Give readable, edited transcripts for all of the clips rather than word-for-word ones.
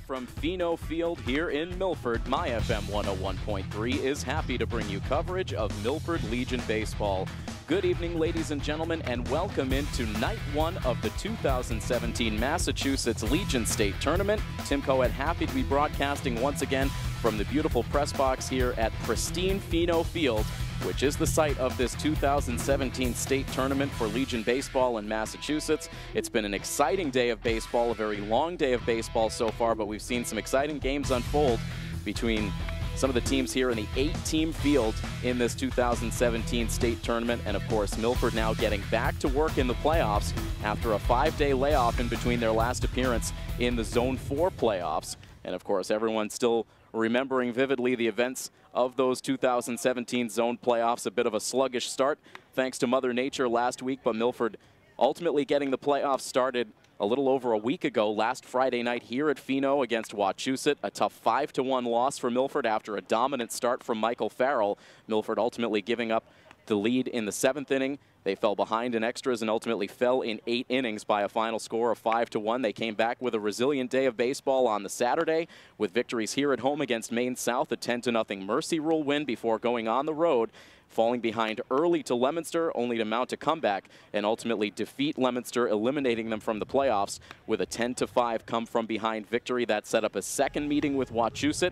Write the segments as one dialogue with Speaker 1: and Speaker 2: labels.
Speaker 1: from Pheno Field here in Milford, my FM 101.3 is happy to bring you coverage of Milford Legion baseball. Good evening, ladies and gentlemen, and welcome into night one of the 2017 Massachusetts Legion State Tournament. Tim Coed happy to be broadcasting once again from the beautiful press box here at pristine Pheno Field, which is the site of this 2017 state tournament for Legion baseball in Massachusetts. It's been an exciting day of baseball, a very long day of baseball so far, but we've seen some exciting games unfold between some of the teams here in the 8-team field in this 2017 state tournament. And of course, Milford now getting back to work in the playoffs after a 5-day layoff in between their last appearance in the Zone 4 playoffs. And of course, everyone's still remembering vividly the events of those 2017 zone playoffs. A bit of a sluggish start thanks to Mother Nature last week, but Milford ultimately getting the playoffs started a little over a week ago, last Friday night here at Pheno against Wachusett. A tough 5-1 loss for Milford after a dominant start from Michael Farrell. Milford ultimately giving up the lead in the 7th inning. They fell behind in extras and ultimately fell in 8 innings by a final score of 5-1. They came back with a resilient day of baseball on the Saturday with victories here at home against Maine South, a 10-0 Mercy Rule win before going on the road, falling behind early to Leominster, only to mount a comeback and ultimately defeat Leominster, eliminating them from the playoffs with a 10-5 come-from-behind victory. That set up a second meeting with Wachusett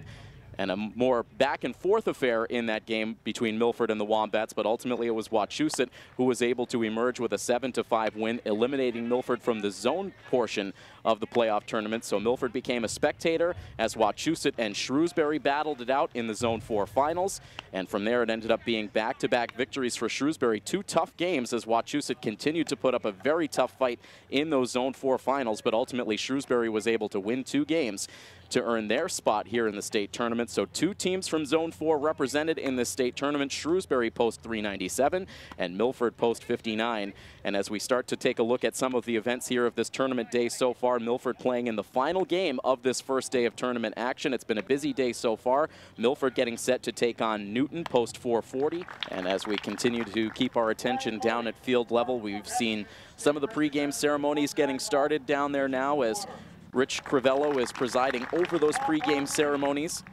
Speaker 1: and a more back-and-forth affair in that game between Milford and the Wombats, but ultimately it was Wachusett who was able to emerge with a 7-5 win, eliminating Milford from the zone portion of the playoff tournament. So Milford became a spectator as Wachusett and Shrewsbury battled it out in the Zone 4 finals, and from there it ended up being back-to-back victories for Shrewsbury. 2 tough games as Wachusett continued to put up a very tough fight in those Zone 4 finals, but ultimately Shrewsbury was able to win 2 games to earn their spot here in the state tournament. So 2 teams from Zone 4 represented in this state tournament. Shrewsbury post 397 and Milford post 59. And as we start to take a look at some of the events here of this tournament day so far, Milford playing in the final game of this first day of tournament action. It's been a busy day so far. Milford getting set to take on Newton post 440. And as we continue to keep our attention down at field level, we've seen some of the pregame ceremonies getting started down there now as Rich Crivello is presiding over those pregame ceremonies,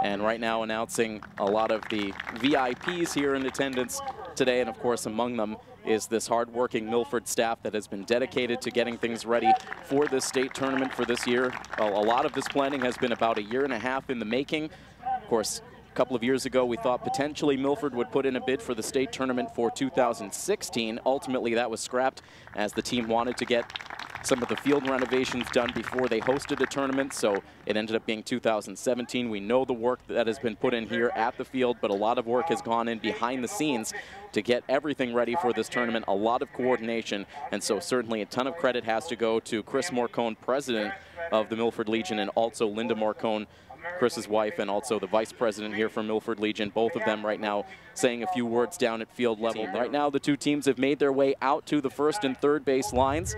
Speaker 1: and right now announcing a lot of the VIPs here in attendance today. And of course, among them is this hard-working Milford staff that has been dedicated to getting things ready for this state tournament for this year. A lot of this planning has been about a year and a half in the making. Of course, a couple of years ago, we thought potentially Milford would put in a bid for the state tournament for 2016. Ultimately, that was scrapped as the team wanted to get some of the field renovations done before they hosted a tournament, so it ended up being 2017. We know the work that has been put in here at the field, but a lot of work has gone in behind the scenes to get everything ready for this tournament, a lot of coordination, and so certainly a ton of credit has to go to Chris Morcone, president of the Milford Legion, and also Linda Morcone, Chris's wife, and also the vice president here from Milford Legion, both of them right now saying a few words down at field level. Right now, the 2 teams have made their way out to the first and third base lines,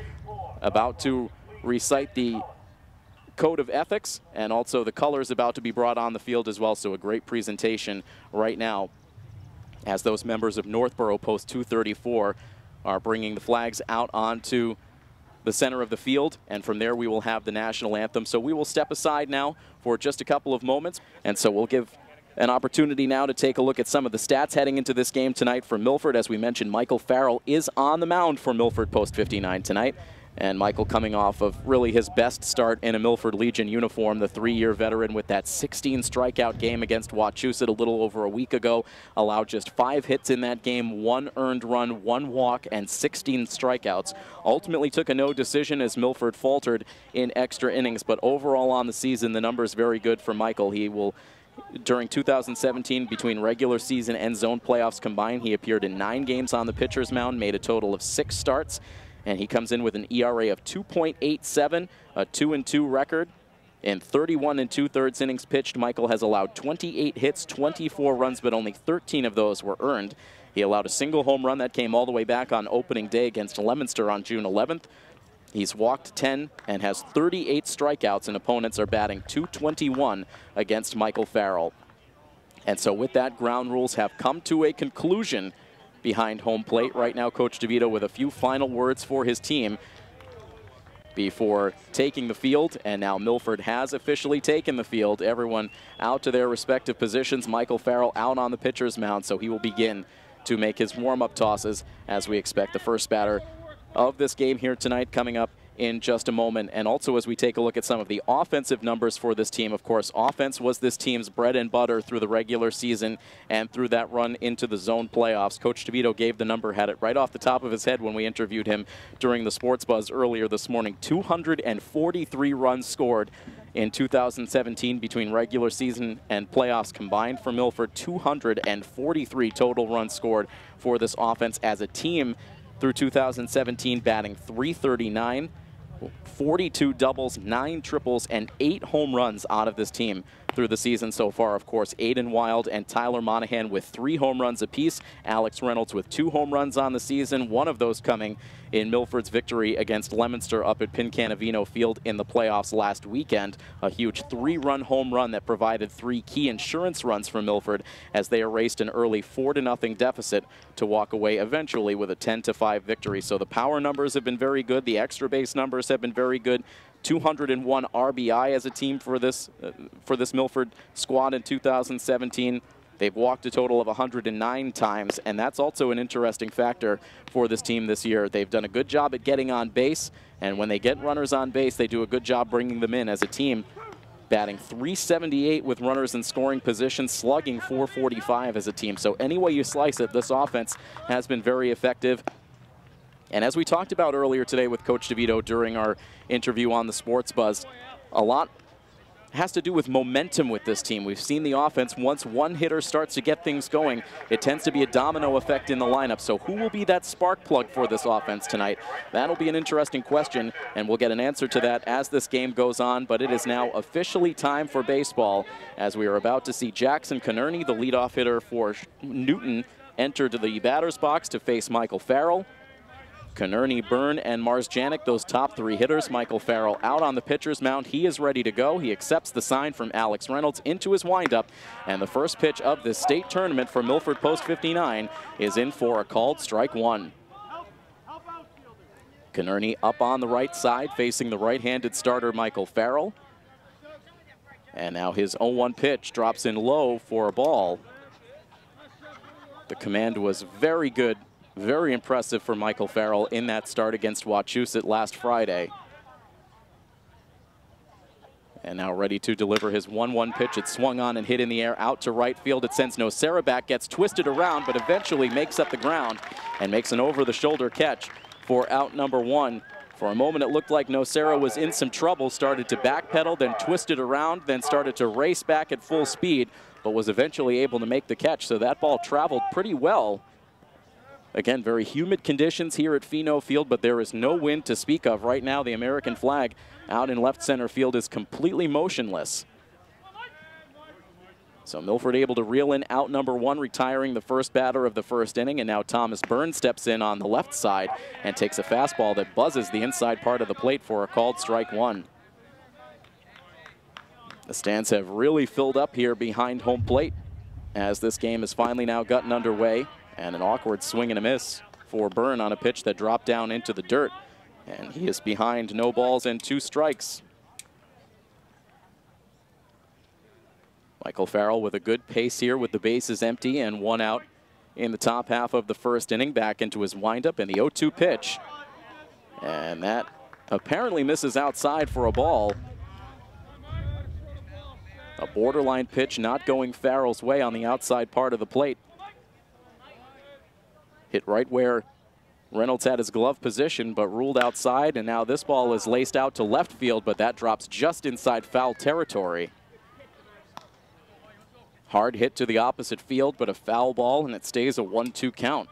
Speaker 1: about to recite the code of ethics, and also the colors about to be brought on the field as well. So a great presentation right now as those members of Northborough post 234 are bringing the flags out onto the center of the field, and from there we will have the national anthem. So we will step aside now for just a couple of moments, and so we'll give an opportunity now to take a look at some of the stats heading into this game tonight for Milford. As we mentioned, Michael Farrell is on the mound for Milford post 59 tonight. And Michael coming off of really his best start in a Milford Legion uniform, the 3-year veteran with that 16 strikeout game against Wachusett a little over a week ago, allowed just 5 hits in that game, 1 earned run, 1 walk, and 16 strikeouts. Ultimately took a no decision as Milford faltered in extra innings, but overall on the season, the numbers very good for Michael. He will, during 2017, between regular season and zone playoffs combined, he appeared in 9 games on the pitcher's mound, made a total of 6 starts, and he comes in with an ERA of 2.87, a 2-2 record. In 31 2/3 innings pitched, Michael has allowed 28 hits, 24 runs, but only 13 of those were earned. He allowed a single home run that came all the way back on opening day against Leominster on June 11th. He's walked 10 and has 38 strikeouts, and opponents are batting .221 against Michael Farrell. And so with that, ground rules have come to a conclusion behind home plate. Right now, Coach DeVito with a few final words for his team. before taking the field, and now Milford has officially taken the field. Everyone out to their respective positions. Michael Farrell out on the pitcher's mound, so he will begin to make his warm-up tosses as we expect the first batter of this game here tonight coming up in just a moment. And also as we take a look at some of the offensive numbers for this team, of course, offense was this team's bread and butter through the regular season and through that run into the zone playoffs. Coach DeVito gave the number, had it right off the top of his head when we interviewed him during the Sports Buzz earlier this morning. 243 runs scored in 2017 between regular season and playoffs combined for Milford. 243 total runs scored for this offense as a team through 2017, batting .339, 42 doubles, 9 triples, and 8 home runs out of this team through the season so far. Of course, Aiden Wild and Tyler Monahan with 3 home runs apiece. Alex Reynolds with 2 home runs on the season, one of those coming in Milford's victory against Leominster up at Pincanavino Field in the playoffs last weekend. A huge 3-run home run that provided 3 key insurance runs for Milford as they erased an early 4-0 deficit to walk away eventually with a 10-5 victory. So the power numbers have been very good. The extra base numbers have been very good. 201 RBI as a team for this Milford squad in 2017. They've walked a total of 109 times, and that's also an interesting factor for this team this year. They've done a good job at getting on base, and when they get runners on base, they do a good job bringing them in as a team. Batting .378 with runners in scoring position, slugging .445 as a team. So any way you slice it, this offense has been very effective. And as we talked about earlier today with Coach DeVito during our interview on the Sports Buzz, a lot has to do with momentum with this team. We've seen the offense, once one hitter starts to get things going, it tends to be a domino effect in the lineup. So who will be that spark plug for this offense tonight? That'll be an interesting question, and we'll get an answer to that as this game goes on. But it is now officially time for baseball, as we are about to see Jackson Conerney, the leadoff hitter for Newton, enter to the batter's box to face Michael Farrell. Conerney, Byrne, and Marzjanek, those top 3 hitters. Michael Farrell out on the pitcher's mound. He is ready to go. He accepts the sign from Alex Reynolds into his windup. And the first pitch of this state tournament for Milford Post 59 is in for a called strike 1. Conerney up on the right side, facing the right-handed starter Michael Farrell. And now his 0-1 pitch drops in low for a ball. The command was very good. Very impressive for Michael Farrell in that start against Wachusett last Friday. And now ready to deliver his 1-1 pitch. It swung on and hit in the air out to right field. It sends Nocera back, gets twisted around, but eventually makes up the ground and makes an over-the-shoulder catch for out number 1. For a moment, it looked like Nocera was in some trouble, started to backpedal, then twisted around, then started to race back at full speed, but was eventually able to make the catch. So that ball traveled pretty well. Again, very humid conditions here at Pheno Field, but there is no wind to speak of. Right now, the American flag out in left center field is completely motionless. So Milford able to reel in out number 1, retiring the first batter of the first inning. And now Thomas Byrne steps in on the left side and takes a fastball that buzzes the inside part of the plate for a called strike 1. The stands have really filled up here behind home plate as this game has finally now gotten underway. And an awkward swing and a miss for Byrne on a pitch that dropped down into the dirt. And he is behind no balls and 2 strikes. Michael Farrell with a good pace here with the bases empty and 1 out in the top half of the first inning. Back into his windup and the 0-2 pitch. And that apparently misses outside for a ball. A borderline pitch not going Farrell's way on the outside part of the plate. Hit right where Reynolds had his glove position, but ruled outside, and now this ball is laced out to left field, but that drops just inside foul territory. Hard hit to the opposite field, but a foul ball, and it stays a 1-2 count.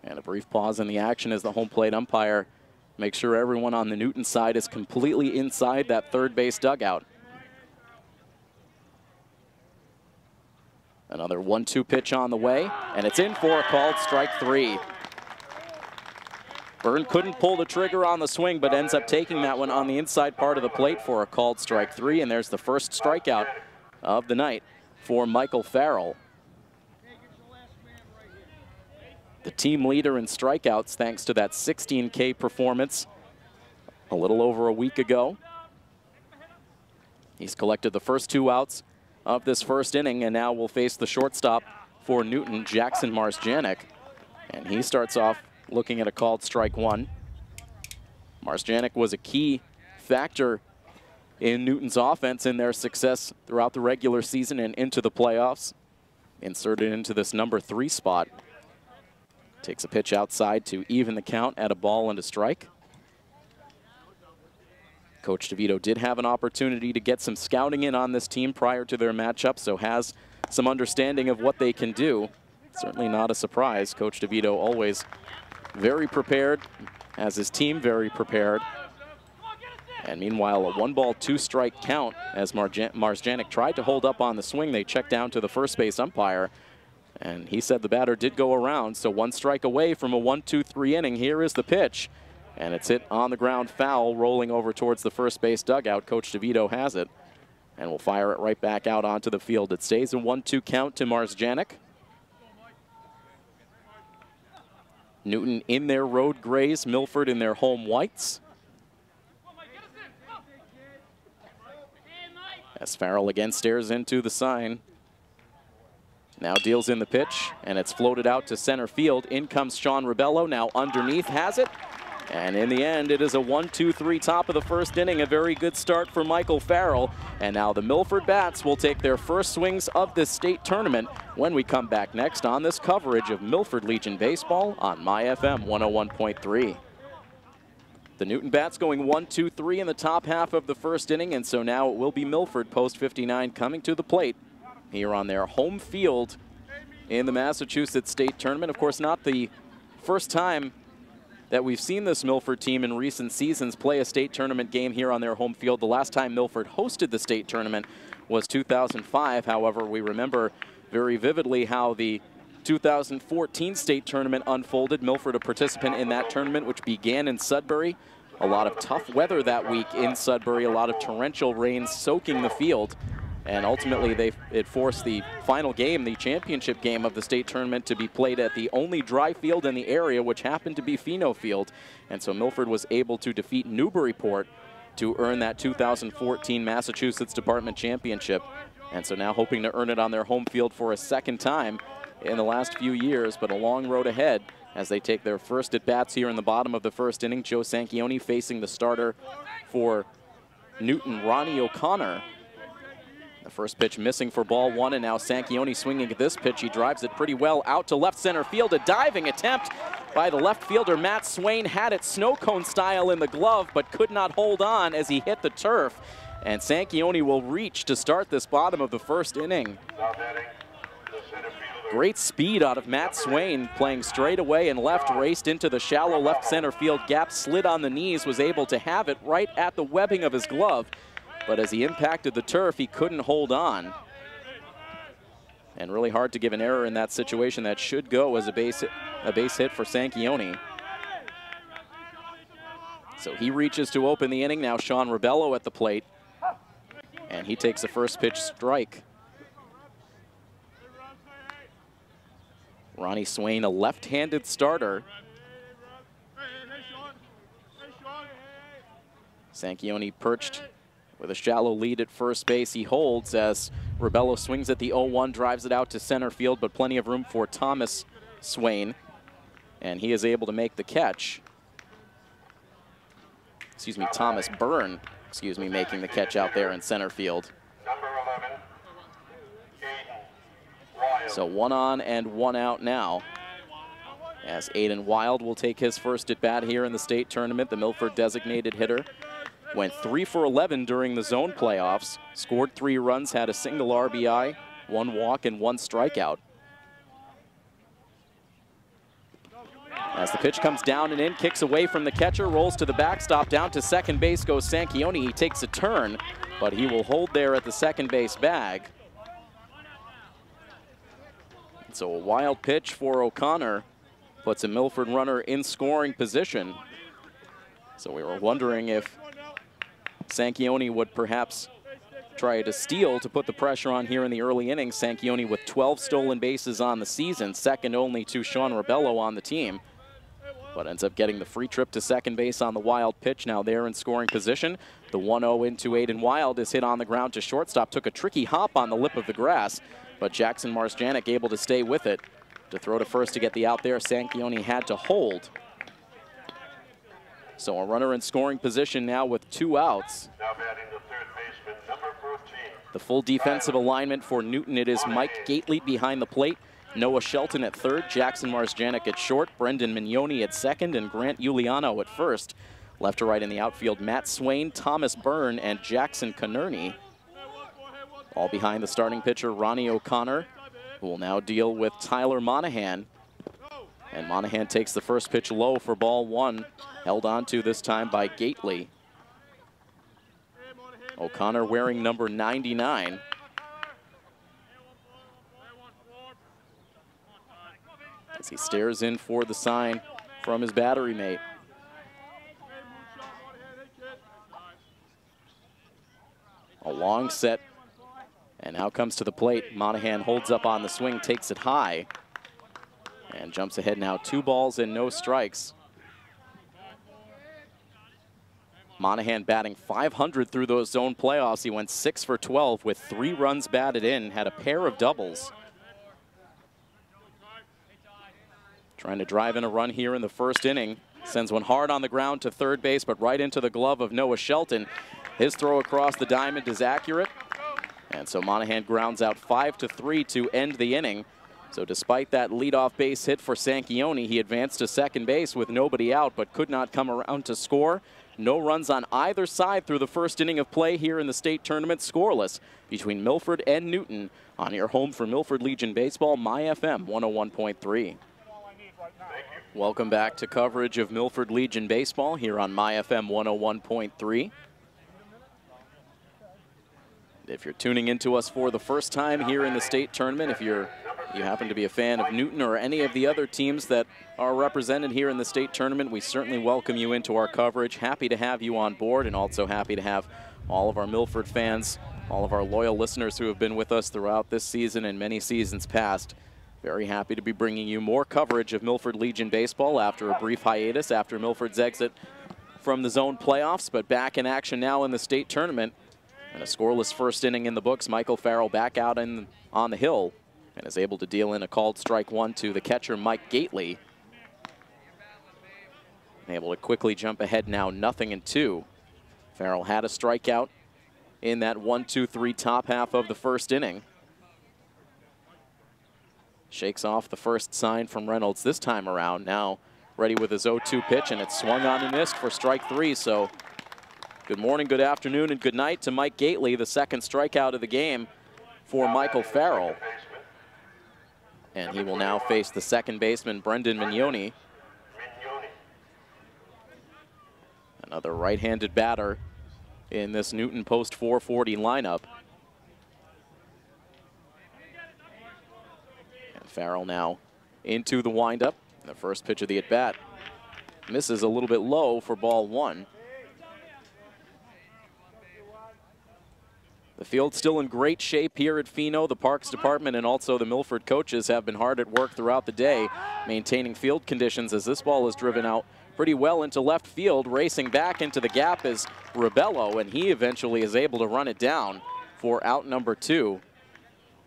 Speaker 1: And a brief pause in the action as the home plate umpire makes sure everyone on the Newton side is completely inside that third base dugout. Another 1-2 pitch on the way, and it's in for a called strike 3. Byrne couldn't pull the trigger on the swing, but ends up taking that one on the inside part of the plate for a called strike 3, and there's the first strikeout of the night for Michael Farrell. the team leader in strikeouts thanks to that 16K performance a little over a week ago. He's collected the first 2 outs of this first inning, and now will face the shortstop for Newton, Jackson Marzjanek. And he starts off looking at a called strike 1. Marzjanek was a key factor in Newton's offense in their success throughout the regular season and into the playoffs. Inserted into this number 3 spot. Takes a pitch outside to even the count at a ball and a strike. Coach DeVito did have an opportunity to get some scouting in on this team prior to their matchup, so has some understanding of what they can do. Certainly not a surprise. Coach DeVito always very prepared, has his team very prepared. And meanwhile, a 1-ball, 2-strike count as Marzjanek tried to hold up on the swing. They checked down to the first base umpire, and he said the batter did go around, so 1 strike away from a 1-2-3 inning. Here is the pitch. And it's hit on the ground foul, rolling over towards the first base dugout. Coach DeVito has it and will fire it right back out onto the field. It stays a 1-2 count to Marzjanek. Newton in their road grays, Milford in their home whites. As Farrell again stares into the sign. Now deals in the pitch, and it's floated out to center field. In comes Sean Ribello, now underneath, has it. And in the end, it is a 1-2-3 top of the first inning. A very good start for Michael Farrell. And now the Milford Bats will take their first swings of this state tournament when we come back next on this coverage of Milford Legion Baseball on MyFM 101.3. The Newton Bats going 1-2-3 in the top half of the first inning, and so now it will be Milford post 59 coming to the plate here on their home field in the Massachusetts State Tournament. Of course, not the first time that we've seen this Milford team in recent seasons play a state tournament game here on their home field. The last time Milford hosted the state tournament was 2005. However, we remember very vividly how the 2014 state tournament unfolded. Milford a participant in that tournament, which began in Sudbury. A lot of tough weather that week in Sudbury, a lot of torrential rains soaking the field. And ultimately, it forced the final game, the championship game of the state tournament, to be played at the only dry field in the area, which happened to be Pheno Field. And so Milford was able to defeat Newburyport to earn that 2014 Massachusetts Department Championship. And so now hoping to earn it on their home field for a second time in the last few years, but a long road ahead as they take their first at-bats here in the bottom of the first inning. Joe Sanchione facing the starter for Newton, Ronnie O'Connor. The first pitch missing for ball 1, and now Sanchione swinging at this pitch. He drives it pretty well out to left center field. A diving attempt by the left fielder, Matt Swain, had it snow cone style in the glove, but could not hold on as he hit the turf. And Sanchione will reach to start this bottom of the first inning. Great speed out of Matt Swain, playing straight away and left, raced into the shallow left center field gap, slid on the knees, was able to have it right at the webbing of his glove. But as he impacted the turf, he couldn't hold on. And really hard to give an error in that situation. That should go as a base hit for Sanchione. So he reaches to open the inning. Now Sean Ribello at the plate. And he takes the first pitch strike. Ronnie Swain, a left-handed starter. Sanchione perched with a shallow lead at first base. He holds as Ribello swings at the 0-1, drives it out to center field, but plenty of room for Thomas Swain. And he is able to make the catch. Excuse me, Thomas Byrne, making the catch out there in center field. So 1 on and 1 out now, as Aiden Wild will take his first at bat here in the state tournament. The Milford designated hitter went 3 for 11 during the zone playoffs, scored 3 runs, had a single RBI, 1 walk, and 1 strikeout. As the pitch comes down and in, kicks away from the catcher, rolls to the backstop, down to second base goes Sanchione. He takes a turn, but he will hold there at the second base bag. So a wild pitch for O'Connor puts a Milford runner in scoring position. So we were wondering if Sanchione would perhaps try to steal to put the pressure on here in the early innings. Sanchioni with 12 stolen bases on the season, second only to Sean Rebello on the team. But ends up getting the free trip to second base on the wild pitch. Now they're in scoring position. The 1-0 into Aiden Wild is hit on the ground to shortstop. Took a tricky hop on the lip of the grass, but Jackson Marsjanek able to stay with it. To throw to first to get the out there, Sanchioni had to hold. So a runner in scoring position now with 2 outs.
Speaker 2: Now batting the third baseman, number 14.
Speaker 1: The full defensive alignment for Newton. It is Mike Gately behind the plate, Noah Shelton at third, Jackson Marsjanek at short, Brendan Mignoni at second, and Grant Giuliano at first. Left to right in the outfield, Matt Swain, Thomas Byrne, and Jackson Conerney. All behind the starting pitcher, Ronnie O'Connor, who will now deal with Tyler Monahan. And Monahan takes the first pitch low for ball 1, held on to this time by Gately. O'Connor wearing number 99. As he stares in for the sign from his battery mate. A long set, and now comes to the plate. Monahan holds up on the swing, takes it high, and jumps ahead now. 2 balls and no strikes. Monahan batting .500 through those zone playoffs. He went 6 for 12 with 3 runs batted in, had a pair of doubles. Trying to drive in a run here in the first inning. Sends one hard on the ground to third base, but right into the glove of Noah Shelton. His throw across the diamond is accurate. And so Monahan grounds out 5-3 to end the inning. So despite that leadoff base hit for Sanchioni, he advanced to second base with nobody out, but could not come around to score. No runs on either side through the first inning of play here in the state tournament. Scoreless between Milford and Newton on your home for Milford Legion Baseball, My FM 101.3. Welcome back to coverage of Milford Legion Baseball here on My FM 101.3. If you're tuning into us for the first time here in the state tournament, if you happen to be a fan of Newton or any of the other teams that are represented here in the state tournament, we certainly welcome you into our coverage. Happy to have you on board, and also happy to have all of our Milford fans, all of our loyal listeners who have been with us throughout this season and many seasons past. Very happy to be bringing you more coverage of Milford Legion Baseball after a brief hiatus after Milford's exit from the zone playoffs, but back in action now in the state tournament. And a scoreless first inning in the books. Michael Farrell back out on the hill and is able to deal in a called strike 1 to the catcher, Mike Gately. And able to quickly jump ahead now, 0-2. Farrell had a strikeout in that 1-2-3 top half of the first inning. Shakes off the first sign from Reynolds this time around. Now ready with his 0-2 pitch, and it's swung on and missed for strike 3. So good morning, good afternoon, and good night to Mike Gately, the second strikeout of the game for Michael Farrell. And he will now face the second baseman, Brendan Mignoni. Another right-handed batter in this Newton post 440 lineup. And Farrell now into the windup. The first pitch of the at-bat misses a little bit low for ball 1. The field's still in great shape here at Pheno. The Parks Department and also the Milford coaches have been hard at work throughout the day, maintaining field conditions as this ball is driven out pretty well into left field. Racing back into the gap is Rebello, and he eventually is able to run it down for out number 2.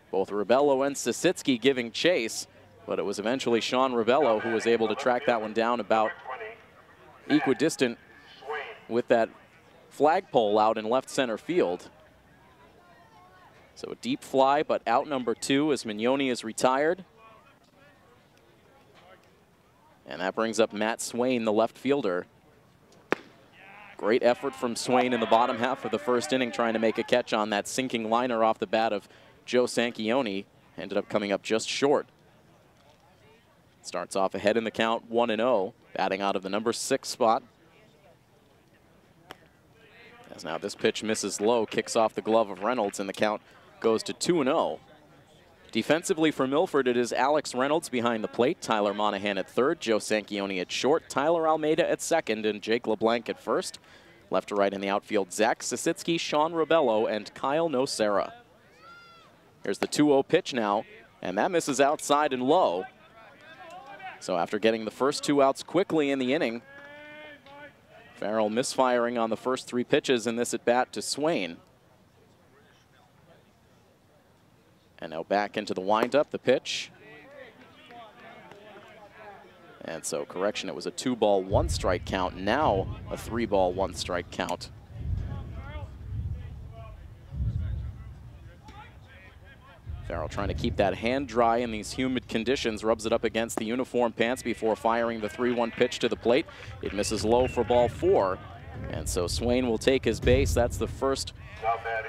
Speaker 1: Both Rebello and Sisitsky giving chase, but it was eventually Sean Rebello who was able to track that one down about equidistant with that flagpole out in left center field. So a deep fly, but out number 2 as Mignoni is retired. And that brings up Matt Swain, the left fielder. Great effort from Swain in the bottom half of the first inning, trying to make a catch on that sinking liner off the bat of Joe Sanchioni. Ended up coming up just short. Starts off ahead in the count, 1-0, batting out of the number 6 spot. As now this pitch misses low, kicks off the glove of Reynolds, and the count goes to 2-0. Defensively for Milford, it is Alex Reynolds behind the plate, Tyler Monahan at third, Joe Sanchioni at short, Tyler Almeida at second, and Jake LeBlanc at first. Left to right in the outfield, Zach Sisitsky, Sean Rebello, and Kyle Nocera. Here's the 2-0 pitch now, and that misses outside and low. So after getting the first 2 outs quickly in the inning, Farrell misfiring on the first 3 pitches in this at-bat to Swain. And now back into the windup, the pitch. And so, correction, it was a 2-ball, 1-strike count. Now a 3-ball, 1-strike count. Farrell trying to keep that hand dry in these humid conditions, rubs it up against the uniform pants before firing the 3-1 pitch to the plate. It misses low for ball 4. And so Swain will take his base. That's the first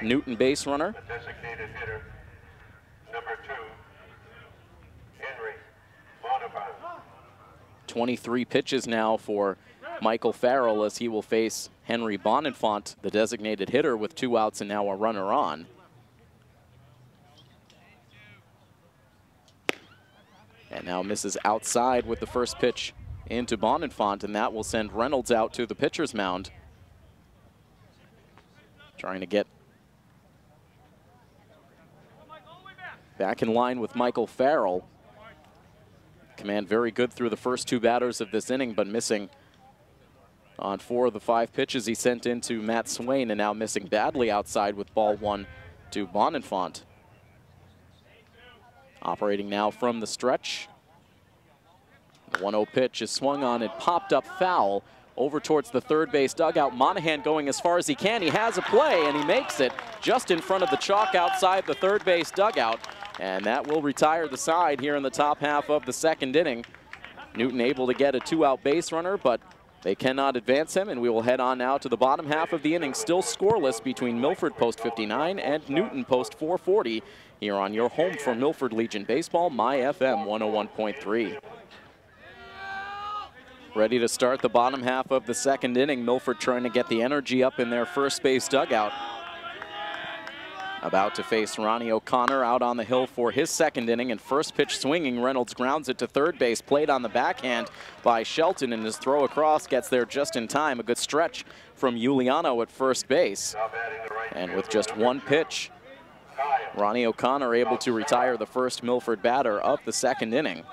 Speaker 1: Newton base runner.
Speaker 2: The designated hitter, number 2, Henry Bonifant.
Speaker 1: 23 pitches now for Michael Farrell as he will face Henry Bonifant, the designated hitter, with 2 outs and now a runner on. And now misses outside with the first pitch into Bonifant, and that will send Reynolds out to the pitcher's mound. Trying to get back in line with Michael Farrell. Command very good through the first 2 batters of this inning, but missing on 4 of the 5 pitches he sent into Matt Swain, and now missing badly outside with ball 1 to Bonifant. Operating now from the stretch. The 1-0 pitch is swung on and popped up foul over towards the third base dugout. Monahan going as far as he can. He has a play, and he makes it just in front of the chalk outside the third base dugout. And that will retire the side here in the top half of the 2nd inning. Newton able to get a 2-out base runner, but they cannot advance him, and we will head on now to the bottom half of the inning. Still scoreless between Milford post 59 and Newton post 440 here on your home for Milford Legion Baseball, My FM 101.3. Ready to start the bottom half of the 2nd inning. Milford trying to get the energy up in their first base dugout. About to face Ronnie O'Connor out on the hill for his 2nd inning, and first pitch swinging. Reynolds grounds it to third base, played on the backhand by Shelton, and his throw across gets there just in time. A good stretch from Giuliano at first base. And with just 1 pitch, Ronnie O'Connor able to retire the first Milford batter of the 2nd inning.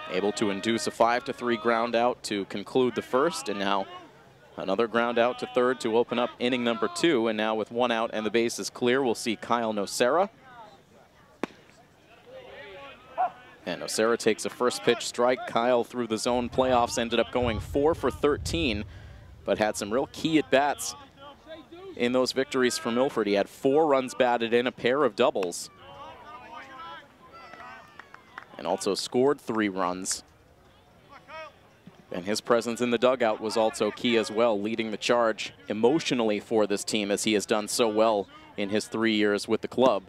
Speaker 1: Able to induce a 5-3 ground out to conclude the first, and now another ground out to third to open up inning number 2. And now with 1 out and the base is clear, we'll see Kyle Nocera. And Nocera takes a first pitch strike. Kyle through the zone playoffs ended up going 4 for 13, but had some real key at-bats in those victories for Milford. He had 4 runs batted in, a pair of doubles, and also scored 3 runs. And his presence in the dugout was also key as well, leading the charge emotionally for this team, as he has done so well in his 3 years with the club.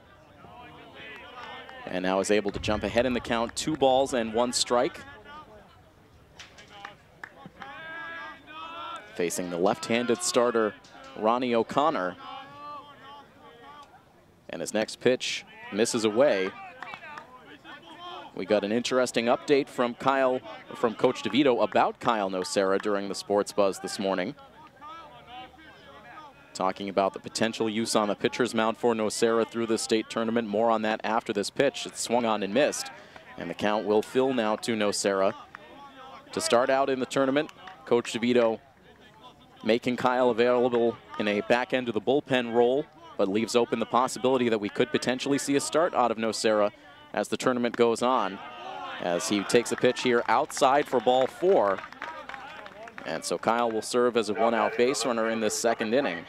Speaker 1: And now is able to jump ahead in the count, 2 balls and 1 strike. Facing the left-handed starter, Ronnie O'Connor. And his next pitch misses away. We got an interesting update from Coach DeVito about Kyle Nocera during the Sports Buzz this morning. Talking about the potential use on the pitcher's mound for Nocera through the state tournament. More on that after this pitch. It's swung on and missed. And the count will fill now to Nocera. To start out in the tournament, Coach DeVito making Kyle available in a back end of the bullpen role, but leaves open the possibility that we could potentially see a start out of Nocera as the tournament goes on, as he takes a pitch here outside for ball 4. And so Kyle will serve as a 1-out base runner in this 2nd inning.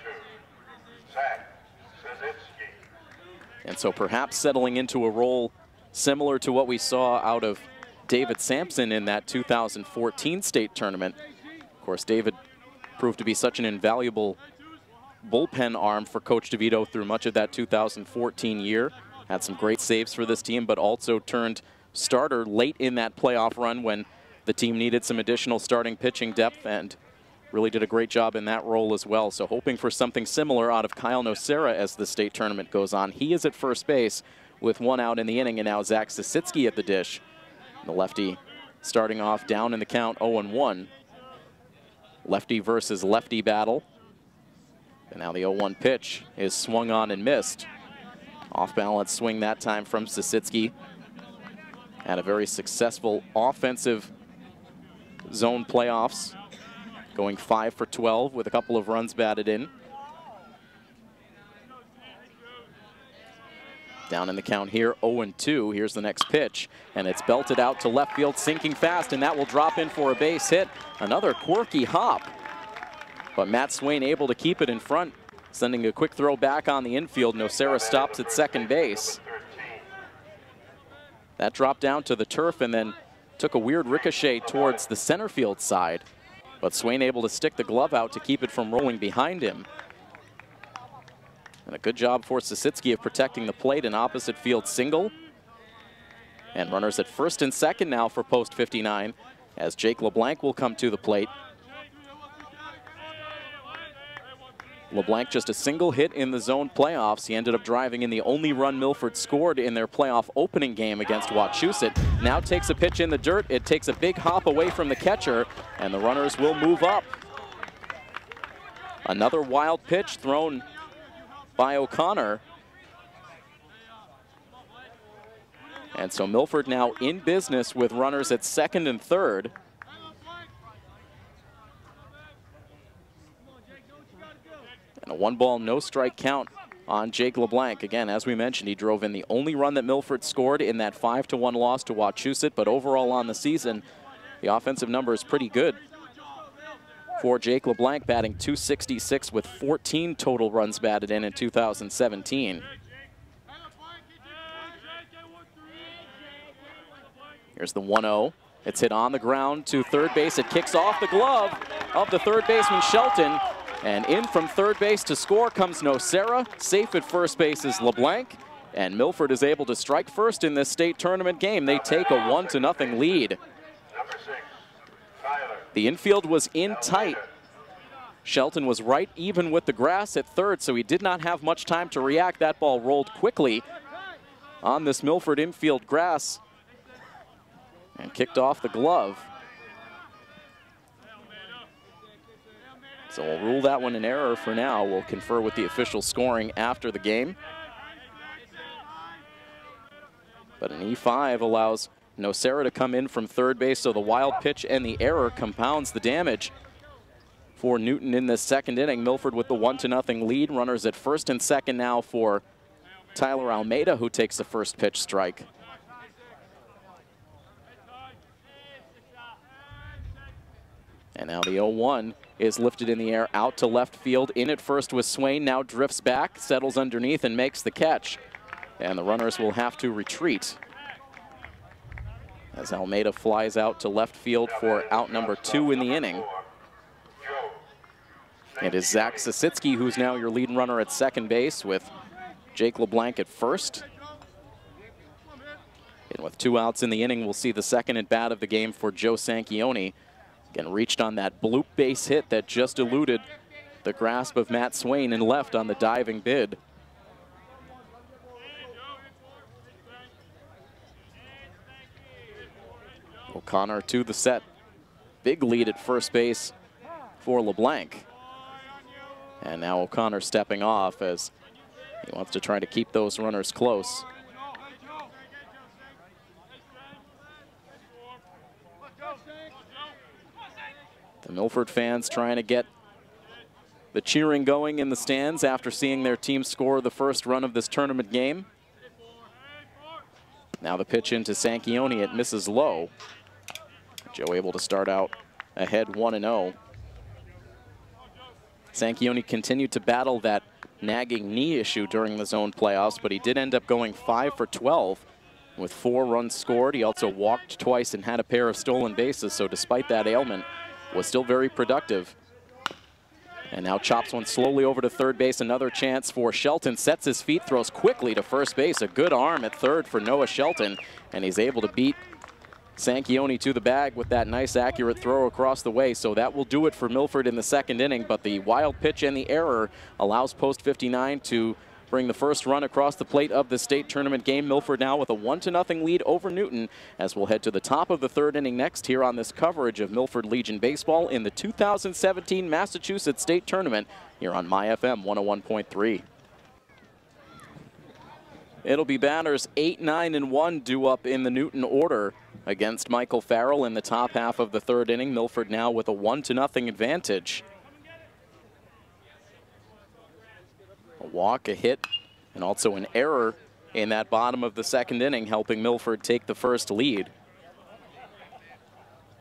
Speaker 1: And so perhaps settling into a role similar to what we saw out of David Sampson in that 2014 state tournament. Of course, David proved to be such an invaluable bullpen arm for Coach DeVito through much of that 2014 year. Had some great saves for this team, but also turned starter late in that playoff run when the team needed some additional starting pitching depth, and really did a great job in that role as well. So hoping for something similar out of Kyle Nocera as the state tournament goes on. He is at first base with 1 out in the inning, and now Zach Sisitsky at the dish. The lefty starting off down in the count, 0-1. lefty versus lefty battle. And now the 0-1 pitch is swung on and missed. Off balance swing that time from Sisitsky. Had a very successful offensive zone playoffs, going 5 for 12 with a couple of runs batted in. Down in the count here, 0-2. Here's the next pitch, and it's belted out to left field, sinking fast, and that will drop in for a base hit. Another quirky hop, but Matt Swain able to keep it in front, sending a quick throw back on the infield. Nocera stops at second base. That dropped down to the turf and then took a weird ricochet towards the center field side, but Swain able to stick the glove out to keep it from rolling behind him. And a good job for Sisitsky of protecting the plate. An opposite field single. And runners at first and second now for post 59 as Jake LeBlanc will come to the plate. LeBlanc just a single hit in the zone playoffs. He ended up driving in the only run Milford scored in their playoff opening game against Wachusett. Now takes a pitch in the dirt. It takes a big hop away from the catcher, and the runners will move up. Another wild pitch thrown by O'Connor. And so Milford now in business with runners at second and third. And a 1-ball, no strike count on Jake LeBlanc. Again, as we mentioned, he drove in the only run that Milford scored in that 5-1 loss to Wachusett, but overall on the season, the offensive number is pretty good for Jake LeBlanc, batting .266 with 14 total runs batted in 2017. Here's the 1-0. It's hit on the ground to third base. It kicks off the glove of the third baseman Shelton. And in from third base to score comes Nocera. Safe at first base is LeBlanc. And Milford is able to strike first in this state tournament game. They take a 1-0 lead. The infield was in tight. Shelton was right even with the grass at third, so he did not have much time to react. That ball rolled quickly on this Milford infield grass and kicked off the glove. So we'll rule that one an error for now. We'll confer with the official scoring after the game. But an E5 allows Nocera to come in from third base, so the wild pitch and the error compounds the damage for Newton in this second inning. Milford with the 1-0 lead. Runners at first and second now for Tyler Almeida, who takes the first pitch strike. And now the 0-1 is lifted in the air out to left field. In at first was Swain, now drifts back, settles underneath and makes the catch. And the runners will have to retreat as Almeida flies out to left field for out number 2 in the inning. It is Zach Sisitsky who's now your leading runner at second base with Jake LeBlanc at first. And with 2 outs in the inning, we'll see the second at bat of the game for Joe Sanchioni. Again, reached on that bloop base hit that just eluded the grasp of Matt Swain and left on the diving bid. O'Connor to the set. Big lead at first base for LeBlanc. And now O'Connor stepping off as he wants to try to keep those runners close. The Milford fans trying to get the cheering going in the stands after seeing their team score the first run of this tournament game. Now the pitch into Sanchioni, it misses low. Joe able to start out ahead 1-0. Sanchioni continued to battle that nagging knee issue during the zone playoffs, but he did end up going 5 for 12 with 4 runs scored. He also walked twice and had a pair of stolen bases, so despite that ailment, was still very productive. And now chops one slowly over to third base. Another chance for Shelton. Sets his feet, throws quickly to first base. A good arm at third for Noah Shelton, and he's able to beat Sanchioni to the bag with that nice accurate throw across the way. So that will do it for Milford in the second inning, but the wild pitch and the error allows post 59 to bring the first run across the plate of the state tournament game. Milford now with a 1-0 lead over Newton, as we'll head to the top of the third inning next here on this coverage of Milford Legion baseball in the 2017 Massachusetts State Tournament here on My FM 101.3. It'll be batters 8, 9, and 1 due up in the Newton order against Michael Farrell in the top half of the third inning. Milford now with a 1-0 advantage. A walk, a hit, and also an error in that bottom of the second inning, helping Milford take the first lead.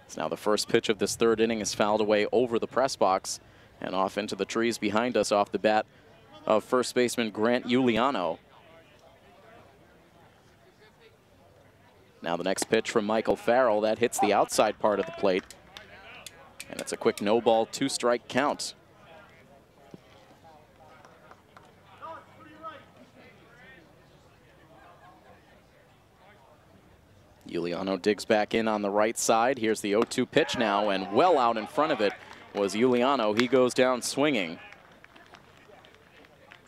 Speaker 1: So now the first pitch of this third inning is fouled away over the press box and off into the trees behind us off the bat of first baseman Grant Giuliano. Now the next pitch from Michael Farrell, that hits the outside part of the plate. And it's a quick no ball, 2-strike count. Giuliano digs back in on the right side. Here's the 0-2 pitch now, and well out in front of it was Giuliano. He goes down swinging.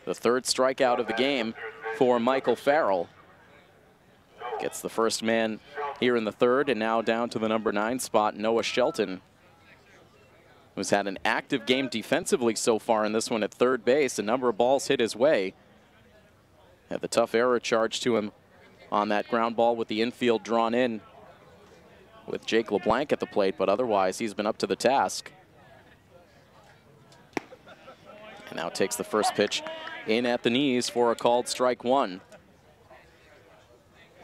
Speaker 1: The third strikeout of the game for Michael Farrell. Gets the first man here in the third, and now down to the number 9 spot, Noah Shelton, who's had an active game defensively so far in this one at third base. A number of balls hit his way. Had the tough error charged to him on that ground ball with the infield drawn in with Jake LeBlanc at the plate, but otherwise he's been up to the task. And now takes the first pitch in at the knees for a called strike one.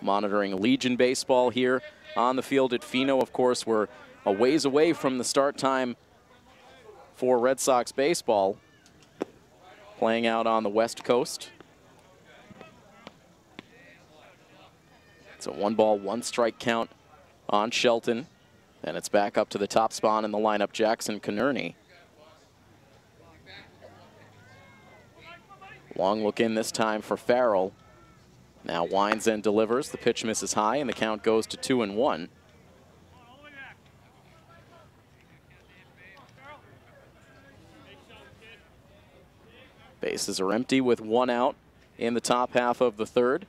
Speaker 1: Monitoring Legion baseball here on the field at Pheno. Of course, we're a ways away from the start time for Red Sox baseball, playing out on the West Coast. It's a 1-ball, 1-strike count on Shelton. And it's back up to the top spot in the lineup, Jackson Conerney. Long look in this time for Farrell. Now winds and delivers. The pitch misses high, and the count goes to 2-1. Bases are empty with 1 out in the top half of the third.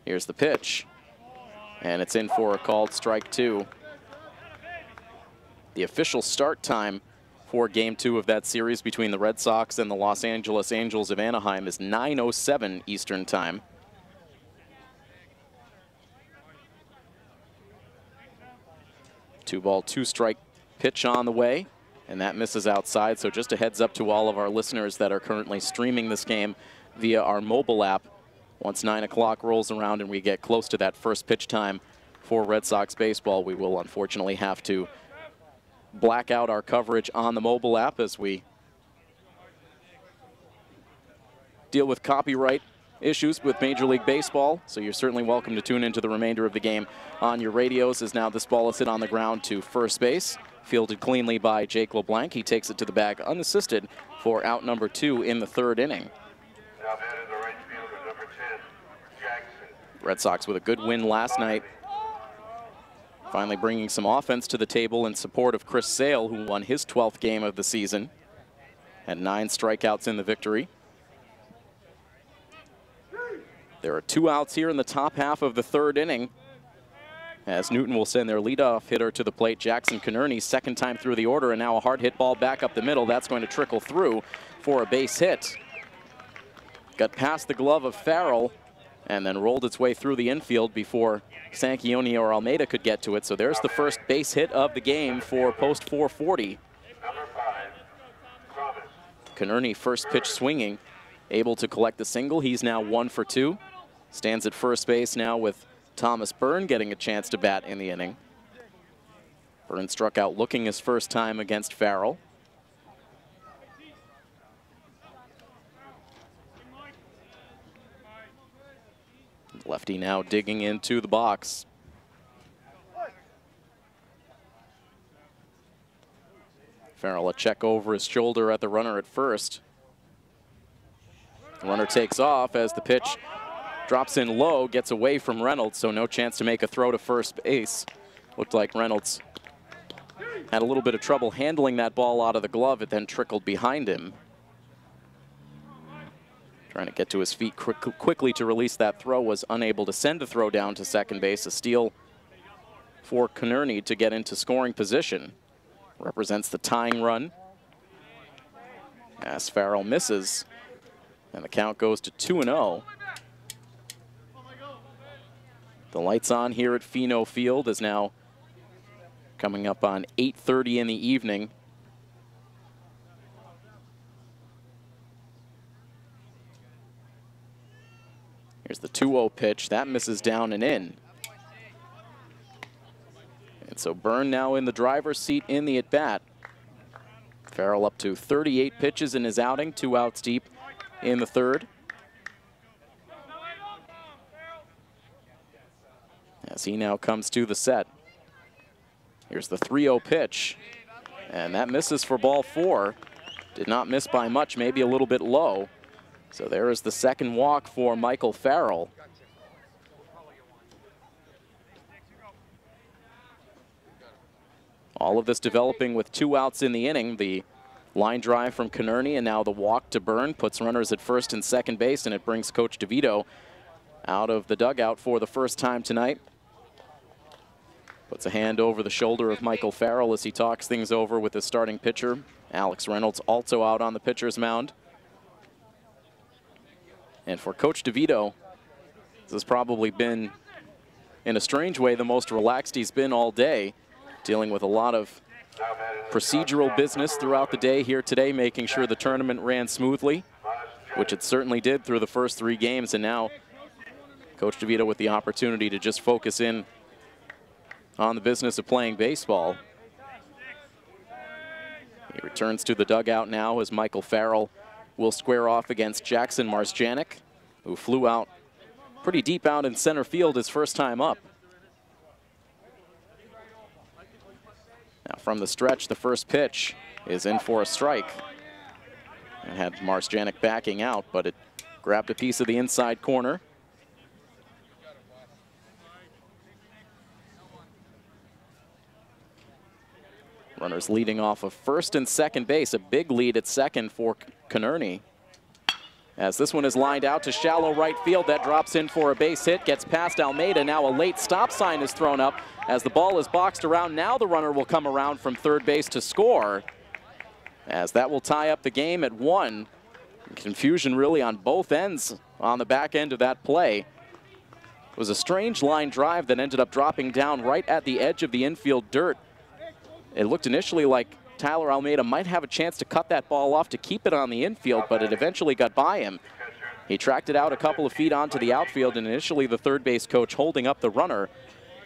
Speaker 1: Here's the pitch, and it's in for a called strike 2. The official start time for Game 2 of that series between the Red Sox and the Los Angeles Angels of Anaheim is 9:07 Eastern Time. Two-ball, 2-strike pitch on the way, and that misses outside. So just a heads up to all of our listeners that are currently streaming this game via our mobile app. Once 9 o'clock rolls around and we get close to that first pitch time for Red Sox baseball, we will unfortunately have to black out our coverage on the mobile app as we deal with copyright issues with Major League Baseball. So you're certainly welcome to tune into the remainder of the game on your radios, as now this ball is hit on the ground to first base. Fielded cleanly by Jake LeBlanc. He takes it to the bag unassisted for out number 2 in the third inning.
Speaker 2: Now batting the right fielder, number 10, Jackson.
Speaker 1: Red Sox with a good win last night. Finally bringing some offense to the table in support of Chris Sale, who won his 12th game of the season. Had 9 strikeouts in the victory. There are 2 outs here in the top half of the third inning, as Newton will send their leadoff hitter to the plate, Jackson Conerney, second time through the order, and now a hard hit ball back up the middle. That's going to trickle through for a base hit. Got past the glove of Farrell and then rolled its way through the infield before Sanquioni or Almeida could get to it. So there's the first base hit of the game for post 440.
Speaker 2: Number 5, Thomas.
Speaker 1: Conerney first pitch swinging, able to collect the single. He's now 1 for 2. Stands at first base now with Thomas Byrne getting a chance to bat in the inning. Byrne struck out looking his first time against Farrell. Lefty now digging into the box. Farrell a check over his shoulder at the runner at first. The runner takes off as the pitch drops in low, gets away from Reynolds, so no chance to make a throw to first base. Looked like Reynolds had a little bit of trouble handling that ball out of the glove. It then trickled behind him. Trying to get to his feet quickly to release that throw, was unable to send the throw down to second base. A steal for Konerney to get into scoring position. Represents the tying run. As Farrell misses, and the count goes to 2-0. The lights on here at Pheno Field is now coming up on 8:30 in the evening. Here's the 2-0 pitch. That misses down and in. And so Byrne now in the driver's seat in the at-bat. Farrell up to 38 pitches in his outing, 2 outs deep in the third. As he now comes to the set. Here's the 3-0 pitch. And that misses for ball 4. Did not miss by much, maybe a little bit low. So there is the second walk for Michael Farrell. All of this developing with 2 outs in the inning. The line drive from Konerney and now the walk to Byrne puts runners at first and second base, and it brings Coach DeVito out of the dugout for the first time tonight. Puts a hand over the shoulder of Michael Farrell as he talks things over with his starting pitcher. Alex Reynolds also out on the pitcher's mound. And for Coach DeVito, this has probably been, in a strange way, the most relaxed he's been all day, dealing with a lot of procedural business throughout the day here today, making sure the tournament ran smoothly, which it certainly did through the first 3 games. And now Coach DeVito with the opportunity to just focus in on the business of playing baseball. He returns to the dugout now as Michael Farrell will square off against Jackson Marzjanek, who flew out pretty deep out in center field his first time up. Now from the stretch, the first pitch is in for a strike. And had Marzjanek backing out, but it grabbed a piece of the inside corner. Runners leading off of first and second base. A big lead at second for Konerney. As this one is lined out to shallow right field, that drops in for a base hit, gets past Almeida. Now a late stop sign is thrown up as the ball is boxed around. Now the runner will come around from third base to score, as that will tie up the game at 1. Confusion really on both ends on the back end of that play. It was a strange line drive that ended up dropping down right at the edge of the infield dirt. It looked initially like Tyler Almeida might have a chance to cut that ball off to keep it on the infield, but it eventually got by him. He tracked it out a couple of feet onto the outfield, and initially the third base coach holding up the runner,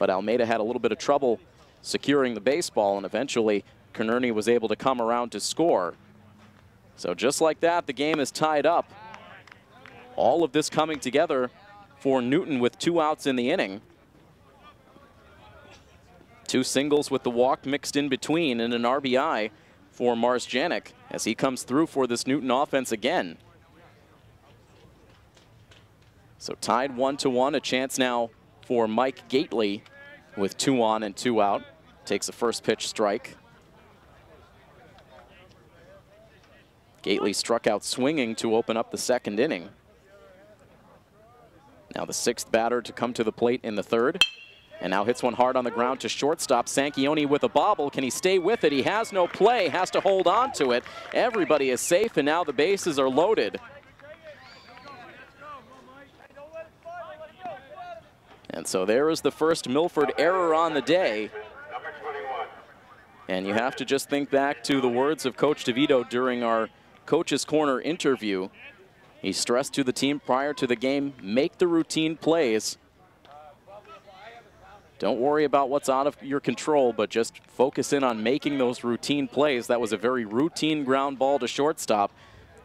Speaker 1: but Almeida had a little bit of trouble securing the baseball, and eventually Konerney was able to come around to score. So just like that, the game is tied up. All of this coming together for Newton with 2 outs in the inning. 2 singles with the walk mixed in between, and an RBI for Marzjanek as he comes through for this Newton offense again. So tied 1-1, a chance now for Mike Gately with 2 on and 2 out. Takes a first pitch strike. Gately struck out swinging to open up the second inning. Now the 6th batter to come to the plate in the third. And now hits one hard on the ground to shortstop. Sanchioni with a bobble. Can he stay with it? He has no play, has to hold on to it. Everybody is safe, and now the bases are loaded. And so there is the first Milford error on the day. And you have to just think back to the words of Coach DeVito during our Coach's Corner interview. He stressed to the team prior to the game, make the routine plays. Don't worry about what's out of your control, but just focus in on making those routine plays. That was a very routine ground ball to shortstop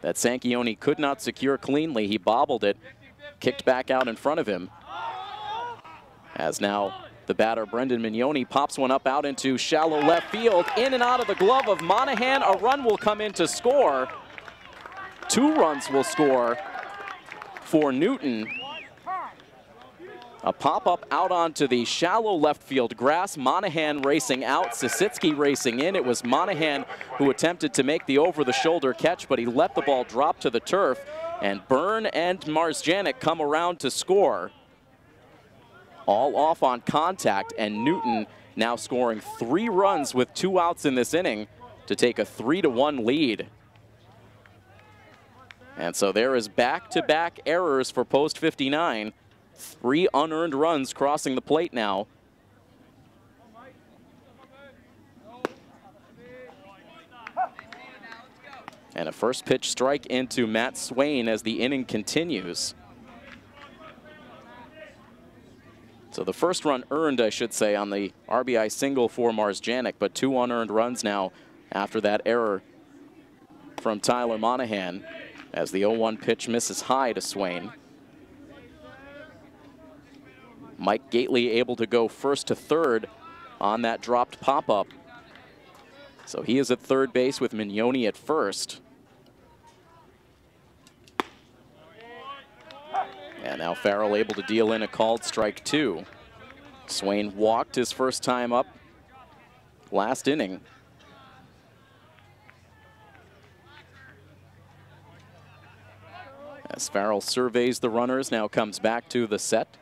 Speaker 1: that Sanchioni could not secure cleanly. He bobbled it, kicked back out in front of him. As now the batter, Brendan Mignoni, pops one up out into shallow left field. In and out of the glove of Monahan. A run will come in to score. 2 runs will score for Newton. A pop-up out onto the shallow left field grass. Monahan racing out, Sisitsky racing in. It was Monahan who attempted to make the over-the-shoulder catch, but he let the ball drop to the turf. And Byrne and Marzjanek come around to score. All off on contact, and Newton now scoring 3 runs with 2 outs in this inning to take a 3-1 lead. And so there is back-to-back errors for post 59. 3 unearned runs crossing the plate now. And a first pitch strike into Matt Swain as the inning continues. So the first run earned, I should say, on the RBI single for Marzjanek, but 2 unearned runs now after that error from Tyler Monahan as the 0-1 pitch misses high to Swain. Mike Gately able to go first to third on that dropped pop-up. So he is at third base with Mignoni at first. And now Farrell able to deal in a called strike 2. Swain walked his first time up last inning. As Farrell surveys the runners, now comes back to the set.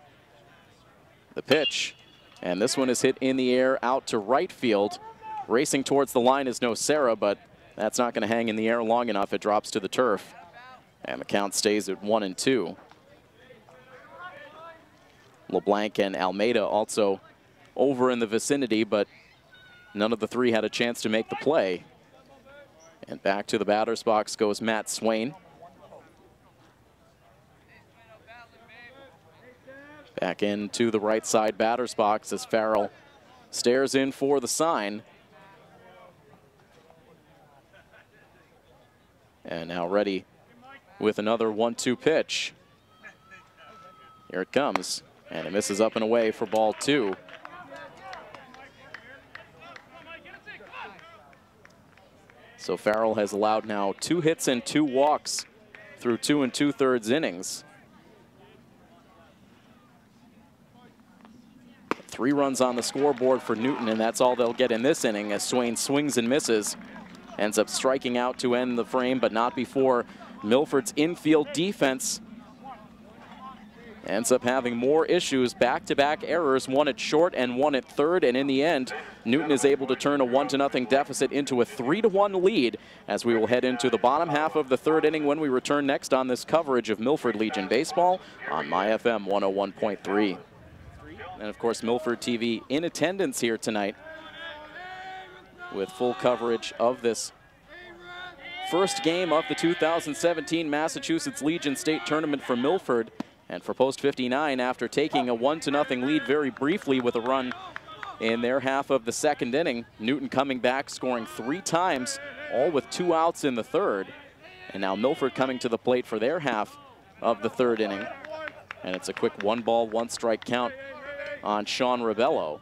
Speaker 1: The pitch, and this one is hit in the air out to right field. Racing towards the line is Nocera, but that's not going to hang in the air long enough. It drops to the turf, and the count stays at 1-2. LeBlanc and Almeida also over in the vicinity, but none of the 3 had a chance to make the play. And back to the batter's box goes Matt Swain. Back into the right side batter's box as Farrell stares in for the sign. And now ready with another 1-2 pitch. Here it comes. And it misses up and away for ball 2. So Farrell has allowed now 2 hits and 2 walks through 2 2/3 innings. 3 runs on the scoreboard for Newton, and that's all they'll get in this inning as Swain swings and misses. Ends up striking out to end the frame, but not before Milford's infield defense ends up having more issues. Back-to-back errors, 1 at short and 1 at third, and in the end, Newton is able to turn a 1-0 deficit into a 3-1 lead as we will head into the bottom half of the 3rd inning when we return next on this coverage of Milford Legion Baseball on MyFM 101.3. And of course, Milford TV in attendance here tonight with full coverage of this first game of the 2017 Massachusetts Legion State Tournament for Milford. And for post 59, after taking a 1-0 lead very briefly with a run in their half of the 2nd inning, Newton coming back, scoring 3 times, all with 2 outs in the 3rd. And now Milford coming to the plate for their half of the 3rd inning. And it's a quick 1-ball, 1-strike count on Sean Rebello.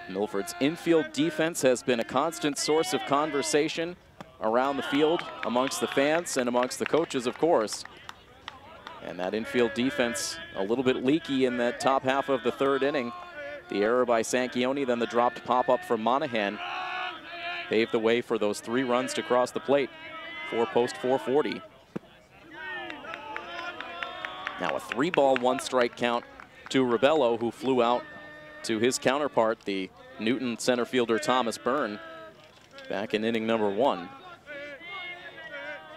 Speaker 1: Milford's infield defense has been a constant source of conversation around the field amongst the fans and amongst the coaches, of course. And that infield defense a little bit leaky in that top half of the 3rd inning. The error by Sanchioni, then the dropped pop-up from Monahan paved the way for those 3 runs to cross the plate for post 440. Now a 3-ball, 1-strike count to Rebello, who flew out to his counterpart, the Newton center fielder Thomas Byrne, back in inning number 1.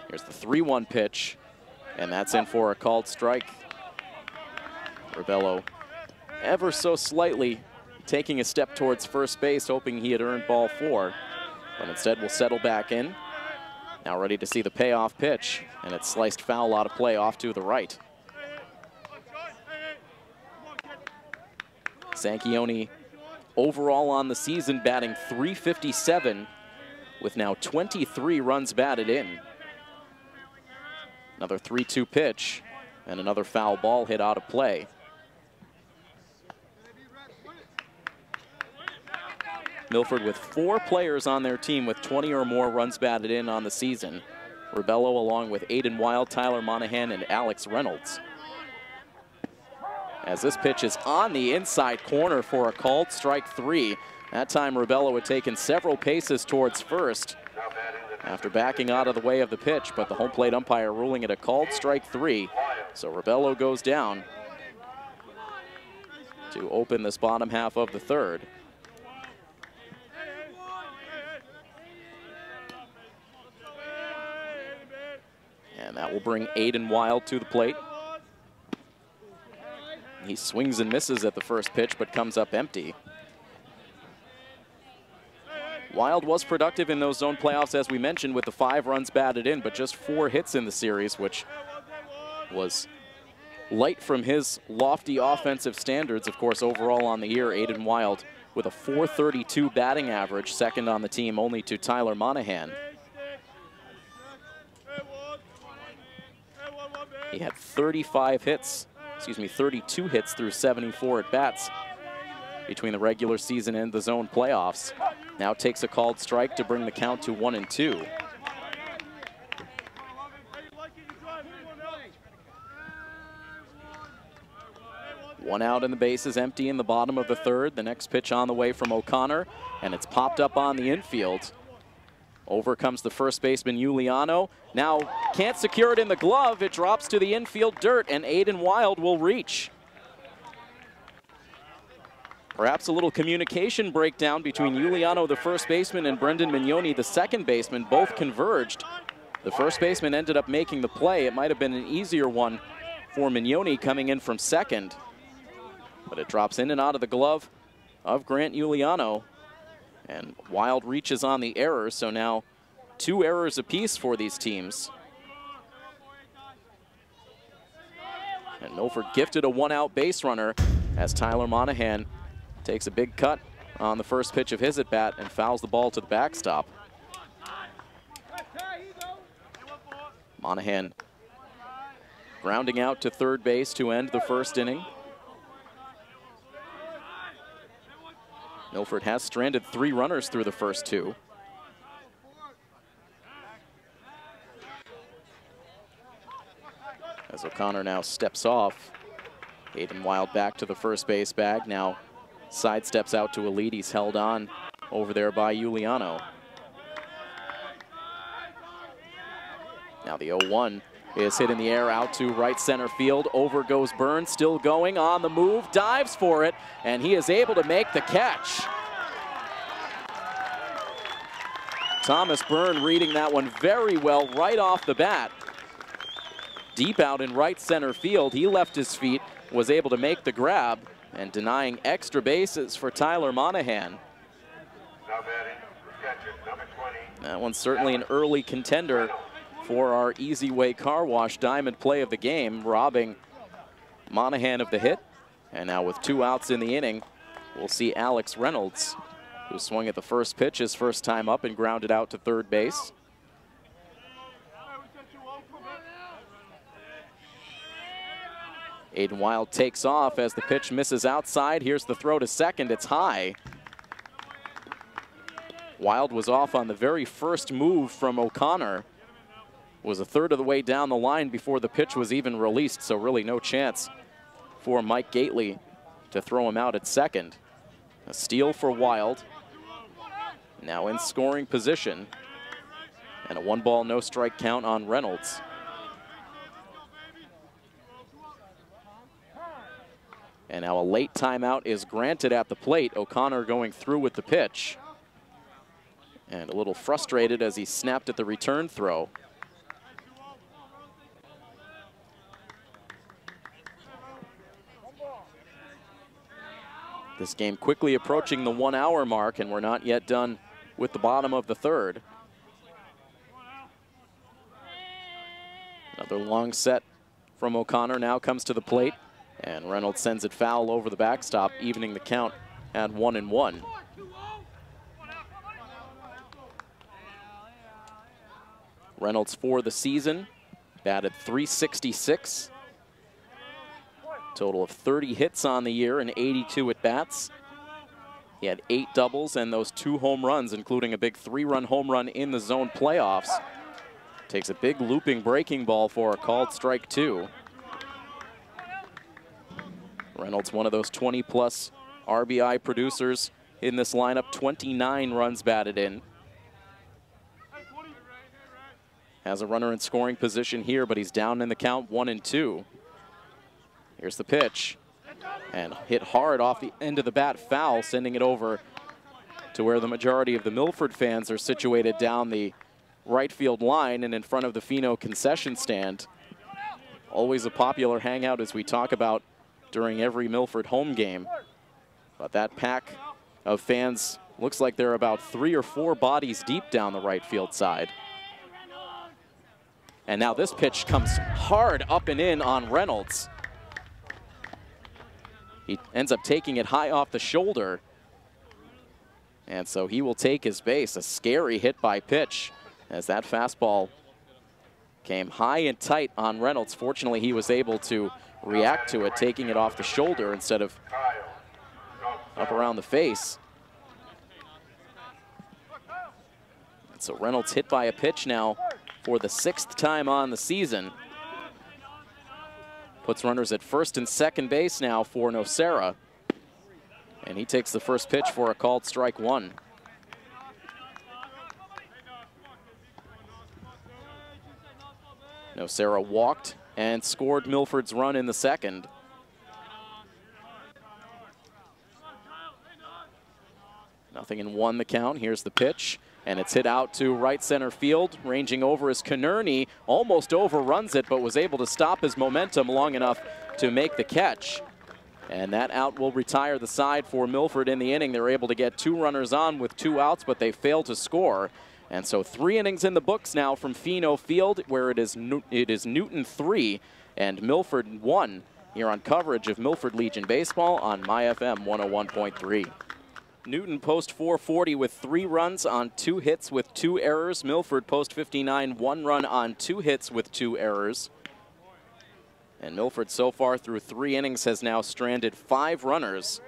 Speaker 1: Here's the 3-1 pitch, and that's in for a called strike. Rebello ever so slightly taking a step towards first base, hoping he had earned ball 4, but instead will settle back in. Now ready to see the payoff pitch, and it's sliced foul out of play off to the right. Sanchioni overall on the season batting .357 with now 23 runs batted in. Another 3-2 pitch and another foul ball hit out of play. Milford with 4 players on their team with 20 or more runs batted in on the season. Rebello along with Aiden Wild, Tyler Monahan, and Alex Reynolds. As this pitch is on the inside corner for a called strike 3. That time Rebello had taken several paces towards first.
Speaker 2: Now batting the
Speaker 1: after backing out of the way of the pitch, but the home plate umpire ruling it a called strike 3. So Rebello goes down to open this bottom half of the third. And that will bring Aiden Wild to the plate. He swings and misses at the first pitch, but comes up empty. Wild was productive in those zone playoffs, as we mentioned, with the 5 runs batted in, but just 4 hits in the series, which was light from his lofty offensive standards. Of course, overall on the year, Aiden Wild with a .432 batting average, second on the team only to Tyler Monahan. He had 32 hits through 74 at-bats between the regular season and the zone playoffs. Now takes a called strike to bring the count to 1-2. One out and the base is empty in the bottom of the third. The next pitch on the way from O'Connor, and it's popped up on the infield. Over comes the first baseman, Giuliano. Now can't secure it in the glove. It drops to the infield dirt, and Aiden Wild will reach. Perhaps a little communication breakdown between Giuliano, the first baseman, and Brendan Mignoni, the second baseman. Both converged. The first baseman ended up making the play. It might have been an easier one for Mignoni coming in from second, but it drops in and out of the glove of Grant Giuliano. And Wild reaches on the error, so now 2 errors apiece for these teams. And Milford gifted a 1-out base runner as Tyler Monahan takes a big cut on the first pitch of his at-bat and fouls the ball to the backstop. Monahan grounding out to third base to end the first inning. Milford has stranded 3 runners through the first 2. As O'Connor now steps off, Aiden Wild back to the first base bag. Now sidesteps out to a lead. He's held on over there by Giuliano. Now the 0-1 is hit in the air out to right center field. Over goes Burns, still going on the move, dives for it, and he is able to make the catch. Thomas Byrne reading that one very well right off the bat. Deep out in right center field, he left his feet, was able to make the grab, and denying extra bases for Tyler Monahan.
Speaker 2: Now batting, catcher, number 20.
Speaker 1: That one's certainly an early contender for our Easy Way Car Wash diamond play of the game, robbing Monahan of the hit. And now with 2 outs in the inning, we'll see Alex Reynolds, who swung at the first pitch his first time up and grounded out to third base. Aiden Wild takes off as the pitch misses outside. Here's the throw to second. It's high. Wild was off on the very first move from O'Connor. Was a third of the way down the line before the pitch was even released, so really no chance for Mike Gately to throw him out at second. A steal for Wild. Now in scoring position. And a 1-ball, no-strike count on Reynolds. And now a late timeout is granted at the plate. O'Connor going through with the pitch. And a little frustrated as he snapped at the return throw. This game quickly approaching the 1-hour mark, and we're not yet done with the bottom of the third. Another long set from O'Connor now comes to the plate, and Reynolds sends it foul over the backstop, evening the count at 1-1. Reynolds for the season batted .366. Total of 30 hits on the year and 82 at-bats. He had 8 doubles and those 2 home runs, including a big 3-run home run in the zone playoffs. Takes a big looping breaking ball for a called strike 2. Reynolds, one of those 20-plus RBI producers in this lineup, 29 runs batted in. has a runner in scoring position here, but he's down in the count 1-2. Here's the pitch. And hit hard off the end of the bat, foul, sending it over to where the majority of the Milford fans are situated down the right field line and in front of the Fino concession stand. Always a popular hangout, as we talk about during every Milford home game. But that pack of fans looks like they're about 3 or 4 bodies deep down the right field side. And now this pitch comes hard up and in on Reynolds. He ends up taking it high off the shoulder. And so he will take his base. A scary hit by pitch as that fastball came high and tight on Reynolds. Fortunately, he was able to react to it, taking it off the shoulder instead of up around the face. And so Reynolds hit by a pitch now for the 6th time on the season. Puts runners at first and second base now for Nocera. And he takes the first pitch for a called strike 1. Nocera walked and scored Milford's run in the second. Nothing in 1 the count. Here's the pitch. And it's hit out to right center field. Ranging over is Konerney. Almost overruns it, but was able to stop his momentum long enough to make the catch. And that out will retire the side for Milford in the inning. They're able to get 2 runners on with 2 outs, but they fail to score. And so 3 innings in the books now from Fino Field, where it is Newton 3 and Milford 1 here on coverage of Milford Legion Baseball on MyFM 101.3. Newton post 440 with 3 runs on 2 hits with 2 errors. Milford post 59, 1 run on 2 hits with 2 errors. And Milford so far through 3 innings has now stranded 5 runners.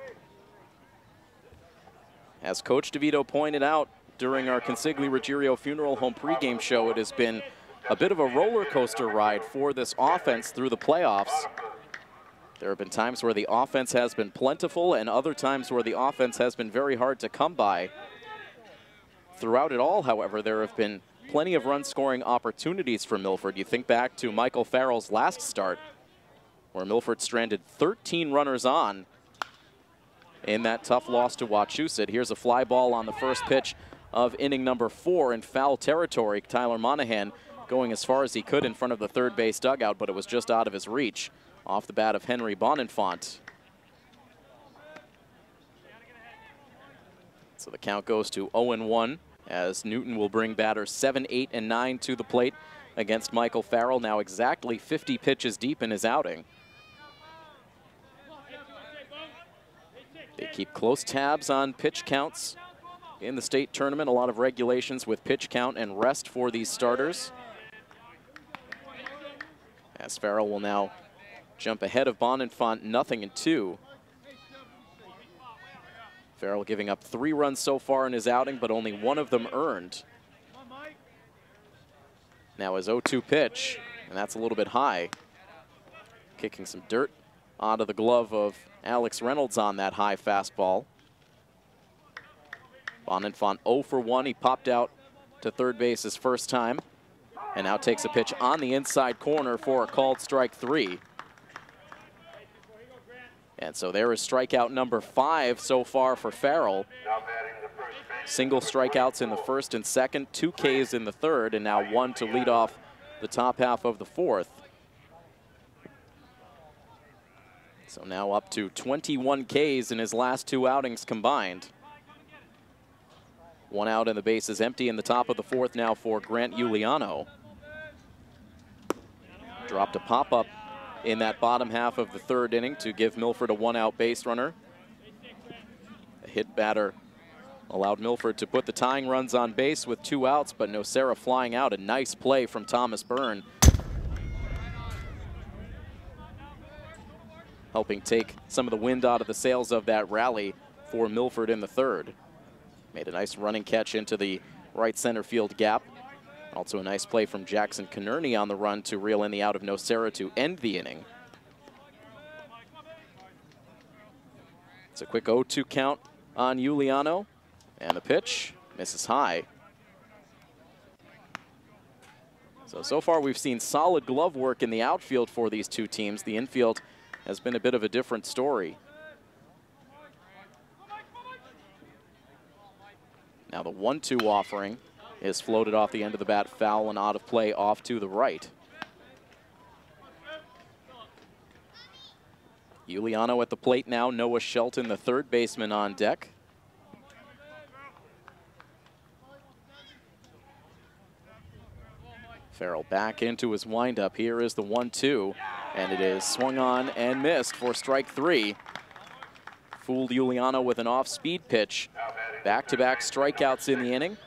Speaker 1: As Coach DeVito pointed out during our Consigli Ruggiero Funeral Home pregame show, it has been a bit of a roller coaster ride for this offense through the playoffs. There have been times where the offense has been plentiful and other times where the offense has been very hard to come by. Throughout it all, however, there have been plenty of run-scoring opportunities for Milford. You think back to Michael Farrell's last start, where Milford stranded 13 runners on in that tough loss to Wachusett. Here's a fly ball on the first pitch of inning number 4 in foul territory. Tyler Monahan going as far as he could in front of the third base dugout, but it was just out of his reach. Off the bat of Henry Bonenfant. So the count goes to 0-1 as Newton will bring batters 7, 8, and 9 to the plate against Michael Farrell, now exactly 50 pitches deep in his outing. They keep close tabs on pitch counts in the state tournament. A lot of regulations with pitch count and rest for these starters. As Farrell will now jump ahead of Bonenfant, 0-2. Farrell giving up 3 runs so far in his outing, but only 1 of them earned. Now his 0-2 pitch, and that's a little bit high. Kicking some dirt out of the glove of Alex Reynolds on that high fastball. Bonenfant 0 for 1. He popped out to third base his first time, and now takes a pitch on the inside corner for a called strike 3. And so there is strikeout number 5 so far for Farrell. Single strikeouts in the first and second, 2 Ks in the third, and now 1 to lead off the top half of the 4th. So now up to 21 Ks in his last 2 outings combined. 1 out and the base is empty in the top of the 4th now for Grant Giuliano. Dropped a pop-up in that bottom half of the 3rd inning to give Milford a 1-out base runner. A hit batter allowed Milford to put the tying runs on base with 2 outs, but Nocera flying out. A nice play from Thomas Byrne, helping take some of the wind out of the sails of that rally for Milford in the 3rd. Made a nice running catch into the right center field gap. Also a nice play from Jackson Konerney on the run to reel in the out of Nocera to end the inning. It's a quick 0-2 count on Giuliano, and the pitch misses high. So far we've seen solid glove work in the outfield for these two teams. The infield has been a bit of a different story. Now the 1-2 offering is floated off the end of the bat, foul and out of play off to the right. Giuliano at the plate now, Noah Shelton, the third baseman, on deck. Farrell back into his windup. Here is the 1-2, and it is swung on and missed for strike 3. Fooled Giuliano with an off-speed pitch. Back-to-back strikeouts in the inning.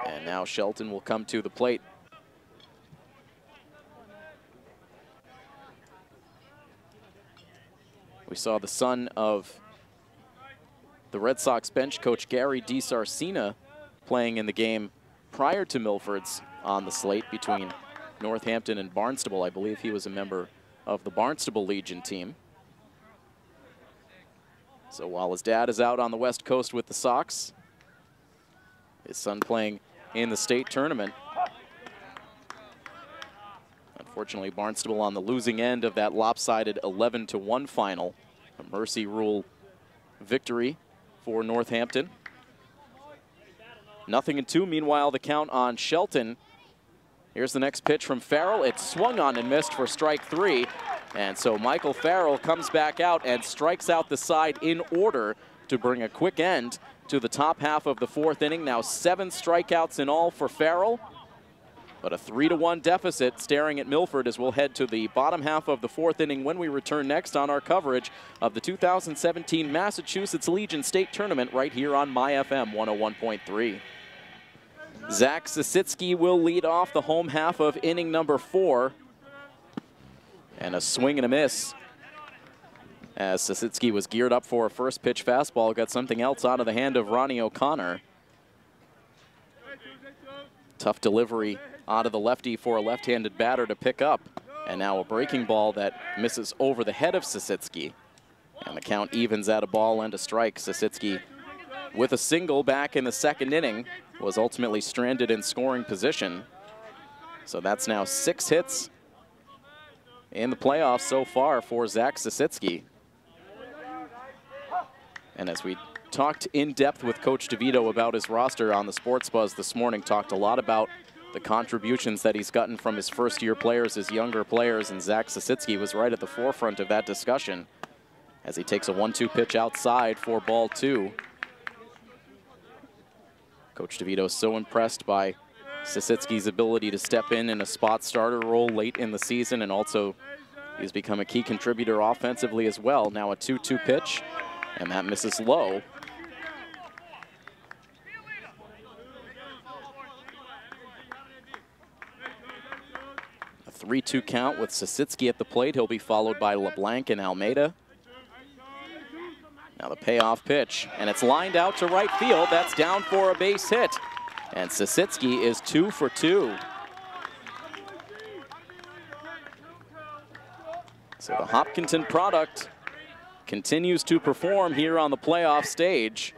Speaker 1: And now Shelton will come to the plate. We saw the son of the Red Sox bench coach Gary DiSarcina playing in the game prior to Milford's on the slate between Northampton and Barnstable. I believe he was a member of the Barnstable Legion team. So while his dad is out on the West Coast with the Sox, his son playing in the state tournament. Unfortunately, Barnstable on the losing end of that lopsided 11-1 final. A mercy rule victory for Northampton. 0-2. Meanwhile, the count on Shelton. Here's the next pitch from Farrell. It's swung on and missed for strike 3. And so Michael Farrell comes back out and strikes out the side in order to bring a quick end to the top half of the 4th inning. Now 7 strikeouts in all for Farrell, but a 3-1 deficit staring at Milford as we'll head to the bottom half of the 4th inning when we return next on our coverage of the 2017 Massachusetts Legion State Tournament right here on MyFM 101.3. Zach Sisitsky will lead off the home half of inning number 4. And a swing and a miss as Sisitsky was geared up for a first pitch fastball, got something else out of the hand of Ronnie O'Connor. Tough delivery out of the lefty for a left-handed batter to pick up. And now a breaking ball that misses over the head of Sisitsky. And the count evens at a ball and a strike. Sisitsky with a single back in the 2nd inning was ultimately stranded in scoring position. So that's now 6 hits in the playoffs so far for Zach Sisitsky. And as we talked in depth with Coach DeVito about his roster on the Sports Buzz this morning, talked a lot about the contributions that he's gotten from his first-year players, his younger players, and Zach Sisitsky was right at the forefront of that discussion as he takes a 1-2 pitch outside for ball 2. Coach DeVito is so impressed by Sisitsky's ability to step in a spot starter role late in the season, and also he's become a key contributor offensively as well. Now a 2-2 pitch, and that misses low. A 3-2 count with Sisitsky at the plate. He'll be followed by LeBlanc and Almeida. Now the payoff pitch, and it's lined out to right field. That's down for a base hit. And Sisitsky is 2 for 2. So the Hopkinton product continues to perform here on the playoff stage.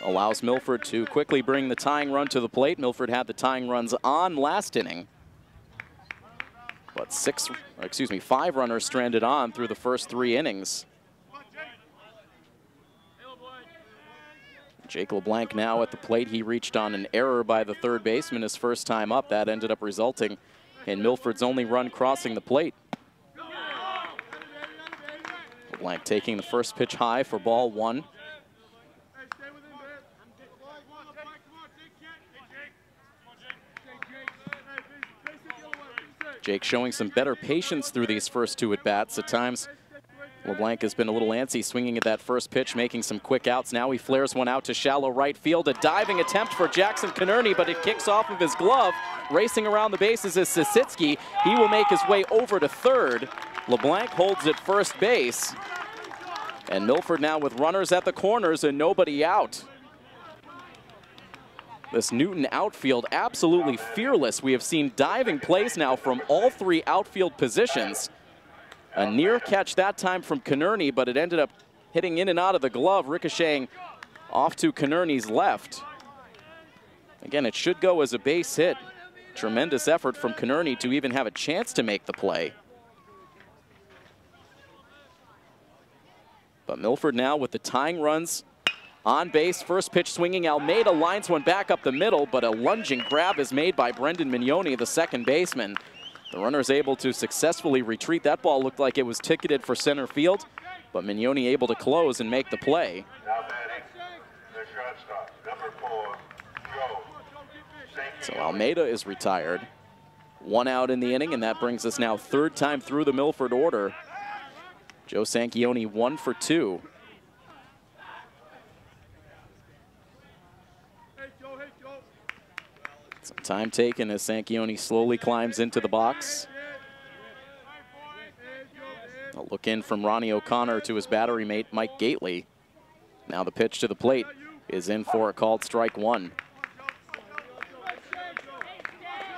Speaker 1: Allows Milford to quickly bring the tying run to the plate. Milford had the tying runs on last inning. But 5 runners stranded on through the first 3 innings. Jake LeBlanc now at the plate. He reached on an error by the third baseman his first time up. That ended up resulting in Milford's only run crossing the plate. LeBlanc taking the first pitch high for ball 1. Jake showing some better patience through these first 2 at-bats. At times, LeBlanc has been a little antsy swinging at that first pitch, making some quick outs. Now he flares one out to shallow right field. A diving attempt for Jackson Conerney, but it kicks off of his glove. Racing around the bases is Sisitsky. He will make his way over to third. LeBlanc holds at first base. And Milford now with runners at the corners and nobody out. This Newton outfield absolutely fearless. We have seen diving plays now from all 3 outfield positions. A near catch that time from Conerney, but it ended up hitting in and out of the glove, ricocheting off to Conerney's left. Again, it should go as a base hit. Tremendous effort from Konnerny to even have a chance to make the play. But Milford now with the tying runs on base. First pitch swinging. Almeida lines one back up the middle, but a lunging grab is made by Brendan Mignoni, the second baseman. The runner is able to successfully retreat. That ball looked like it was ticketed for center field, but Mignoni able to close and make the play.
Speaker 2: Now batting, the shortstop, number 4, Joe.
Speaker 1: So Almeida is retired. 1 out in the inning, and that brings us now third time through the Milford order. Joe Sanchioni 1 for 2. Some time taken as Sanchioni slowly climbs into the box. A look in from Ronnie O'Connor to his battery mate, Mike Gately. Now the pitch to the plate is in for a called strike 1.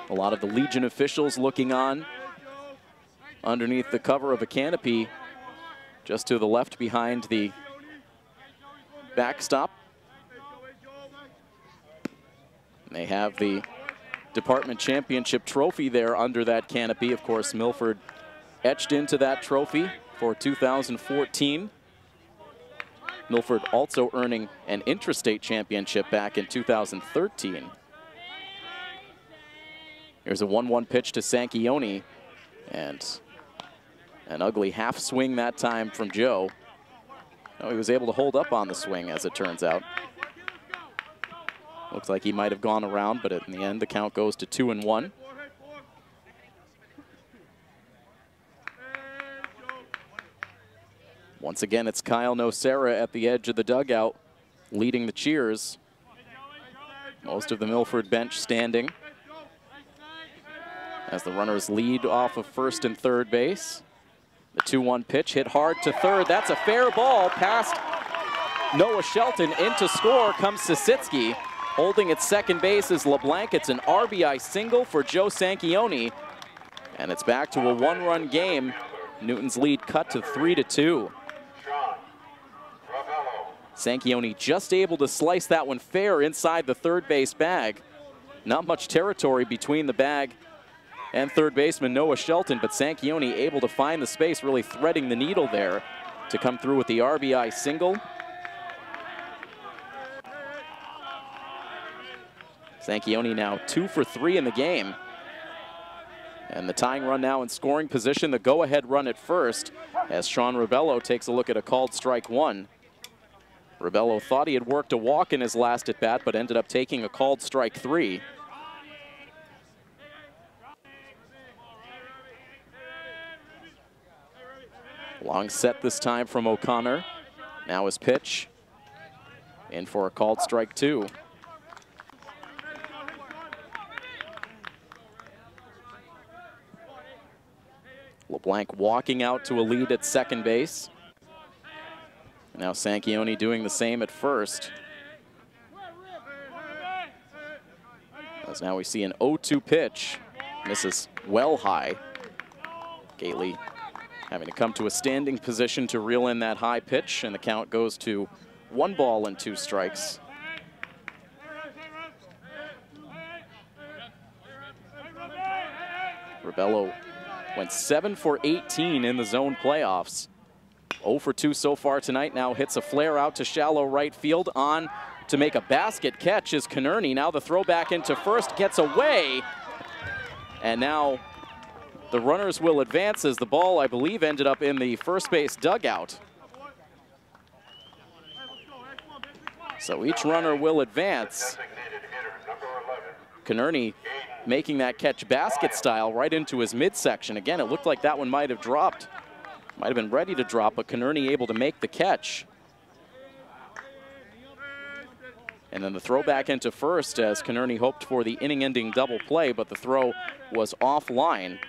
Speaker 1: A lot of the Legion officials looking on underneath the cover of a canopy just to the left behind the backstop. And they have the Department Championship trophy there under that canopy. Of course, Milford etched into that trophy for 2014. Milford also earning an intrastate championship back in 2013. Here's a 1-1 pitch to Sanchioni, and an ugly half swing that time from Joe. No, he was able to hold up on the swing, as it turns out. Looks like he might have gone around, but in the end, the count goes to 2-1. Once again, it's Kyle Nocera at the edge of the dugout, leading the cheers. Most of the Milford bench standing as the runners lead off of first and third base. The 2-1 pitch hit hard to third. That's a fair ball past Noah Shelton. Into score comes Sisitsky. Holding at second base is LeBlanc. It's an RBI single for Joe Sanchioni. And it's back to a 1-run game. Newton's lead cut to 3-2. Sanchioni just able to slice that one fair inside the third base bag. Not much territory between the bag and third baseman Noah Shelton, but Sanchioni able to find the space, really threading the needle there to come through with the RBI single. Sanchioni now 2 for 3 in the game. And the tying run now in scoring position, the go-ahead run at first, as Sean Ribello takes a look at a called strike 1. Ribello thought he had worked a walk in his last at-bat, but ended up taking a called strike 3. Long set this time from O'Connor. Now his pitch. In for a called strike 2. LeBlanc walking out to a lead at second base. Now Sanchioni doing the same at first. As now we see an 0-2 pitch. Misses well high. Gately having to come to a standing position to reel in that high pitch, and the count goes to 1 ball and 2 strikes. Ribello went 7 for 18 in the zone playoffs. 0 for 2 so far tonight. Now hits a flare out to shallow right field. On to make a basket catch is Konnerny. Now the throw back into first, gets away. And now the runners will advance as the ball, I believe, ended up in the first base dugout. So each runner will advance. Konnerny making that catch basket style right into his midsection. Again, it looked like that one might have dropped. Might have been ready to drop, but Konnerny able to make the catch. And then the throw back into first as Konnerny hoped for the inning-ending double play, but the throw was offline.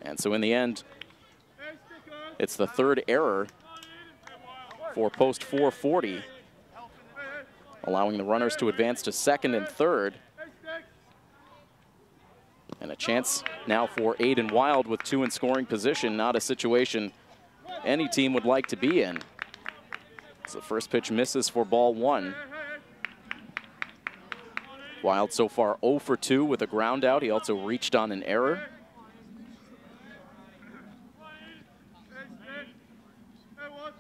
Speaker 1: And so in the end, it's the third error for post 440, allowing the runners to advance to second and third. And a chance now for Aiden Wild with 2 in scoring position, not a situation any team would like to be in. So the first pitch misses for ball 1. Wild so far 0 for 2 with a ground out. He also reached on an error.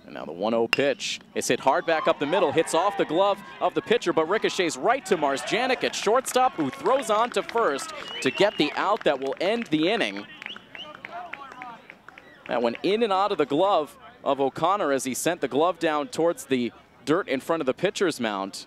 Speaker 1: And now the 1-0 pitch is hit hard back up the middle, hits off the glove of the pitcher, but ricochets right to Marzjanek at shortstop, who throws on to first to get the out that will end the inning. That went in and out of the glove of O'Connor as he sent the glove down towards the dirt in front of the pitcher's mound.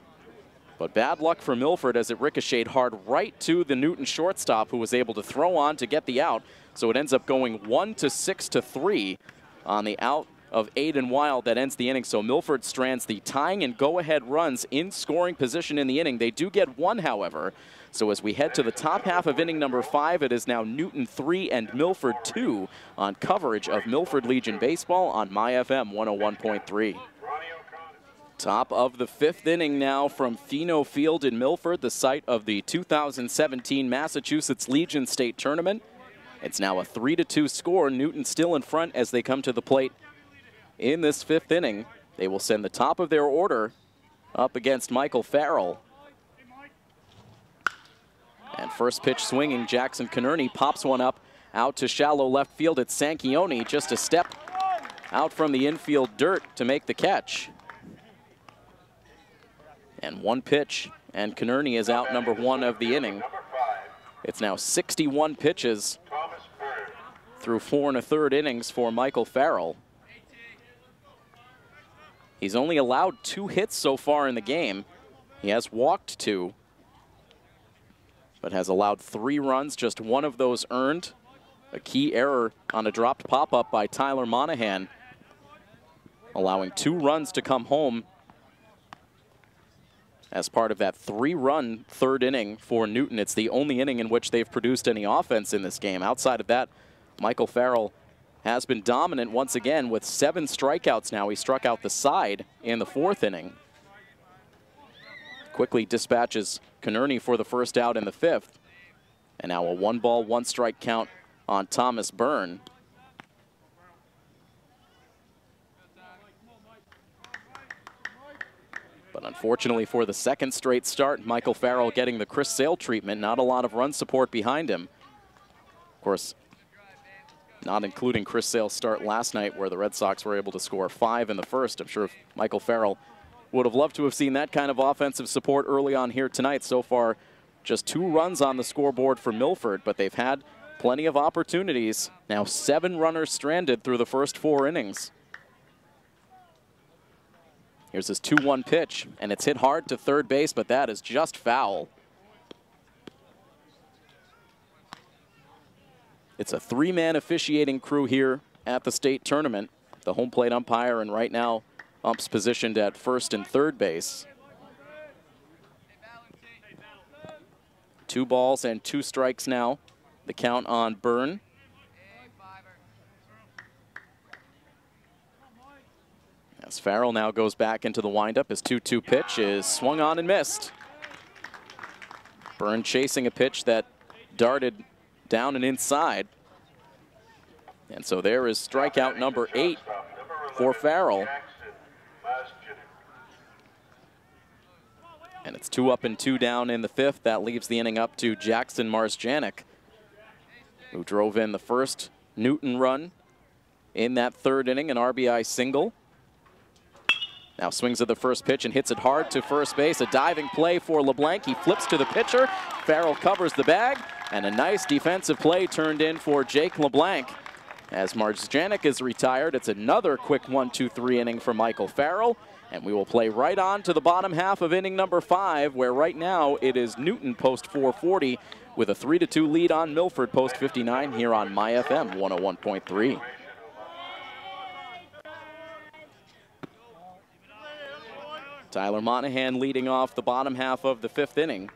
Speaker 1: But bad luck for Milford as it ricocheted hard right to the Newton shortstop, who was able to throw on to get the out. So it ends up going 1-6-3 on the out of Aiden Wild that ends the inning. So Milford strands the tying and go-ahead runs in scoring position in the inning. They do get one, however. So as we head to the top half of inning number 5, it is now Newton 3 and Milford 2 on coverage of Milford Legion Baseball on MyFM 101.3. Top of the 5th inning now from Fino Field in Milford, the site of the 2017 Massachusetts Legion State Tournament. It's now a 3-2 score. Newton still in front as they come to the plate in this 5th inning. They will send the top of their order up against Michael Farrell. And first pitch swinging, Jackson Canerney pops one up out to shallow left field. It's Sanchione just a step out from the infield dirt to make the catch. And one pitch, and Canerney is out number 1 of the inning. It's now 61 pitches through 4 1/3 innings for Michael Farrell. He's only allowed 2 hits so far in the game. He has walked 2, but has allowed 3 runs, just 1 of those earned. A key error on a dropped pop-up by Tyler Monahan, allowing 2 runs to come home as part of that 3-run 3rd inning for Newton. It's the only inning in which they've produced any offense in this game. Outside of that, Michael Farrell has been dominant once again with 7 strikeouts now. He struck out the side in the 4th inning. Quickly dispatches Canerney for the first out in the 5th. And now a 1-ball, 1-strike count on Thomas Byrne. But unfortunately for the 2nd straight start, Michael Farrell getting the Chris Sale treatment. Not a lot of run support behind him. Of course, not including Chris Sale's start last night where the Red Sox were able to score 5 in the 1st. I'm sure if Michael Farrell would have loved to have seen that kind of offensive support early on here tonight. So far, just 2 runs on the scoreboard for Milford, but they've had plenty of opportunities. Now 7 runners stranded through the first 4 innings. Here's his 2-1 pitch, and it's hit hard to 3rd base, but that is just foul. It's a 3-man officiating crew here at the state tournament. The home plate umpire, and right now umps positioned at 1st and 3rd base. 2 balls and 2 strikes now. The count on Byrne. As Farrell now goes back into the windup, his 2-2 pitch is swung on and missed. Byrne chasing a pitch that darted down and inside. And so there is strikeout number 8 for Farrell. And it's 2 up and 2 down in the 5th. That leaves the inning up to Jackson Marzjanek, who drove in the first Newton run in that 3rd inning, an RBI single. Now swings at the first pitch and hits it hard to first base. A diving play for LeBlanc. He flips to the pitcher. Farrell covers the bag. And a nice defensive play turned in for Jake LeBlanc. As Marzjanek is retired, it's another quick 1-2-3 inning for Michael Farrell. And we will play right on to the bottom half of inning number 5, where right now it is Newton post 440 with a 3-2 lead on Milford post 59 here on MyFM 101.3. Tyler Monahan leading off the bottom half of the 5th inning.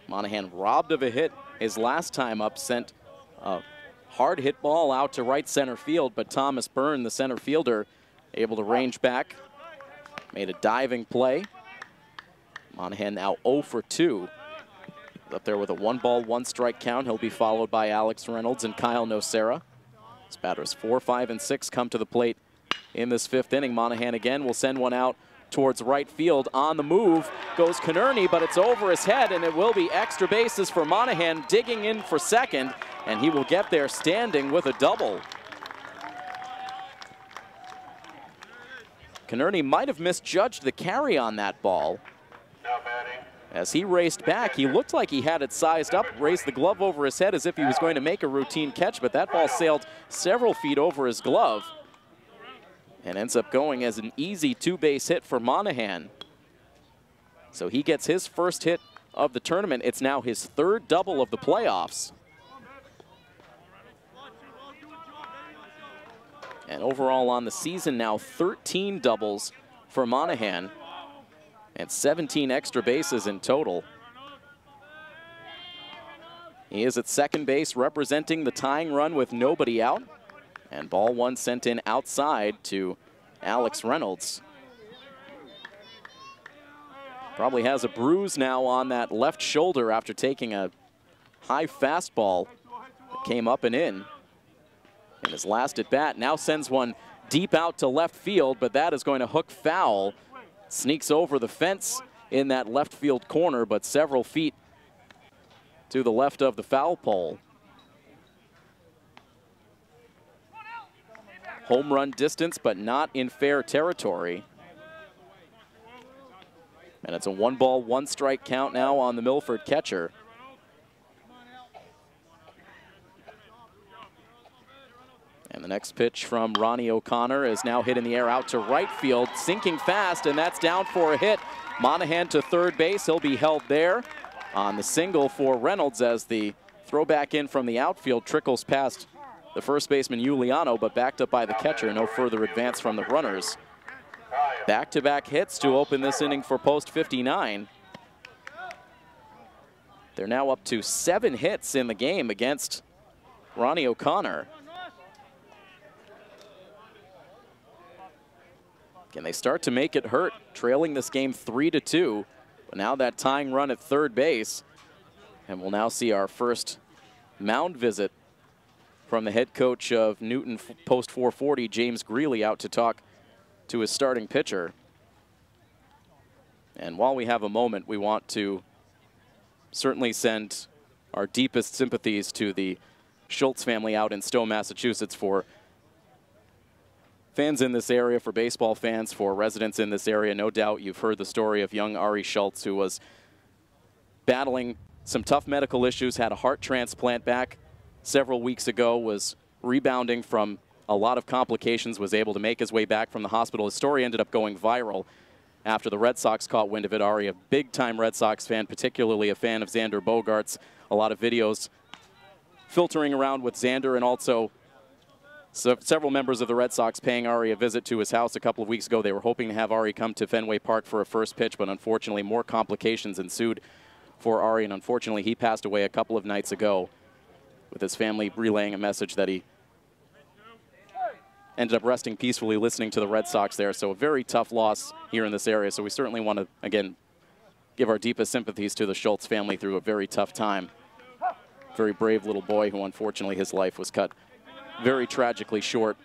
Speaker 1: Monahan robbed of a hit his last time up, sent a hard hit ball out to right center field, but Thomas Byrne, the center fielder, able to range back, made a diving play. Monahan now 0 for 2. Up there with a 1-ball, 1-strike count. He'll be followed by Alex Reynolds and Kyle Nocera. His batters 4, 5, and 6 come to the plate in this 5th inning. Monahan again will send one out towards right field. On the move goes Konechny, but it's over his head, and it will be extra bases for Monahan, digging in for second, and he will get there standing with a double. Konechny might have misjudged the carry on that ball.
Speaker 2: Now batting.
Speaker 1: As he raced back, he looked like he had it sized up, raised the glove over his head as if he was going to make a routine catch, but that ball sailed several feet over his glove and ends up going as an easy two-base hit for Monahan. So he gets his first hit of the tournament. It's now his third double of the playoffs. And overall on the season now, 13 doubles for Monahan and 17 extra bases in total. He is at second base representing the tying run with nobody out. And ball one sent in outside to Alex Reynolds. Probably has a bruise now on that left shoulder after taking a high fastball that came up and in his last at bat. Now sends one deep out to left field, but that is going to hook foul. Sneaks over the fence in that left field corner, but several feet to the left of the foul pole. Home run distance, but not in fair territory. And it's a 1-ball, 1-strike count now on the Milford catcher. And the next pitch from Ronnie O'Connor is now hit in the air out to right field, sinking fast, and that's down for a hit. Monahan to third base. He'll be held there on the single for Reynolds as the throw back in from the outfield trickles past the first baseman Giuliano, but backed up by the catcher. No further advance from the runners. Back-to-back hits to open this inning for post 59. They're now up to 7 hits in the game against Ronnie O'Connor. Can they start to make it hurt, trailing this game 3-2, but now that tying run at third base, and we'll now see our first mound visit from the head coach of Newton post 440, James Greeley, out to talk to his starting pitcher. And while we have a moment, we want to certainly send our deepest sympathies to the Schultz family out in Stowe, Massachusetts, for fans in this area, for baseball fans, for residents in this area. No doubt you've heard the story of young Ari Schultz, who was battling some tough medical issues, had a heart transplant back several weeks ago, was rebounding from a lot of complications, was able to make his way back from the hospital. His story ended up going viral after the Red Sox caught wind of it. Ari, a big-time Red Sox fan, particularly a fan of Xander Bogaerts. A lot of videos filtering around with Xander, and also several members of the Red Sox paying Ari a visit to his house a couple of weeks ago. They were hoping to have Ari come to Fenway Park for a first pitch, but unfortunately more complications ensued for Ari, and unfortunately he passed away a couple of nights ago, with his family relaying a message that he ended up resting peacefully listening to the Red Sox there. So a very tough loss here in this area. So we certainly want to, again, give our deepest sympathies to the Schultz family through a very tough time. Very brave little boy who, unfortunately, his life was cut very tragically short.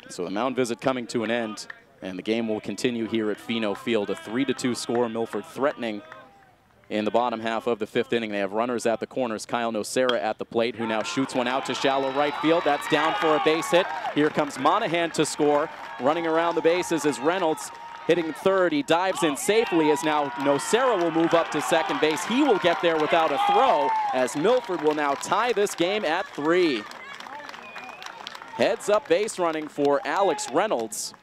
Speaker 1: So the mound visit coming to an end, and the game will continue here at Pheno Field. A 3-2 score. Milford threatening in the bottom half of the 5th inning. They have runners at the corners. Kyle Nocera at the plate, who now shoots one out to shallow right field. That's down for a base hit. Here comes Monahan to score. Running around the bases is Reynolds, hitting third. He dives in safely as now Nocera will move up to second base. He will get there without a throw, as Milford will now tie this game at 3. Heads up base running for Alex Reynolds,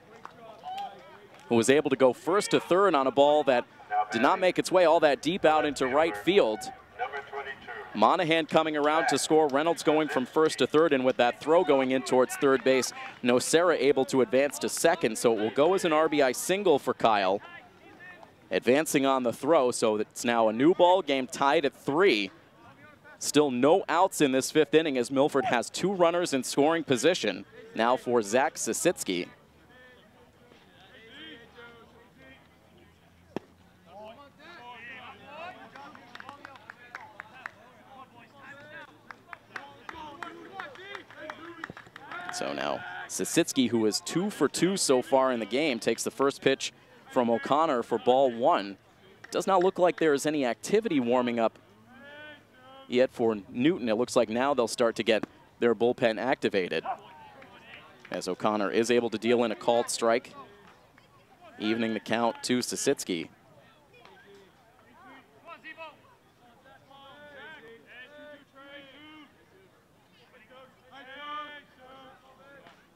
Speaker 1: who was able to go first to third on a ball that did not make its way all that deep out into right field. Monahan coming around to score. Reynolds going from first to third, and with that throw going in towards third base, Nocera able to advance to second, so it will go as an RBI single for Kyle. Advancing on the throw, so it's now a new ball game tied at 3. Still no outs in this 5th inning as Milford has 2 runners in scoring position. Now for Zach Sisitsky. So now Sisitsky, who is 2 for 2 so far in the game, takes the first pitch from O'Connor for ball 1. Does not look like there is any activity warming up yet for Newton. It looks like now they'll start to get their bullpen activated, as O'Connor is able to deal in a called strike, evening the count to Sisitsky.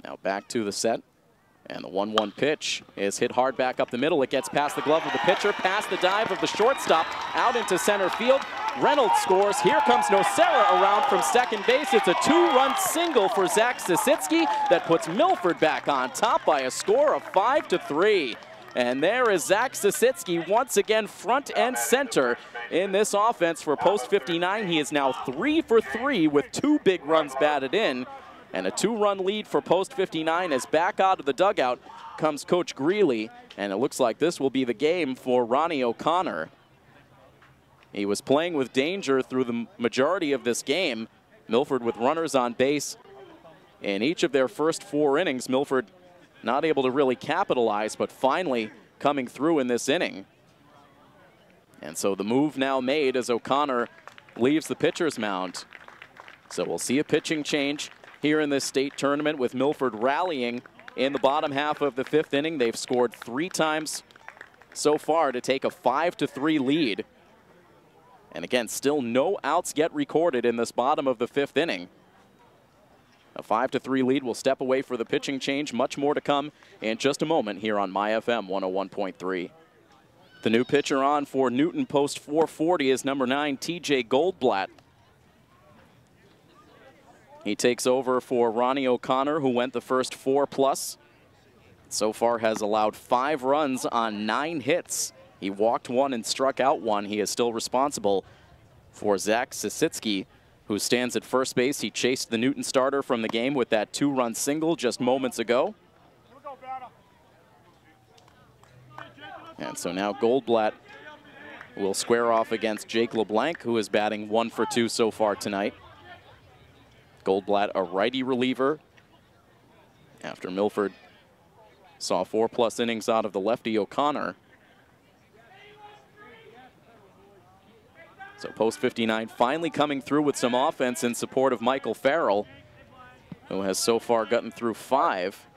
Speaker 1: Now back to the set, and the 1-1 pitch is hit hard back up the middle. It gets past the glove of the pitcher, past the dive of the shortstop, out into center field. Reynolds scores. Here comes Nocera around from second base. It's a 2-run single for Zach Sisitsky that puts Milford back on top by a score of 5-3. And there is Zach Sisitsky once again front and center in this offense for post 59. He is now 3 for 3 with 2 big runs batted in. And a 2-run lead for post 59 as back out of the dugout comes Coach Greeley. And it looks like this will be the game for Ronnie O'Connor. He was playing with danger through the majority of this game. Milford with runners on base in each of their first 4 innings. Milford not able to really capitalize, but finally coming through in this inning. And so the move now made as O'Connor leaves the pitcher's mound. So we'll see a pitching change here in this state tournament, with Milford rallying in the bottom half of the 5th inning. They've scored 3 times so far to take a 5-3 lead. And again, still no outs yet recorded in this bottom of the 5th inning. A 5-3 lead will step away for the pitching change. Much more to come in just a moment here on My FM 101.3. The new pitcher on for Newton post 440 is number 9, TJ Goldblatt. He takes over for Ronnie O'Connor, who went the first 4+. So far has allowed 5 runs on 9 hits. He walked 1 and struck out 1. He is still responsible for Zach Sisitsky, who stands at first base. He chased the Newton starter from the game with that 2-run single just moments ago. And so now Goldblatt will square off against Jake LeBlanc, who is batting 1 for 2 so far tonight. Goldblatt, a righty reliever, after Milford saw 4+ innings out of the lefty O'Connor. So post 59 finally coming through with some offense in support of Michael Farrell, who has so far gotten through 5,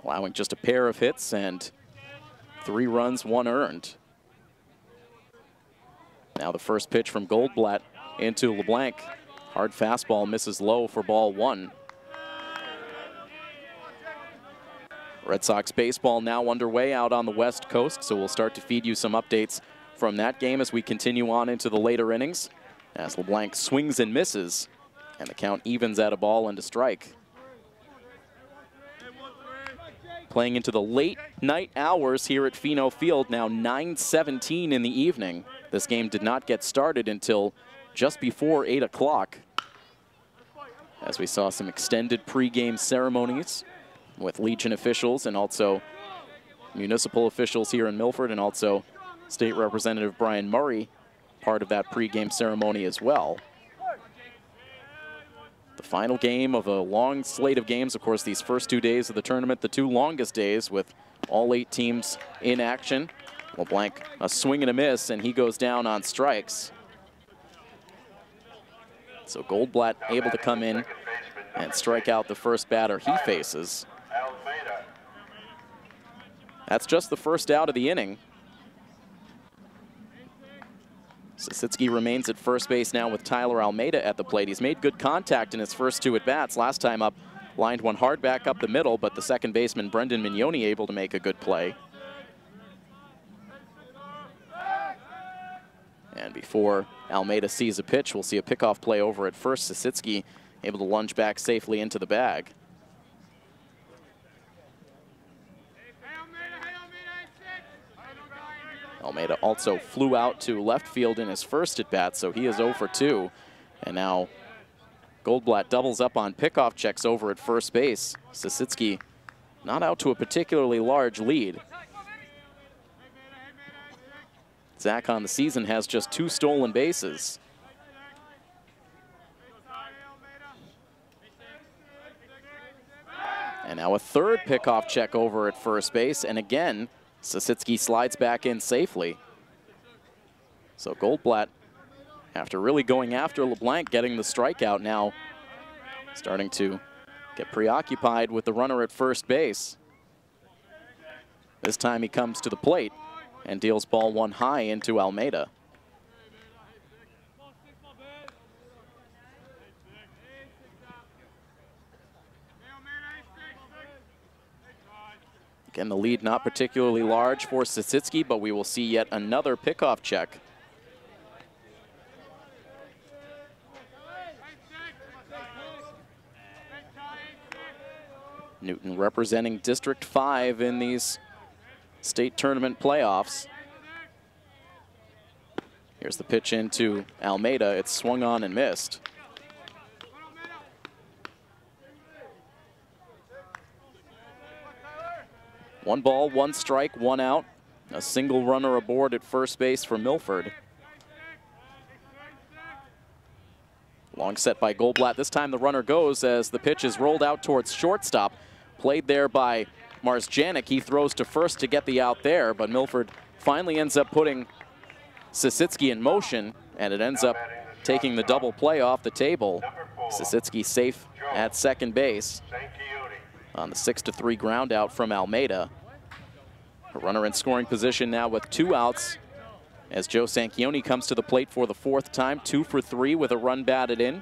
Speaker 1: allowing just a pair of hits and 3 runs, 1 earned. Now the first pitch from Goldblatt into LeBlanc. Hard fastball misses low for ball 1. Red Sox baseball now underway out on the West Coast, so we'll start to feed you some updates from that game as we continue on into the later innings, as LeBlanc swings and misses, and the count evens at a ball and a strike. Playing into the late night hours here at Pheno Field, now 9:17 in the evening. This game did not get started until just before 8 o'clock, as we saw some extended pregame ceremonies with Legion officials and also municipal officials here in Milford, and also State Representative Brian Murray, part of that pregame ceremony as well. The final game of a long slate of games. Of course, these first 2 days of the tournament, the 2 longest days with all 8 teams in action. LeBlanc, a swing and a miss, and he goes down on strikes. So Goldblatt able to come in and strike out the first batter he faces. That's just the first out of the inning. Sisitsky remains at first base now with Tyler Almeida at the plate. He's made good contact in his first 2 at-bats. Last time up, lined one hard back up the middle, but the second baseman, Brendan Mignoni, able to make a good play. And before Almeida sees a pitch, we'll see a pickoff play over at first. Sisitsky able to lunge back safely into the bag. Almeida also flew out to left field in his first at-bat, so he is 0 for 2. And now Goldblatt doubles up on pickoff checks over at first base. Sisitsky not out to a particularly large lead. Zach on the season has just 2 stolen bases. Now a third pickoff check over at first base, and again, Sasitsky slides back in safely. So Goldblatt, after really going after LeBlanc, getting the strikeout, now starting to get preoccupied with the runner at first base. This time he comes to the plate and deals ball one high into Almeida. Again, the lead not particularly large for Sasitsky, but we will see yet another pickoff check. Newton representing District 5 in these state tournament playoffs. Here's the pitch into Almeida. It's swung on and missed. One ball, one strike, one out. A single runner aboard at first base for Milford. Long set by Goldblatt. This time the runner goes as the pitch is rolled out towards shortstop. Played there by Marzjanek. He throws to first to get the out there, but Milford finally ends up putting Sasitsky in motion, and it ends up taking the double play off the table. Sasitsky safe at second base on the 6-3 ground out from Almeida. A runner in scoring position now with 2 outs as Joe Sanchioni comes to the plate for the 4th time, 2 for 3 with a run batted in.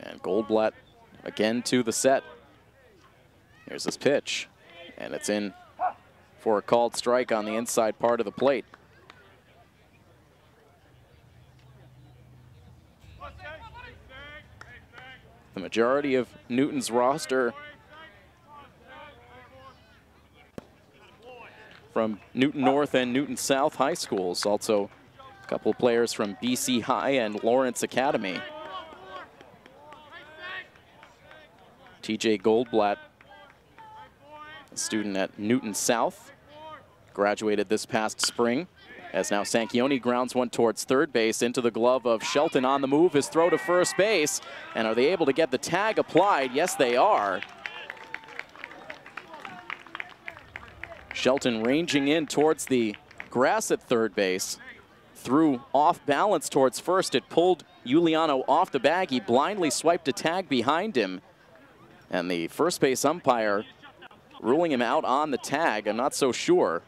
Speaker 1: And Goldblatt again to the set. Here's his pitch, and it's in for a called strike on the inside part of the plate. The majority of Newton's roster from Newton North and Newton South high schools. Also a couple of players from BC High and Lawrence Academy. TJ Goldblatt, a student at Newton South, graduated this past spring, as now Sanchioni grounds one towards third base into the glove of Shelton. On the move, his throw to first base, and are they able to get the tag applied? Yes, they are. Shelton ranging in towards the grass at third base, threw off balance towards first. It pulled Giuliano off the bag. He blindly swiped a tag behind him, and the first base umpire ruling him out on the tag. I'm not so sure,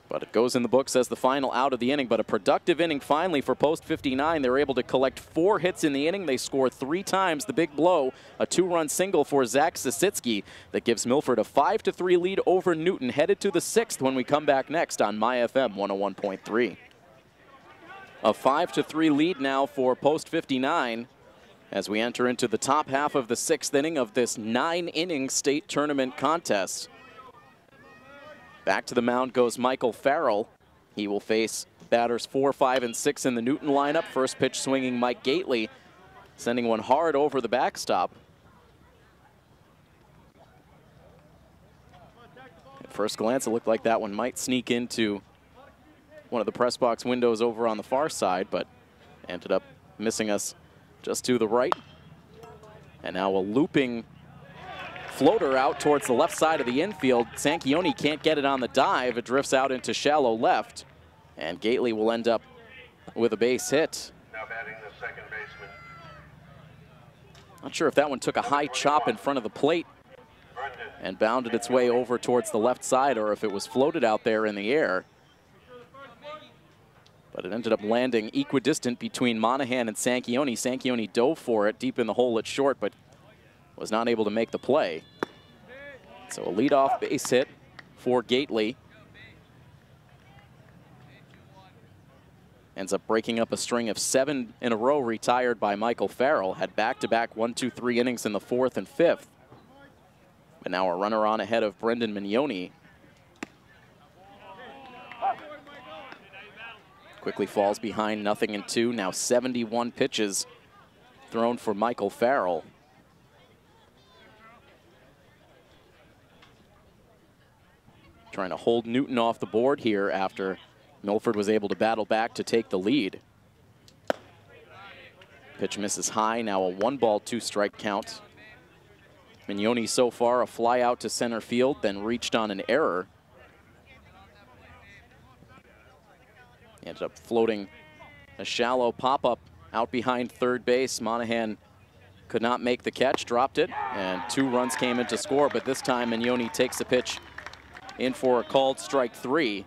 Speaker 1: but it goes in the books as the final out of the inning. But a productive inning finally for Post 59. They were able to collect 4 hits in the inning. They score 3 times. The big blow, a 2-run single for Zach Sasitsky that gives Milford a 5-3 lead over Newton, headed to the 6th when we come back next on My FM 101.3. A 5-3 lead now for Post 59 as we enter into the top half of the 6th inning of this 9-inning state tournament contest. Back to the mound goes Michael Farrell. He will face batters 4, 5, and 6 in the Newton lineup. First pitch swinging Mike Gately, sending one hard over the backstop. At first glance, it looked like that one might sneak into one of the press box windows over on the far side, but ended up missing us just to the right. And now a looping floater out towards the left side of the infield. Sanchioni can't get it on the dive. It drifts out into shallow left, and Gately will end up with a base hit.
Speaker 2: Now batting the second baseman.
Speaker 1: Not sure if that one took a high chop in front of the plate and bounded its way over towards the left side, or if it was floated out there in the air. But it ended up landing equidistant between Monahan and Sanchioni. Sanchioni dove for it deep in the hole at short, but was not able to make the play. So a leadoff base hit for Gately. Ends up breaking up a string of 7 in a row retired by Michael Farrell. Had back-to-back 1-2-3 innings in the 4th and 5th. But now a runner on ahead of Brendan Mignoni. Quickly falls behind 0-2. Now 71 pitches thrown for Michael Farrell. trying to hold Newton off the board here after Milford was able to battle back to take the lead. Pitch misses high, now a 1-ball, 2-strike count. Mignoni so far a fly out to center field, then reached on an error. He ended up floating a shallow pop-up out behind third base. Monahan could not make the catch, dropped it, and 2 runs came in to score, but this time Mignoni takes the pitch in for a called strike 3.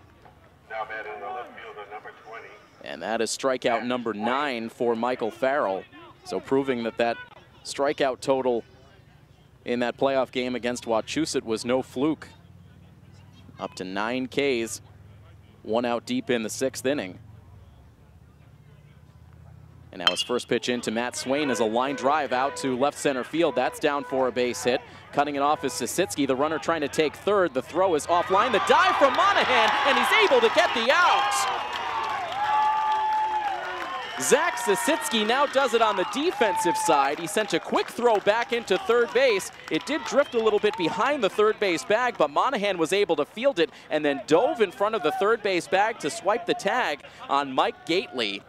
Speaker 2: Now batting the left fielder, number 20.
Speaker 1: And that is strikeout number 9 for Michael Farrell. So proving that that strikeout total in that playoff game against Wachusett was no fluke. Up to 9 Ks, 1 out deep in the 6th inning. And now his first pitch into Matt Swain is a line drive out to left center field. That's down for a base hit. Cutting it off is Sisitsky, the runner trying to take third. The throw is offline. The dive from Monahan, and he's able to get the out. Zach Sisitsky now does it on the defensive side. He sent a quick throw back into third base. It did drift a little bit behind the third base bag, but Monahan was able to field it and then dove in front of the third base bag to swipe the tag on Mike Gately.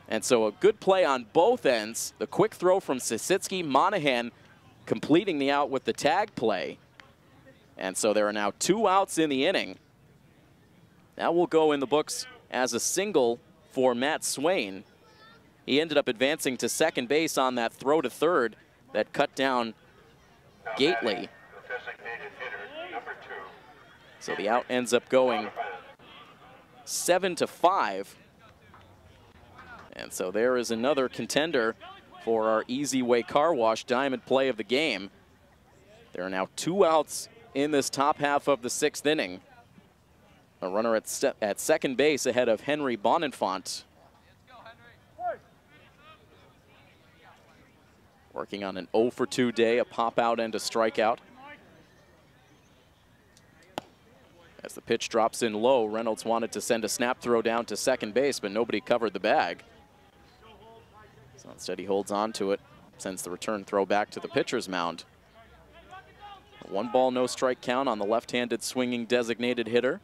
Speaker 1: And so a good play on both ends. The quick throw from Sisitsky, Monahan completing the out with the tag play. And so there are now 2 outs in the inning. That will go in the books as a single for Matt Swain. He ended up advancing to second base on that throw to third that cut down Gately. So the out ends up going 7-5. And so there is another contender for our Easy Way Car Wash Diamond Play of the game. There are now 2 outs in this top half of the 6th inning. A runner at second base ahead of Henry Bonenfant. Working on an 0 for 2 day, a pop out and a strikeout. As the pitch drops in low, Reynolds wanted to send a snap throw down to second base, but nobody covered the bag. So instead he holds on to it, sends the return throw back to the pitcher's mound. A 1-ball, no strike count on the left-handed swinging designated hitter.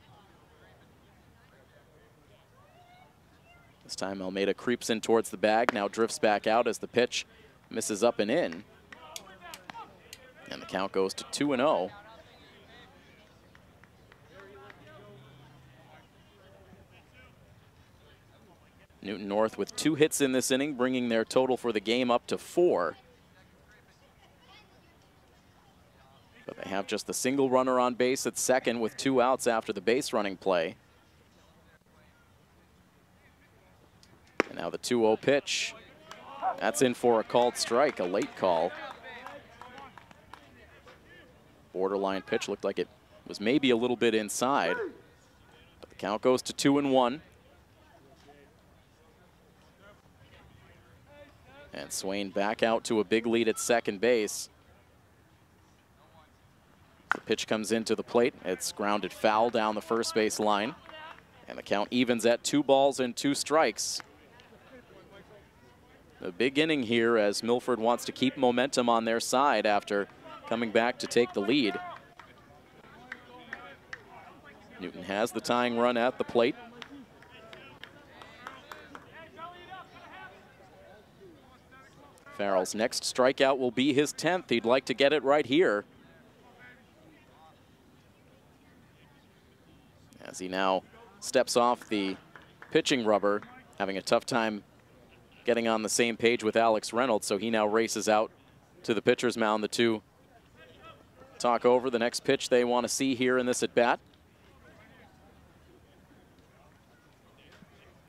Speaker 1: This time Almeida creeps in towards the bag, now drifts back out as the pitch misses up and in. And the count goes to 2-0. Newton North with 2 hits in this inning, bringing their total for the game up to 4. But they have just the single runner on base at second with 2 outs after the base running play. And now the 2-0 pitch. That's in for a called strike, a late call. Borderline pitch, looked like it was maybe a little bit inside. But the count goes to 2-1. And Swain back out to a big lead at second base. The pitch comes into the plate. It's grounded foul down the first base line. And the count evens at 2 balls and 2 strikes. A big inning here as Milford wants to keep momentum on their side after coming back to take the lead. Newton has the tying run at the plate. Farrell's next strikeout will be his 10th. He'd like to get it right here. As he now steps off the pitching rubber, having a tough time getting on the same page with Alex Reynolds, so he now races out to the pitcher's mound. The two talk over the next pitch they want to see here in this at-bat.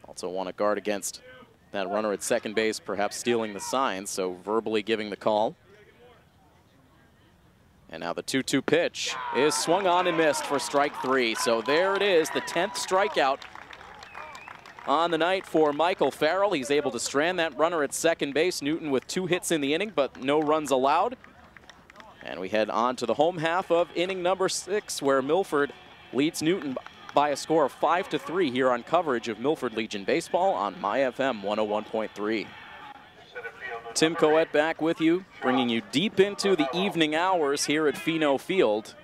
Speaker 1: Also want to guard against that runner at second base, perhaps stealing the sign, so verbally giving the call. And now the 2-2 pitch is swung on and missed for strike 3. So there it is, the 10th strikeout on the night for Michael Farrell. He's able to strand that runner at second base. Newton with 2 hits in the inning, but no runs allowed. And we head on to the home half of inning number 6, where Milford leads Newton by a score of 5-3 here on coverage of Milford Legion Baseball on MyFM 101.3. Tim Coet back with you, bringing you deep into the evening hours here at Pheno Field.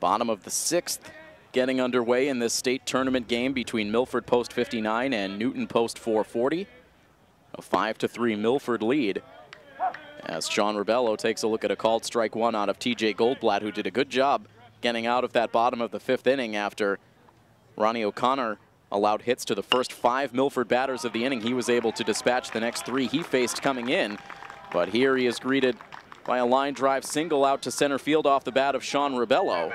Speaker 1: Bottom of the 6th getting underway in this state tournament game between Milford post 59 and Newton post 440. A 5-3 Milford lead as Sean Rebello takes a look at a called strike one out of TJ Goldblatt, who did a good job getting out of that bottom of the 5th inning after Ronnie O'Connor allowed hits to the first 5 Milford batters of the inning. He was able to dispatch the next 3 he faced coming in, but here he is greeted by a line drive single out to center field off the bat of Sean Rebello.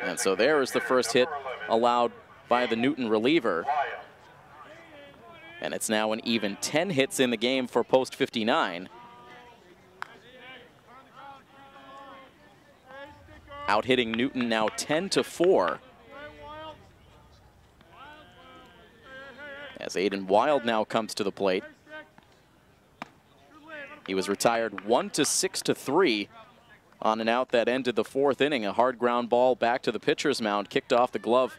Speaker 1: And so there is the first hit allowed by the Newton reliever. And it's now an even 10 hits in the game for post 59. Out hitting Newton now 10-4. As Aiden Wild now comes to the plate. He was retired 1-6-3 on an out that ended the 4th inning. A hard ground ball back to the pitcher's mound, kicked off the glove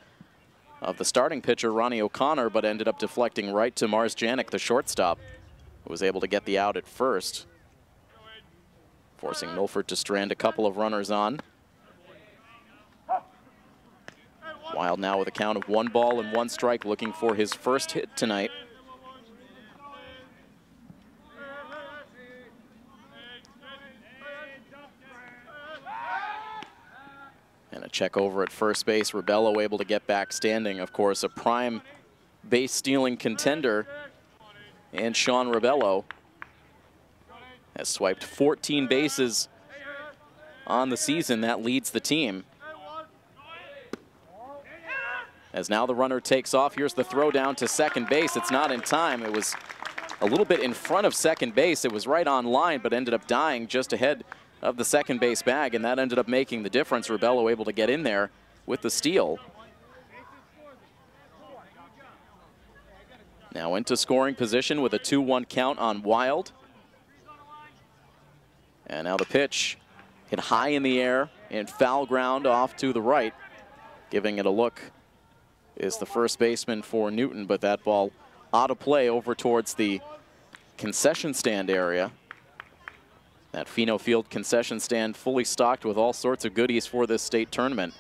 Speaker 1: of the starting pitcher, Ronnie O'Connor, but ended up deflecting right to Mars Janik, the shortstop, who was able to get the out at first, forcing Milford to strand a couple of runners on. Wild now with a count of 1 ball and 1 strike, looking for his first hit tonight. And a check over at first base. Rebello able to get back standing. Of course, a prime base stealing contender. And Sean Rebello has swiped 14 bases on the season. That leads the team. As now the runner takes off, here's the throw down to second base. It's not in time. It was a little bit in front of second base. It was right on line, but ended up dying just ahead of the second base bag, and that ended up making the difference. Rebello able to get in there with the steal. Now into scoring position with a 2-1 count on Wild. And now the pitch hit high in the air and foul ground off to the right. Giving it a look is the first baseman for Newton, but that ball out of play over towards the concession stand area. That Fino Field concession stand fully stocked with all sorts of goodies for this state tournament.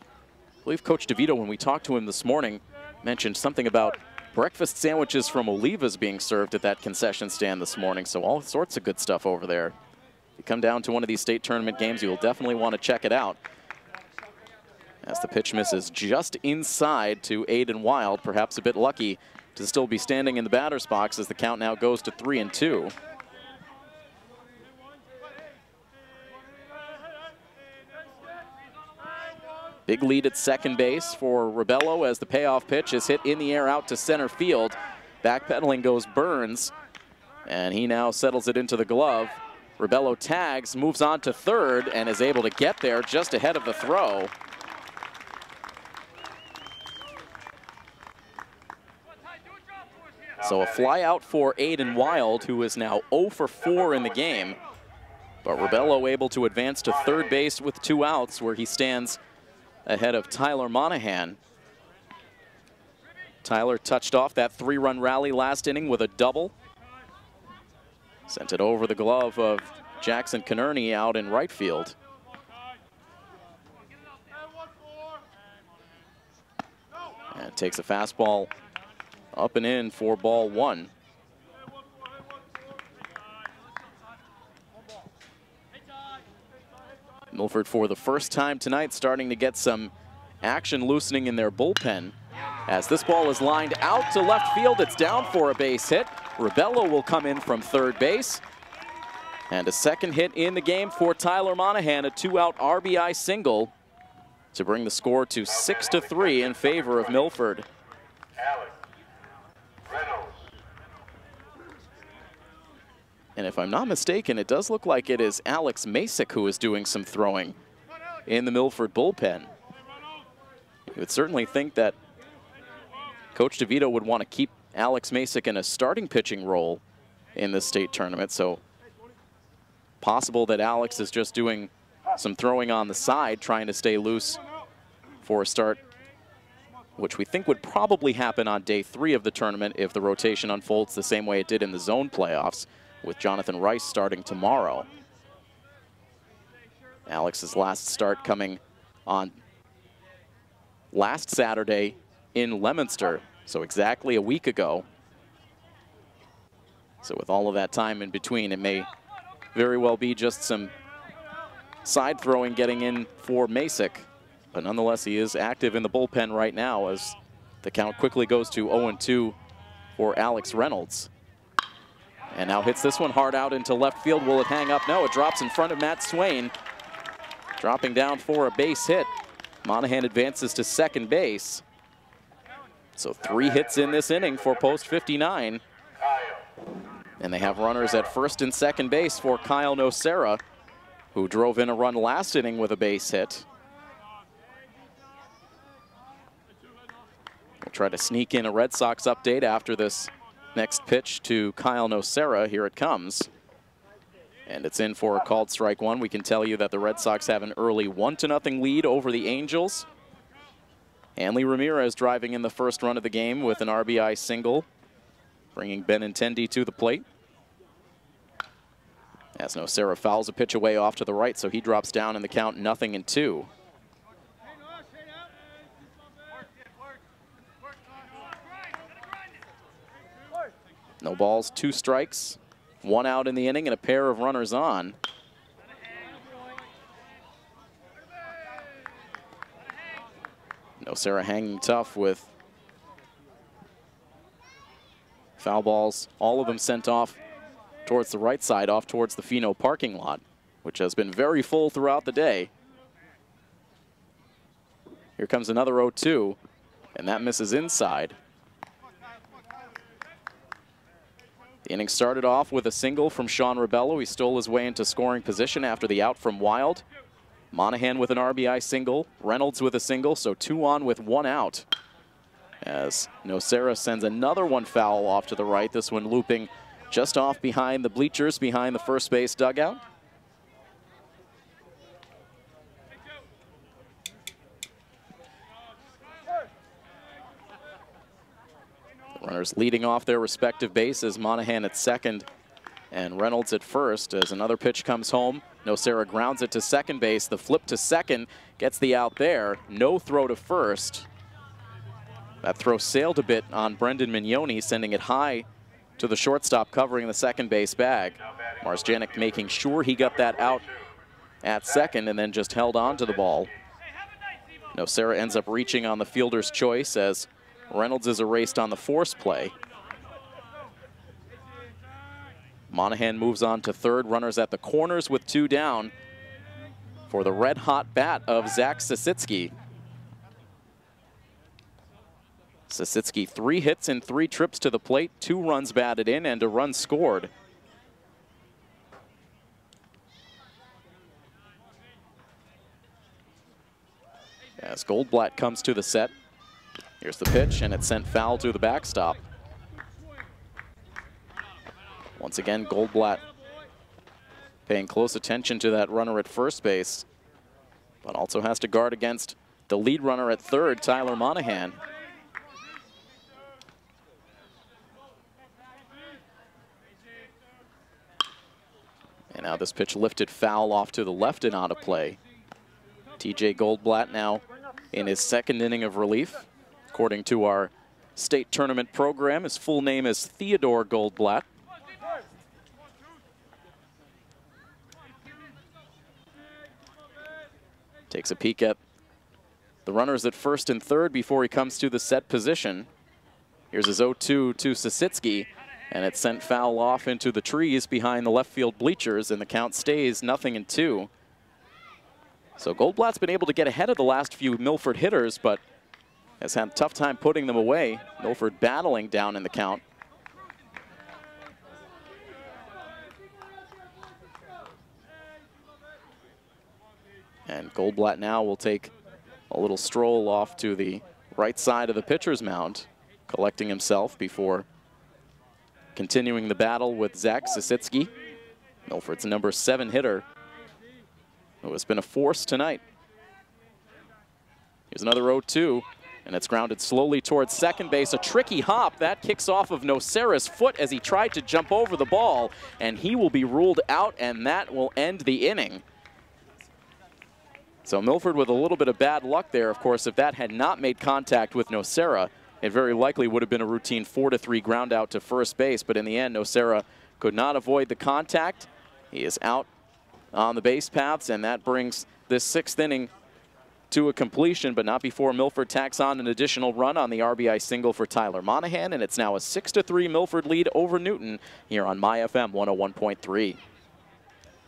Speaker 1: I believe Coach DeVito, when we talked to him this morning, mentioned something about breakfast sandwiches from Oliva's being served at that concession stand this morning. So all sorts of good stuff over there. If you come down to one of these state tournament games, you will definitely want to check it out. As the pitch misses just inside to Aiden Wild, perhaps a bit lucky to still be standing in the batter's box as the count now goes to 3-2. Big lead at second base for Rebello as the payoff pitch is hit in the air out to center field. Backpedaling goes Burns, and he now settles it into the glove. Rebello tags, moves on to third, and is able to get there just ahead of the throw. So a fly out for Aiden Wild, who is now 0 for 4 in the game. But Rebello able to advance to third base with 2 outs, where he stands ahead of Tyler Monahan. Tyler touched off that 3-run rally last inning with a double. Sent it over the glove of Jackson Conerney out in right field. And takes a fastball up and in for ball 1. Milford, for the first time tonight, starting to get some action loosening in their bullpen. As this ball is lined out to left field, it's down for a base hit. Rebello will come in from third base. And a second hit in the game for Tyler Monahan, a 2-out RBI single to bring the score to 6-3 in favor of Milford. And if I'm not mistaken, it does look like it is Alex Masick who is doing some throwing in the Milford bullpen. You would certainly think that Coach DeVito would want to keep Alex Masick in a starting pitching role in this state tournament. So possible that Alex is just doing some throwing on the side, trying to stay loose for a start, which we think would probably happen on day 3 of the tournament if the rotation unfolds the same way it did in the zone playoffs, with Jonathan Rice starting tomorrow. Alex's last start coming on last Saturday in Leominster, so exactly a week ago. So with all of that time in between, it may very well be just some side throwing getting in for Masick. But nonetheless, he is active in the bullpen right now as the count quickly goes to 0-2 for Alex Reynolds. And now hits this one hard out into left field. Will it hang up? No, it drops in front of Matt Swain. Dropping down for a base hit. Monahan advances to second base. So 3 hits in this inning for post 59. And they have runners at first and second base for Kyle Nocera, who drove in a run last inning with a base hit. We'll try to sneak in a Red Sox update after this next pitch to Kyle Nocera. Here it comes. And it's in for a called strike one. We can tell you that the Red Sox have an early 1-0 lead over the Angels. Hanley Ramirez driving in the first run of the game with an RBI single, bringing Benintendi to the plate. As Nocera fouls a pitch away off to the right, so he drops down in the count 0-2. No balls, 2 strikes, 1 out in the inning, and a pair of runners on. Nocera hanging tough with foul balls, all of them sent off towards the right side, off towards the Fino parking lot, which has been very full throughout the day. Here comes another 0-2, and that misses inside. The inning started off with a single from Sean Rebello. He stole his way into scoring position after the out from Wild. Monahan with an RBI single, Reynolds with a single, so 2 on with 1 out. As Nocera sends another one foul off to the right, this one looping just off behind the bleachers, behind the first base dugout. Runners leading off their respective bases, Monahan at second and Reynolds at first. As another pitch comes home, Nocera grounds it to second base. The flip to second gets the out there. No throw to first. That throw sailed a bit on Brendan Mignoni, sending it high to the shortstop covering the second base bag. Marzjanek making sure he got that out at second and then just held on to the ball. Nocera ends up reaching on the fielder's choice as Reynolds is erased on the force play. Monahan moves on to third. Runners at the corners with 2 down for the red-hot bat of Zach Sasitsky. Sasitsky 3 hits in 3 trips to the plate, 2 runs batted in, and a run scored. As Goldblatt comes to the set. Here's the pitch, and it's sent foul to the backstop. Once again, Goldblatt paying close attention to that runner at first base, but also has to guard against the lead runner at third, Tyler Monahan. And now this pitch lifted foul off to the left and out of play. TJ Goldblatt now in his second inning of relief. According to our state tournament program, his full name is Theodore Goldblatt. Takes a peek at the runners at first and third before he comes to the set position. Here's his 0-2 to Sasitsky, and it's sent foul off into the trees behind the left field bleachers, and the count stays 0-2. So Goldblatt's been able to get ahead of the last few Milford hitters, but has had a tough time putting them away. Milford battling down in the count. And Goldblatt now will take a little stroll off to the right side of the pitcher's mound, collecting himself before continuing the battle with Zach Sasitsky, Milford's number 7 hitter, who has been a force tonight. Here's another 0-2, and it's grounded slowly towards second base. A tricky hop. That kicks off of Nocera's foot as he tried to jump over the ball, and he will be ruled out, and that will end the inning. So Milford with a little bit of bad luck there. Of course, if that had not made contact with Nocera, it very likely would have been a routine 4-3 ground out to first base. But in the end, Nocera could not avoid the contact. He is out on the base paths, and that brings this 6th inning to a completion, but not before Milford tacks on an additional run on the RBI single for Tyler Monahan, and it's now a 6-3 Milford lead over Newton here on My FM 101.3.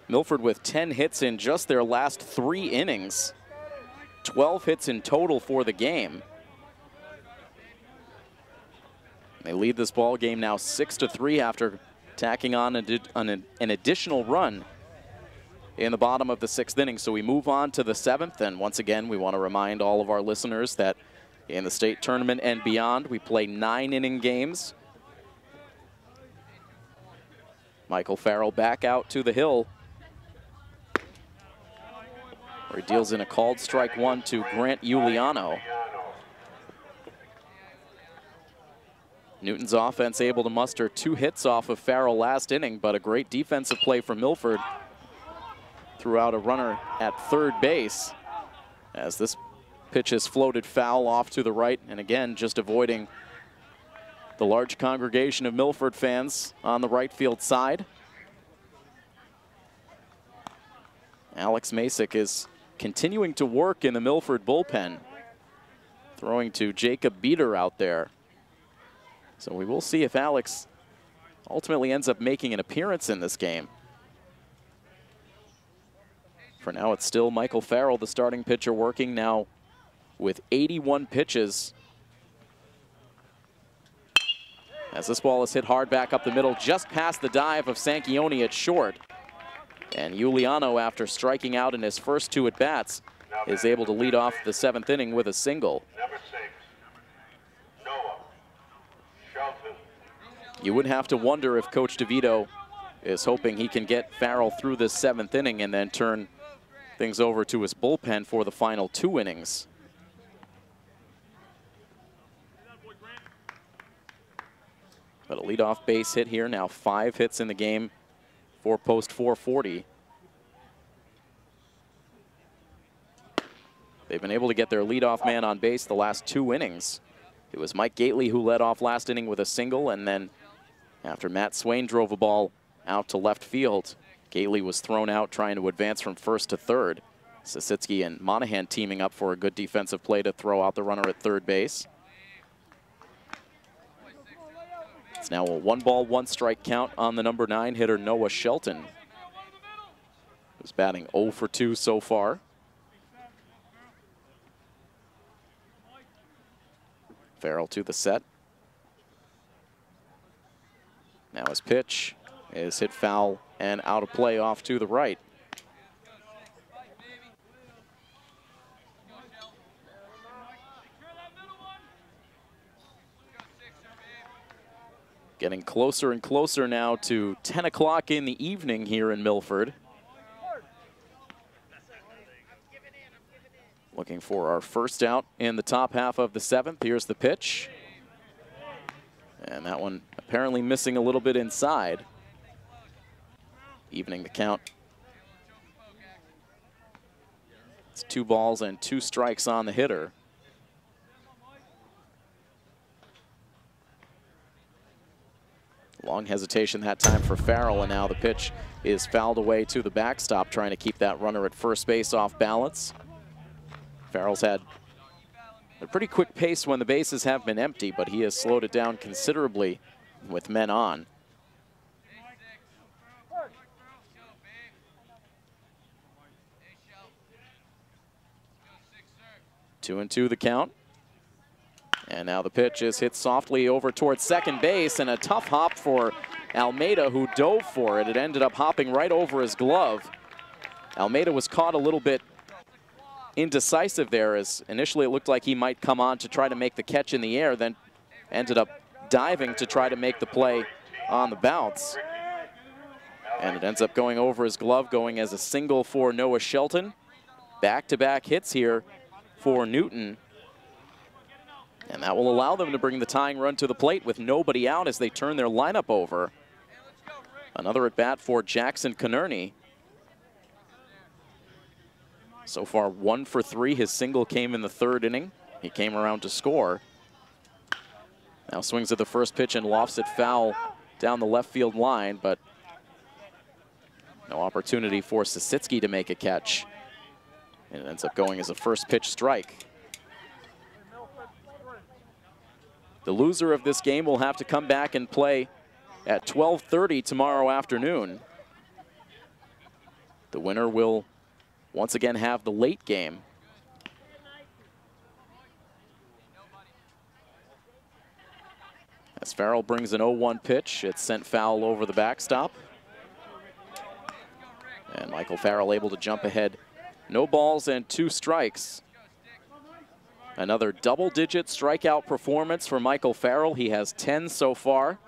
Speaker 1: Milford with 10 hits in just their last 3 innings. 12 hits in total for the game. They lead this ball game now 6-3 after tacking on an additional run in the bottom of the 6th inning. So we move on to the 7th, and once again we want to remind all of our listeners that in the state tournament and beyond we play 9-inning games. Michael Farrell back out to the hill, where he deals in a called strike 1 to Grant Giuliano. Newton's offense able to muster 2 hits off of Farrell last inning, but a great defensive play from Milford threw out a runner at third base as this pitch is floated foul off to the right, and again just avoiding the large congregation of Milford fans on the right field side. Alex Masick is continuing to work in the Milford bullpen, throwing to Jacob Beater out there. So we will see if Alex ultimately ends up making an appearance in this game. For now, it's still Michael Farrell, the starting pitcher, working now with 81 pitches. As this ball is hit hard back up the middle, just past the dive of Sanchioni at short. And Giuliano, after striking out in his first 2 at-bats, is able to lead off the 7th inning with a single.
Speaker 2: Number 6, Noah Shelton.
Speaker 1: You would have to wonder if Coach DeVito is hoping he can get Farrell through this 7th inning and then turn things over to his bullpen for the final 2 innings. But a leadoff base hit here, now 5 hits in the game for post 440. They've been able to get their leadoff man on base the last 2 innings. It was Mike Gately who led off last inning with a single, and then after Matt Swain drove a ball out to left field, Gately was thrown out trying to advance from first to third. Sisitsky and Monahan teaming up for a good defensive play to throw out the runner at third base. It's now a 1-ball, 1-strike count on the number 9 hitter, Noah Shelton, who's batting 0 for 2 so far. Farrell to the set. Now his pitch is hit foul and out of play off to the right. Getting closer and closer now to 10 o'clock in the evening here in Milford. Looking for our first out in the top half of the 7th. Here's the pitch. And that one apparently missing a little bit inside. Evening the count. It's 2 balls and 2 strikes on the hitter. Long hesitation that time for Farrell, and now the pitch is fouled away to the backstop, trying to keep that runner at first base off balance. Farrell's had a pretty quick pace when the bases have been empty, but he has slowed it down considerably with men on. Two and two the count. And now the pitch is hit softly over towards second base, and a tough hop for Almeida, who dove for it. It ended up hopping right over his glove. Almeida was caught a little bit indecisive there, as initially it looked like he might come on to try to make the catch in the air, then ended up diving to try to make the play on the bounce. And it ends up going over his glove, going as a single for Noah Shelton. Back-to-back hits here for Newton. And that will allow them to bring the tying run to the plate with nobody out as they turn their lineup over. Another at bat for Jackson Conerney. So far 1 for 3. His single came in the 3rd inning. He came around to score. Now swings at the first pitch and lofts it foul down the left field line, but no opportunity for Sisitsky to make a catch. And it ends up going as a first pitch strike. The loser of this game will have to come back and play at 12:30 tomorrow afternoon. The winner will once again have the late game. As Farrell brings an 0-1 pitch, it's sent foul over the backstop. And Michael Farrell able to jump ahead. No balls and 2 strikes. Another double-digit strikeout performance for Michael Farrell. He has 10 so far.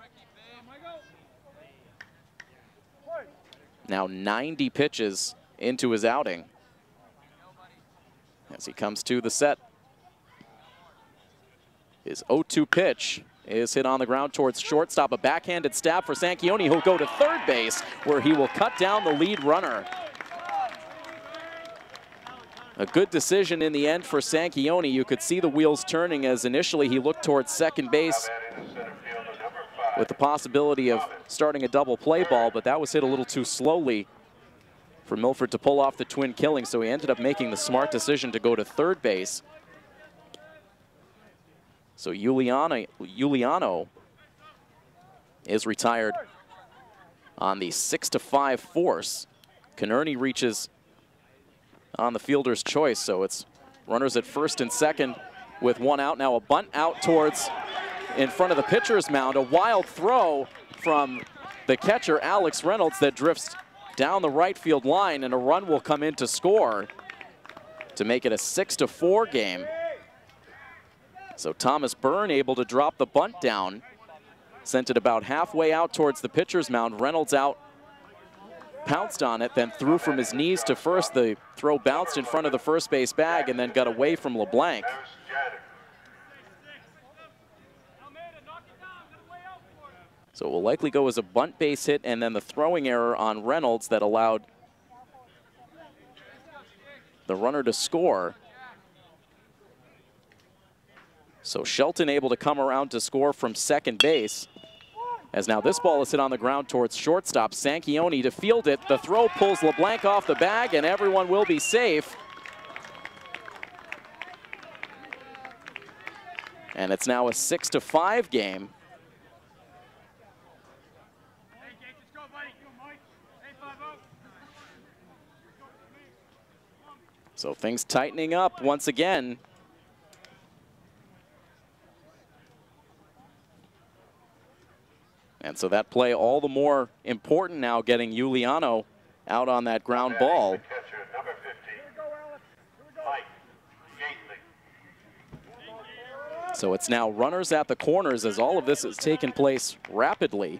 Speaker 1: Now 90 pitches into his outing. As he comes to the set. His 0-2 pitch is hit on the ground towards shortstop. A backhanded stab for Sanchioni. He'll go to third base, where he will cut down the lead runner. A good decision in the end for Sanchioni. You could see the wheels turning as initially he looked towards second base with the possibility of starting a double play ball, but that was hit a little too slowly for Milford to pull off the twin killing, so he ended up making the smart decision to go to third base. So Giuliano is retired on the 6-5 force. Kearney reaches on the fielder's choice, so it's runners at first and second with 1 out. Now a bunt out towards in front of the pitcher's mound. A wild throw from the catcher, Alex Reynolds, that drifts down the right field line, and a run will come in to score to make it a 6-4 game. So Thomas Byrne able to drop the bunt down, sent it about halfway out towards the pitcher's mound. Reynolds out, pounced on it, then threw from his knees to first. The throw bounced in front of the first base bag and then got away from LeBlanc. So it will likely go as a bunt base hit, and then the throwing error on Reynolds that allowed the runner to score. So Shelton able to come around to score from second base. As now this ball is hit on the ground towards shortstop. Sanchioni to field it. The throw pulls LeBlanc off the bag, and everyone will be safe. And it's now a 6-5 game. So things tightening up once again. And so that play all the more important now, getting Giuliano out on that ground ball. So it's now runners at the corners as all of this has taken place rapidly.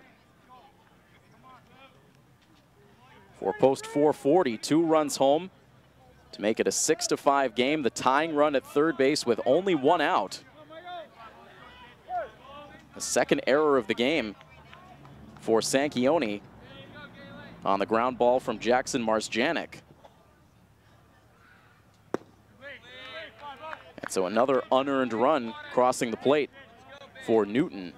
Speaker 1: For post 440, 2 runs home to make it a 6-5 game. The tying run at third base with only 1 out. The second error of the game for Sanchioni on the ground ball from Jackson Marzjanek. And so another unearned run crossing the plate for Newton,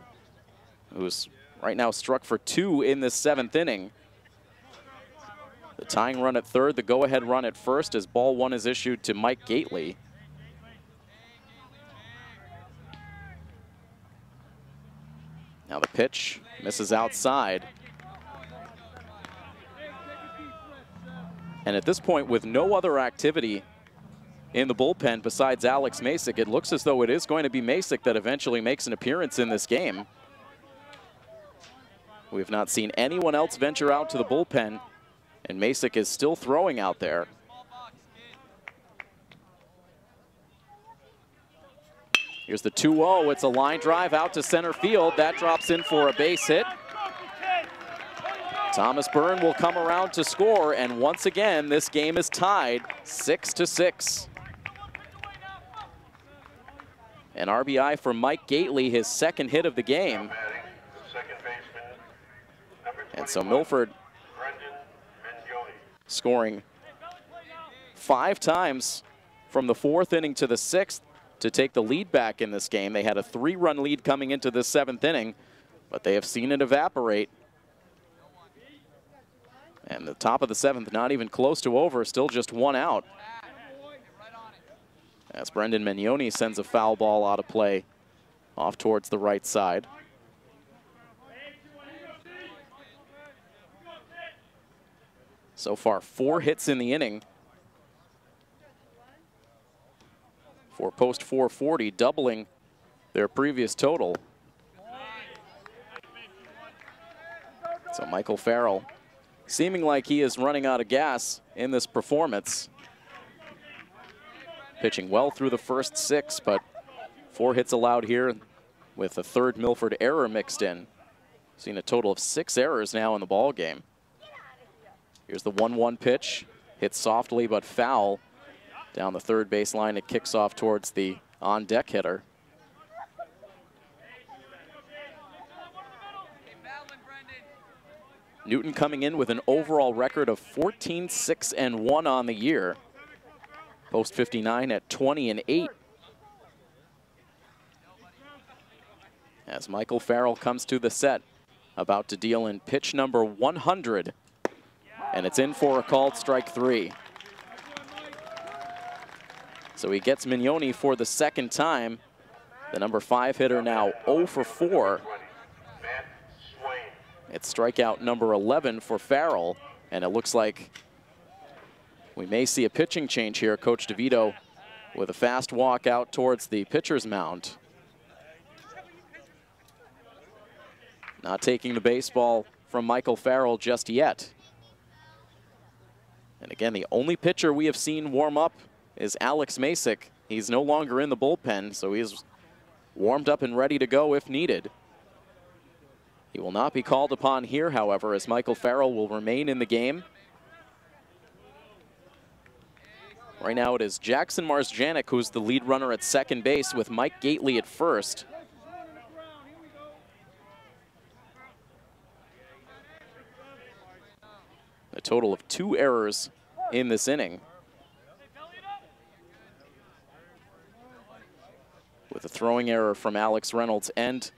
Speaker 1: who's right now struck for 2 in this 7th inning. The tying run at third, the go-ahead run at first, as ball 1 is issued to Mike Gately. Now the pitch misses outside. And at this point, with no other activity in the bullpen besides Alex Masick, it looks as though it is going to be Masick that eventually makes an appearance in this game. We've not seen anyone else venture out to the bullpen, and Masick is still throwing out there. Here's the 2-0. It's a line drive out to center field. That drops in for a base hit. Thomas Byrne will come around to score, and once again, this game is tied 6-6. An RBI for Mike Gately, his 2nd hit of the game. And so Milford scoring 5 times from the 4th inning to the 6th to take the lead back in this game. They had a 3-run lead coming into the 7th inning, but they have seen it evaporate. And the top of the 7th, not even close to over, still just 1 out. As Brendan Mignoni sends a foul ball out of play off towards the right side. So far, 4 hits in the inning for post 440, doubling their previous total. So Michael Farrell, seeming like he is running out of gas in this performance. Pitching well through the first 6, but 4 hits allowed here with a 3rd Milford error mixed in. Seen a total of 6 errors now in the ball game. Here's the 1-1 pitch, hit softly but foul down the 3rd baseline. It kicks off towards the on-deck hitter. Newton coming in with an overall record of 14-6-1 on the year. Post 59 at 20-8. As Michael Farrell comes to the set, about to deal in pitch number 100. And it's in for a called strike 3. So he gets Mignoni for the 2nd time. The number 5 hitter now 0 for 4. It's strikeout number 11 for Farrell, and it looks like we may see a pitching change here. Coach DeVito with a fast walk out towards the pitcher's mound. Not taking the baseball from Michael Farrell just yet. And again, the only pitcher we have seen warm up is Alex Masick. He's no longer in the bullpen, so he's warmed up and ready to go if needed. He will not be called upon here, however, as Michael Farrell will remain in the game. Right now it is Jackson Marzjanek who's the lead runner at 2nd base with Mike Gately at 1st. A total of 2 errors in this inning, with a throwing error from Alex Reynolds and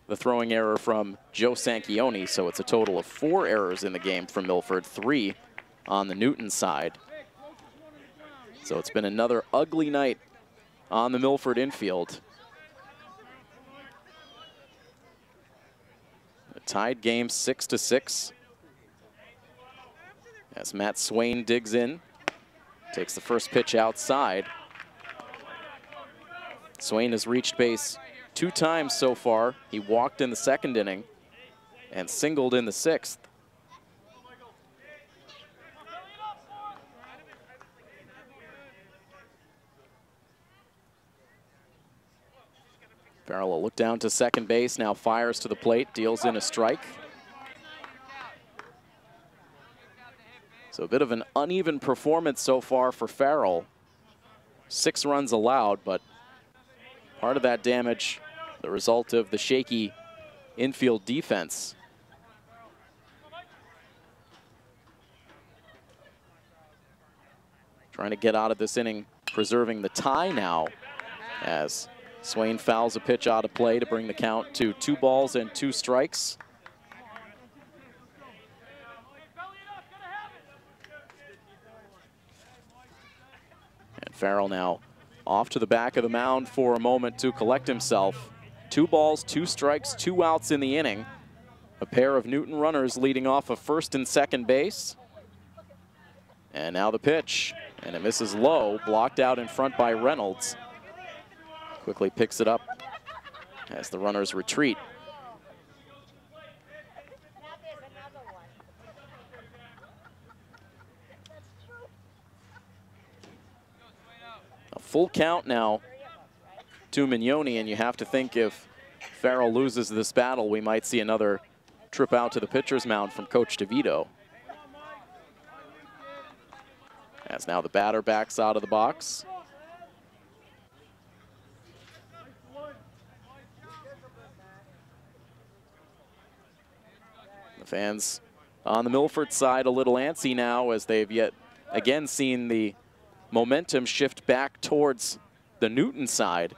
Speaker 1: the throwing error from Joe Sanchioni. So it's a total of 4 errors in the game from Milford, 3 on the Newton side. So it's been another ugly night on the Milford infield. A tied game 6-6. As Matt Swain digs in, takes the first pitch outside. Swain has reached base 2 times so far. He walked in the 2nd inning and singled in the 6th. Farrell will look down to 2nd base, now fires to the plate, deals in a strike. So a bit of an uneven performance so far for Farrell. 6 runs allowed, but part of that damage, the result of the shaky infield defense. Trying to get out of this inning, preserving the tie now, as Swain fouls a pitch out of play to bring the count to 2 balls and 2 strikes. And Farrell now off to the back of the mound for a moment to collect himself. 2 balls, 2 strikes, 2 outs in the inning. A pair of Newton runners leading off of 1st and 2nd base. And now the pitch, and it misses low, blocked out in front by Reynolds. Quickly picks it up as the runners retreat. A full count now to Mignoni, and you have to think if Farrell loses this battle, we might see another trip out to the pitcher's mound from Coach DeVito. As now the batter backs out of the box. The fans on the Milford side a little antsy now, as they've yet again seeing the momentum shift back towards the Newton side.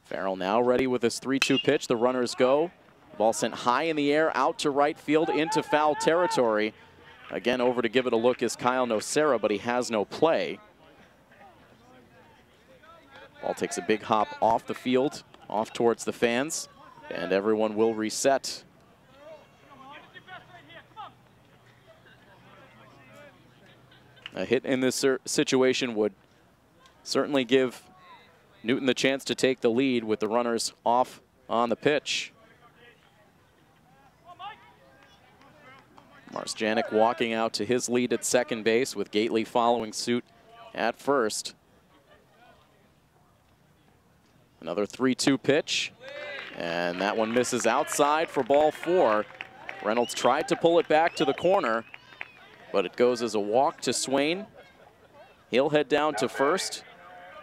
Speaker 1: Farrell now ready with his 3-2 pitch. The runners go. Ball sent high in the air, out to right field, into foul territory. Again, over to give it a look is Kyle Nocera, but he has no play. Ball takes a big hop off the field, off towards the fans, and everyone will reset. A hit in this situation would certainly give Newton the chance to take the lead with the runners off on the pitch. Marsjanek walking out to his lead at second base with Gately following suit at first. Another 3-2 pitch, and that one misses outside for ball 4. Reynolds tried to pull it back to the corner, but it goes as a walk to Swain. He'll head down to first,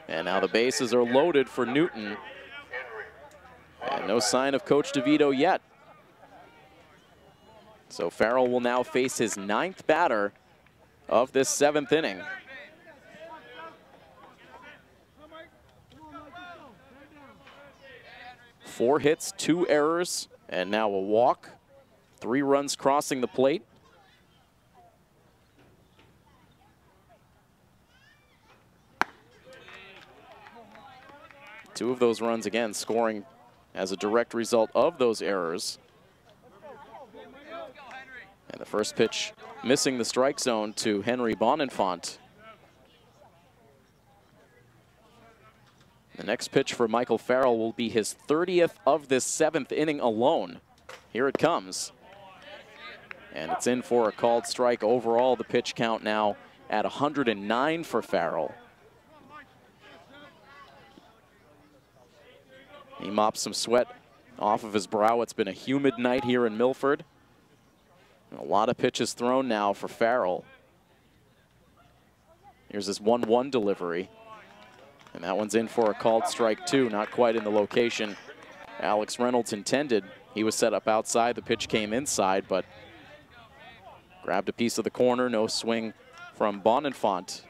Speaker 1: and now the bases are loaded for Newton. And no sign of Coach DeVito yet. So Farrell will now face his 9th batter of this 7th inning. Four hits, 2 errors, and now a walk. 3 runs crossing the plate. Two of those runs, again, scoring as a direct result of those errors. And the first pitch missing the strike zone to Henry Bonenfant. The next pitch for Michael Farrell will be his 30th of this 7th inning alone. Here it comes. And it's in for a called strike. Overall, the pitch count now at 109 for Farrell. He mops some sweat off of his brow. It's been a humid night here in Milford. And a lot of pitches thrown now for Farrell. Here's his 1-1 delivery. And that one's in for a called strike too, not quite in the location Alex Reynolds intended. He was set up outside, the pitch came inside, but grabbed a piece of the corner, no swing from Bonenfant.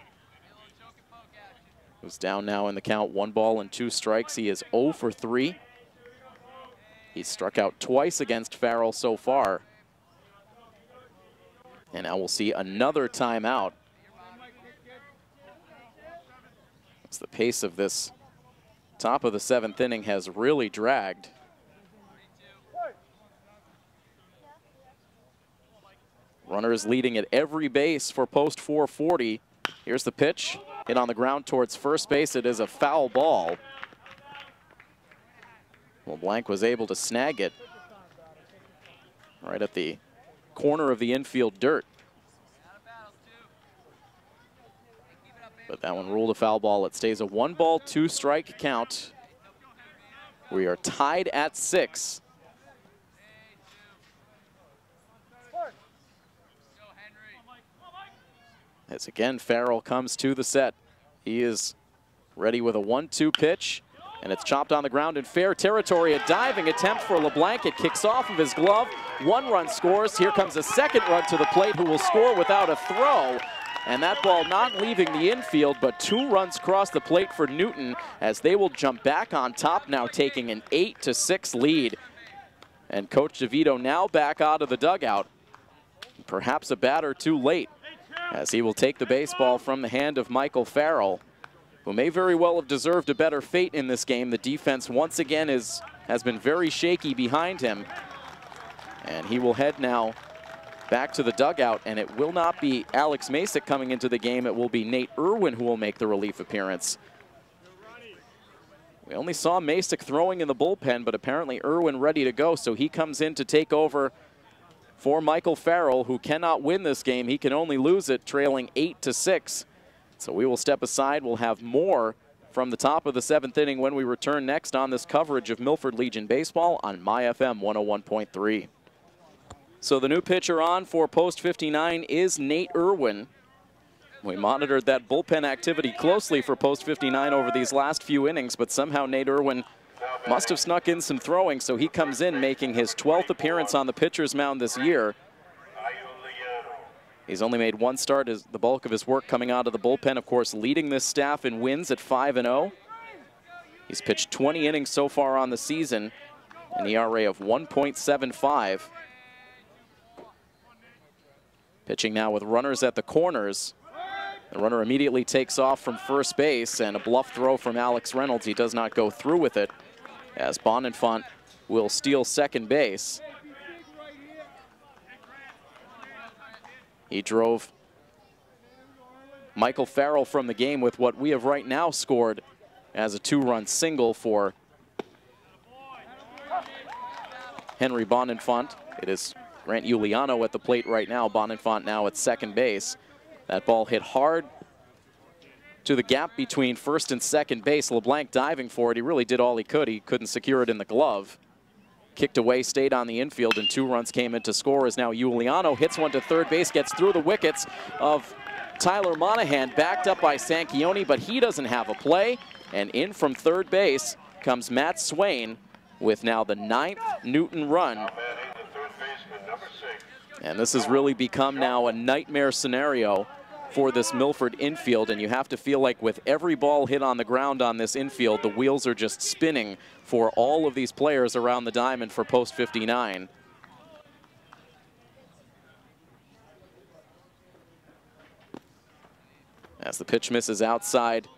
Speaker 1: Who's down now in the count, 1 ball and 2 strikes. He is 0 for 3. He's struck out twice against Farrell so far. And now we'll see another timeout. As the pace of this top of the 7th inning has really dragged. Runners leading at every base for post 440. Here's the pitch. Hit on the ground towards first base. It is a foul ball. LeBlanc was able to snag it right at the corner of the infield dirt. But that one ruled a foul ball. It stays a 1 ball, 2 strike count. We are tied at 6. As again, Farrell comes to the set. He is ready with a 1-2 pitch, and it's chopped on the ground in fair territory. A diving attempt for LeBlanc. It kicks off of his glove. 1 run scores. Here comes a 2nd run to the plate, who will score without a throw. And that ball not leaving the infield, but 2 runs cross the plate for Newton as they will jump back on top now, taking an 8-6 lead. And Coach DeVito now back out of the dugout. Perhaps a batter too late, as he will take the baseball from the hand of Michael Farrell, who may very well have deserved a better fate in this game. The defense once again has been very shaky behind him. And he will head now back to the dugout, and it will not be Alex Masick coming into the game. It will be Nate Irwin who will make the relief appearance. We only saw Masick throwing in the bullpen, but apparently Irwin ready to go, so he comes in to take over for Michael Farrell, who cannot win this game. He can only lose it, trailing 8-6. So we will step aside. We'll have more from the top of the 7th inning when we return next on this coverage of Milford Legion Baseball on MyFM 101.3. So the new pitcher on for post 59 is Nate Irwin. We monitored that bullpen activity closely for post 59 over these last few innings, but somehow Nate Irwin must have snuck in some throwing, so he comes in making his 12th appearance on the pitcher's mound this year. He's only made one start, as the bulk of his work coming out of the bullpen, of course, leading this staff in wins at 5-0. He's pitched 20 innings so far on the season, an ERA of 1.75. Pitching now with runners at the corners. The runner immediately takes off from first base, and a bluff throw from Alex Reynolds. He does not go through with it, as Bonenfant will steal second base. He drove Michael Farrell from the game with what we have right now scored as a 2-run single for Henry Bonenfant. It is Grant Giuliano at the plate right now. Bonenfant now at second base. That ball hit hard to the gap between first and second base. LeBlanc diving for it. He really did all he could. He couldn't secure it in the glove. Kicked away, stayed on the infield, and 2 runs came in to score as now Giuliano hits one to third base, gets through the wickets of Tyler Monahan, backed up by Sanchioni, but he doesn't have a play. And in from third base comes Matt Swain with now the 9th Newton run. And this has really become now a nightmare scenario for this Milford infield, and you have to feel like with every ball hit on the ground on this infield, the wheels are just spinning for all of these players around the diamond for post 59. As the pitch misses outside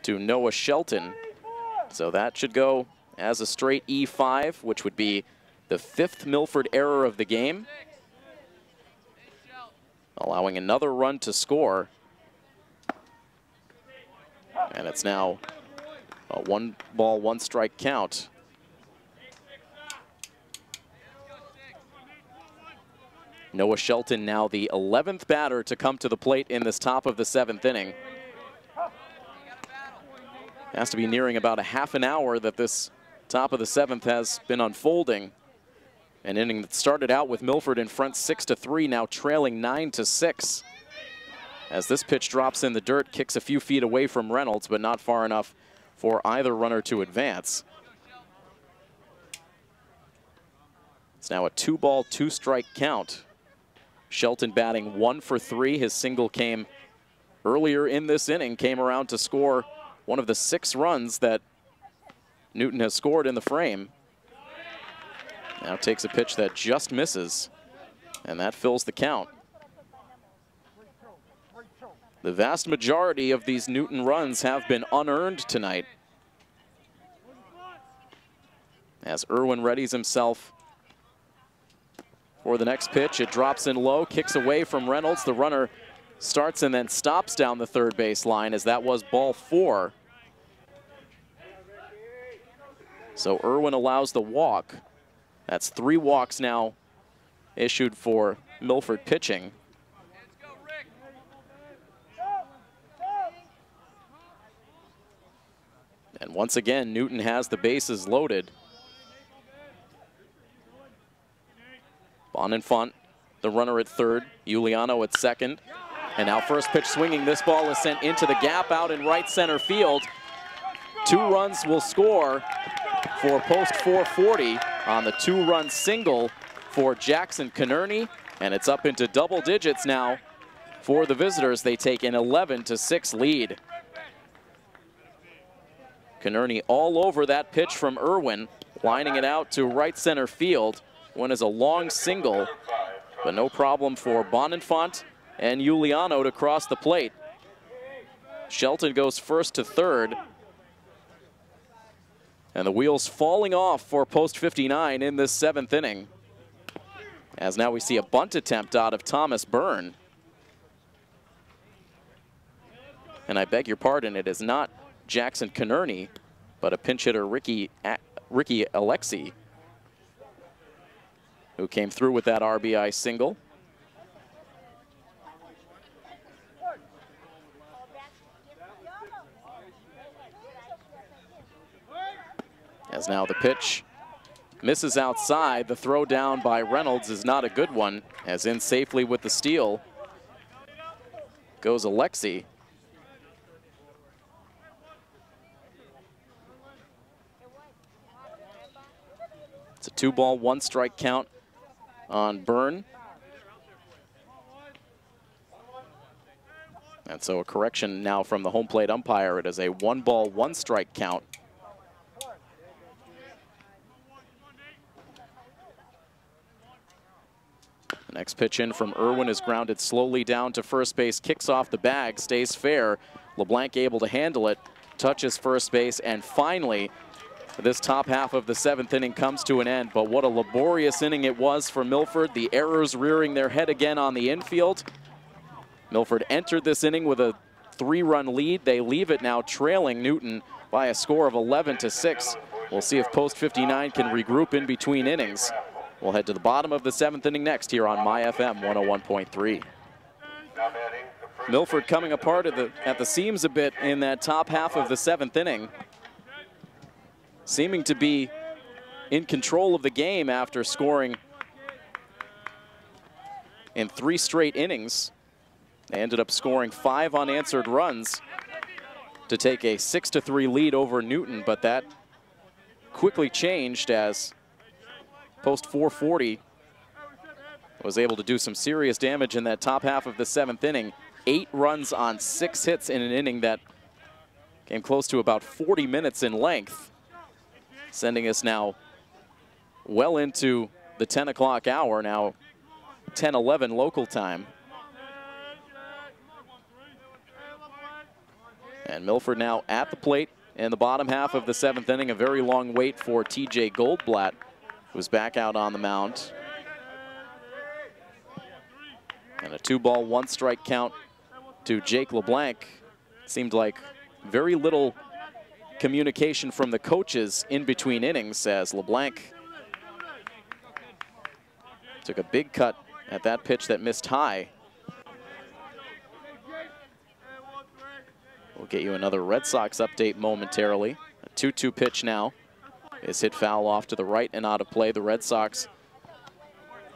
Speaker 1: to Noah Shelton. So that should go as a straight E5, which would be the 5th Milford error of the game, allowing another run to score. And it's now a 1-ball, 1-strike count. Noah Shelton now the 11th batter to come to the plate in this top of the 7th inning. Has to be nearing about a half an hour that this top of the 7th has been unfolding. An inning that started out with Milford in front 6-3, now trailing 9-6. As this pitch drops in the dirt, kicks a few feet away from Reynolds, but not far enough for either runner to advance. It's now a 2-ball, 2-strike count. Shelton batting 1 for 3. His single came earlier in this inning, came around to score one of the 6 runs that Newton has scored in the frame. Now takes a pitch that just misses, and that fills the count. The vast majority of these Newton runs have been unearned tonight. As Irwin readies himself for the next pitch, it drops in low, kicks away from Reynolds. The runner starts and then stops down the third base line, as that was ball 4. So Irwin allows the walk. That's 3 walks now issued for Milford pitching. And once again, Newton has the bases loaded. Bonenfant, the runner at third, Giuliano at second. And now first pitch swinging, this ball is sent into the gap out in right center field. 2 runs will score for post 440 on the 2-run single for Jackson Canerney, and it's up into double digits now for the visitors. They take an 11-6 lead. Canerney all over that pitch from Irwin, lining it out to right center field. One is a long single, but no problem for Bonenfant and Giuliano to cross the plate. Shelton goes first to third. And the wheels falling off for post 59 in this 7th inning. As now we see a bunt attempt out of Thomas Byrne. And I beg your pardon, it is not Jackson Canerney, but a pinch hitter, Ricky Alexi, who came through with that RBI single. As now the pitch misses outside. The throw down by Reynolds is not a good one, as in safely with the steal goes Alexi. It's a 2-ball, 1-strike count on Byrne. And so a correction now from the home plate umpire. It is a 1-ball, 1-strike count. The next pitch in from Irwin is grounded slowly down to first base, kicks off the bag, stays fair. LeBlanc able to handle it, touches first base, and finally this top half of the 7th inning comes to an end. But what a laborious inning it was for Milford. The errors rearing their head again on the infield. Milford entered this inning with a 3-run lead. They leave it now trailing Newton by a score of 11-6. We'll see if Post 59 can regroup in between innings. We'll head to the bottom of the 7th inning next here on My FM 101.3. Milford coming apart at the seams a bit in that top half of the 7th inning. Seeming to be in control of the game after scoring in 3 straight innings. They ended up scoring 5 unanswered runs to take a 6-3 lead over Newton, but that quickly changed as Post 440 was able to do some serious damage in that top half of the 7th inning. 8 runs on 6 hits in an inning that came close to about 40 minutes in length, sending us now well into the 10 o'clock hour, now 10:11 local time. And Milford now at the plate in the bottom half of the 7th inning. A very long wait for TJ Goldblatt, who's back out on the mound. And a 2-ball, 1-strike count to Jake LeBlanc. Seemed like very little communication from the coaches in between innings, as LeBlanc took a big cut at that pitch that missed high. We'll get you another Red Sox update momentarily. A 2-2 pitch now is hit foul off to the right and out of play. The Red Sox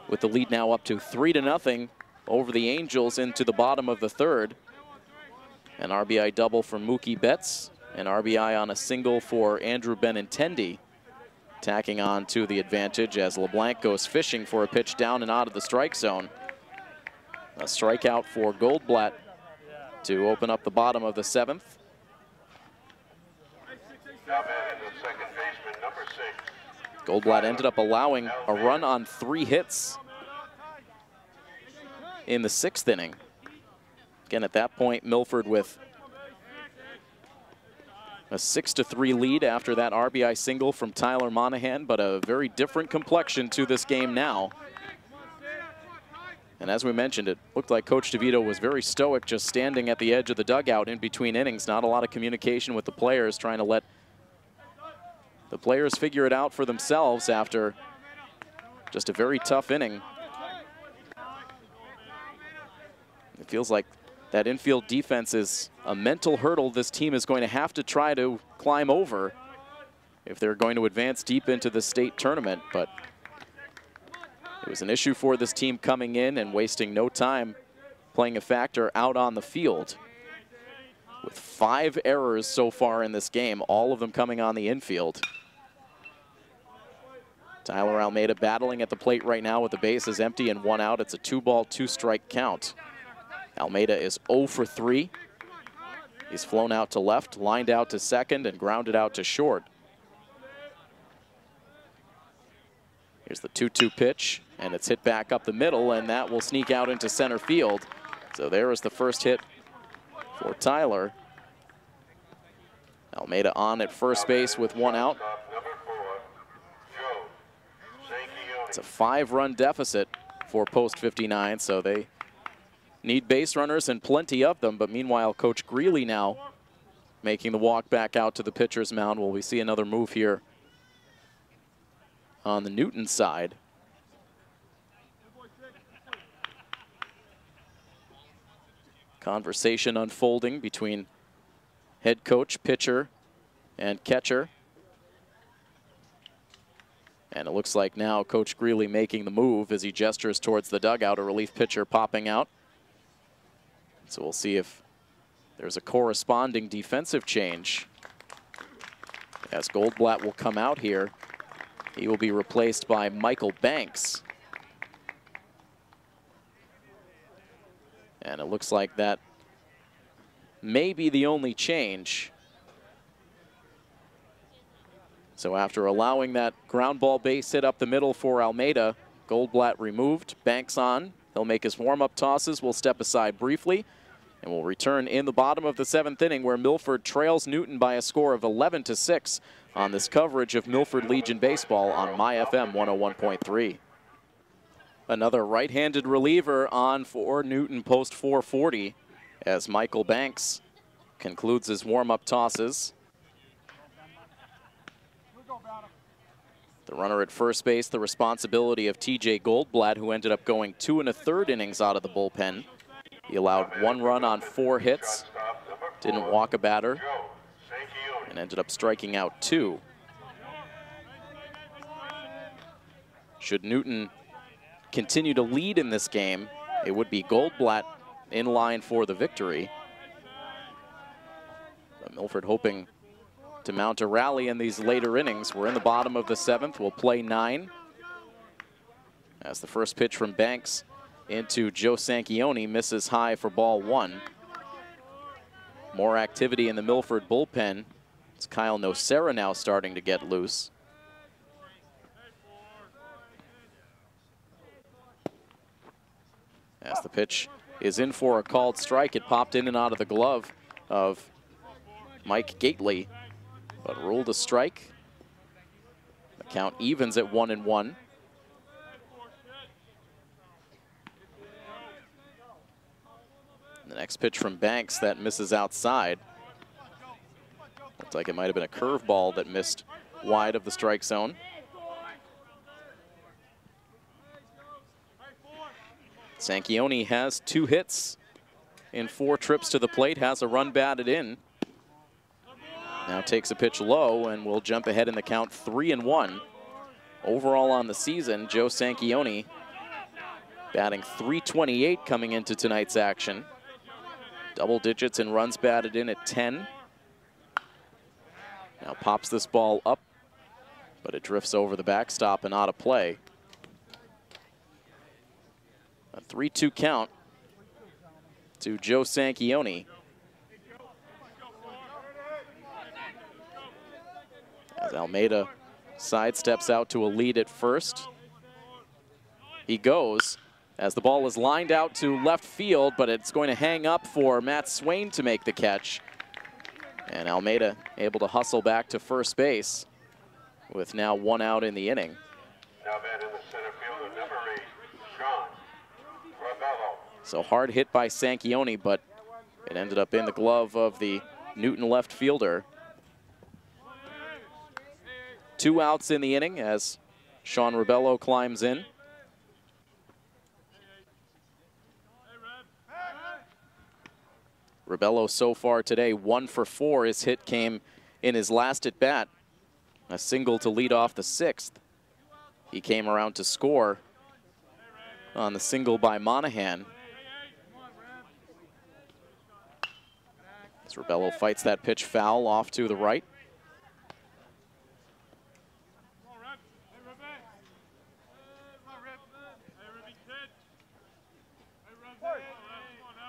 Speaker 1: with the lead now up to 3-0 over the Angels into the bottom of the 3rd. An RBI double for Mookie Betts, an RBI on a single for Andrew Benintendi, tacking on to the advantage as LeBlanc goes fishing for a pitch down and out of the strike zone. A strikeout for Goldblatt to open up the bottom of the 7th. Goldblatt ended up allowing a run on 3 hits in the 6th inning. Again, at that point, Milford with a 6-3 lead after that RBI single from Tyler Monahan, but a very different complexion to this game now. And as we mentioned, it looked like Coach DeVito was very stoic, just standing at the edge of the dugout in between innings. Not a lot of communication with the players, trying to let the players figure it out for themselves after just a very tough inning. It feels like that infield defense is a mental hurdle this team is going to have to try to climb over if they're going to advance deep into the state tournament. But it was an issue for this team coming in and wasting no time playing a factor out on the field. With 5 errors so far in this game, all of them coming on the infield. Tyler Almeida battling at the plate right now with the bases empty and 1 out. It's a 2-ball, 2-strike count. Almeida is 0 for 3. He's flown out to left, lined out to second, and grounded out to short. Here's the 2-2 pitch, and it's hit back up the middle, and that will sneak out into center field. So there is the first hit for Tyler. Almeida on at first base with 1 out. It's a 5-run deficit for Post 59, so they need base runners and plenty of them. But meanwhile, Coach Greeley now making the walk back out to the pitcher's mound. Will we see another move here on the Newton side? Conversation unfolding between head coach, pitcher, and catcher. And it looks like now Coach Greeley making the move as he gestures towards the dugout, a relief pitcher popping out. So we'll see if there's a corresponding defensive change as Goldblatt will come out here. He will be replaced by Michael Banks. And it looks like that may be the only change. So after allowing that ground ball base hit up the middle for Almeida, Goldblatt removed, Banks on. He'll make his warm-up tosses. We'll step aside briefly, and we'll return in the bottom of the 7th inning where Milford trails Newton by a score of 11-6 on this coverage of Milford Legion baseball on My FM 101.3. Another right-handed reliever on for Newton post 440 as Michael Banks concludes his warm-up tosses. The runner at first base, the responsibility of TJ Goldblatt, who ended up going 2 1/3 innings out of the bullpen. He allowed 1 run on 4 hits, didn't walk a batter, and ended up striking out 2. Should Newton continue to lead in this game, it would be Goldblatt in line for the victory. But Milford hoping to mount a rally in these later innings. We're in the bottom of the 7th. We'll play 9. As the first pitch from Banks into Joe Sanchione misses high for ball 1. More activity in the Milford bullpen. It's Kyle Nocera now starting to get loose. As the pitch is in for a called strike, it popped in and out of the glove of Mike Gately, but ruled a strike. The count evens at 1-1. The next pitch from Banks that misses outside. Looked like it might have been a curveball that missed wide of the strike zone. Sanchione has 2 hits in 4 trips to the plate, has a run batted in. Now takes a pitch low and will jump ahead in the count 3-1. Overall on the season, Joe Sanchione batting .328 coming into tonight's action. Double digits in runs batted in at 10. Now pops this ball up, but it drifts over the backstop and out of play. A 3-2 count to Joe Sanchione. As Almeida sidesteps out to a lead at first. He goes as the ball is lined out to left field, but it's going to hang up for Matt Swain to make the catch. And Almeida able to hustle back to first base with now 1 out in the inning.
Speaker 2: Now batting in the center fielder, number 8, Sean Rebello.
Speaker 1: So hard hit by Sanchione, but it ended up in the glove of the Newton left fielder. 2 outs in the inning as Sean Rebello climbs in. Rebello so far today 1 for 4. His hit came in his last at bat. A single to lead off the 6th. He came around to score on the single by Monahan. As Rebello fights that pitch foul off to the right.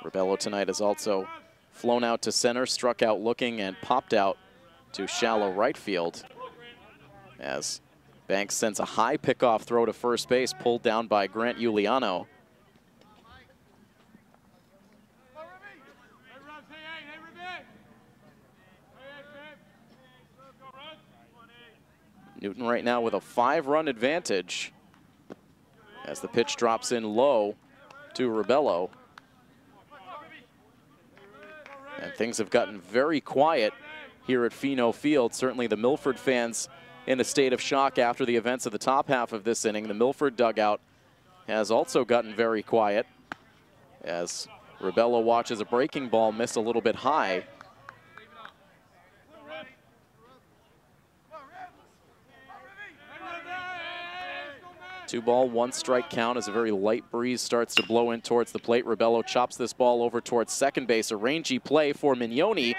Speaker 1: Rebello tonight has also flown out to center, struck out looking, and popped out to shallow right field. As Banks sends a high pickoff throw to first base, pulled down by Grant Giuliano. Newton right now with a 5-run advantage as the pitch drops in low to Rebello. And things have gotten very quiet here at Pheno Field. Certainly the Milford fans in a state of shock after the events of the top half of this inning. The Milford dugout has also gotten very quiet as Rebello watches a breaking ball miss a little bit high. Two ball, 1 strike count as a very light breeze starts to blow in towards the plate. Rebello chops this ball over towards second base. A rangy play for Mignoni.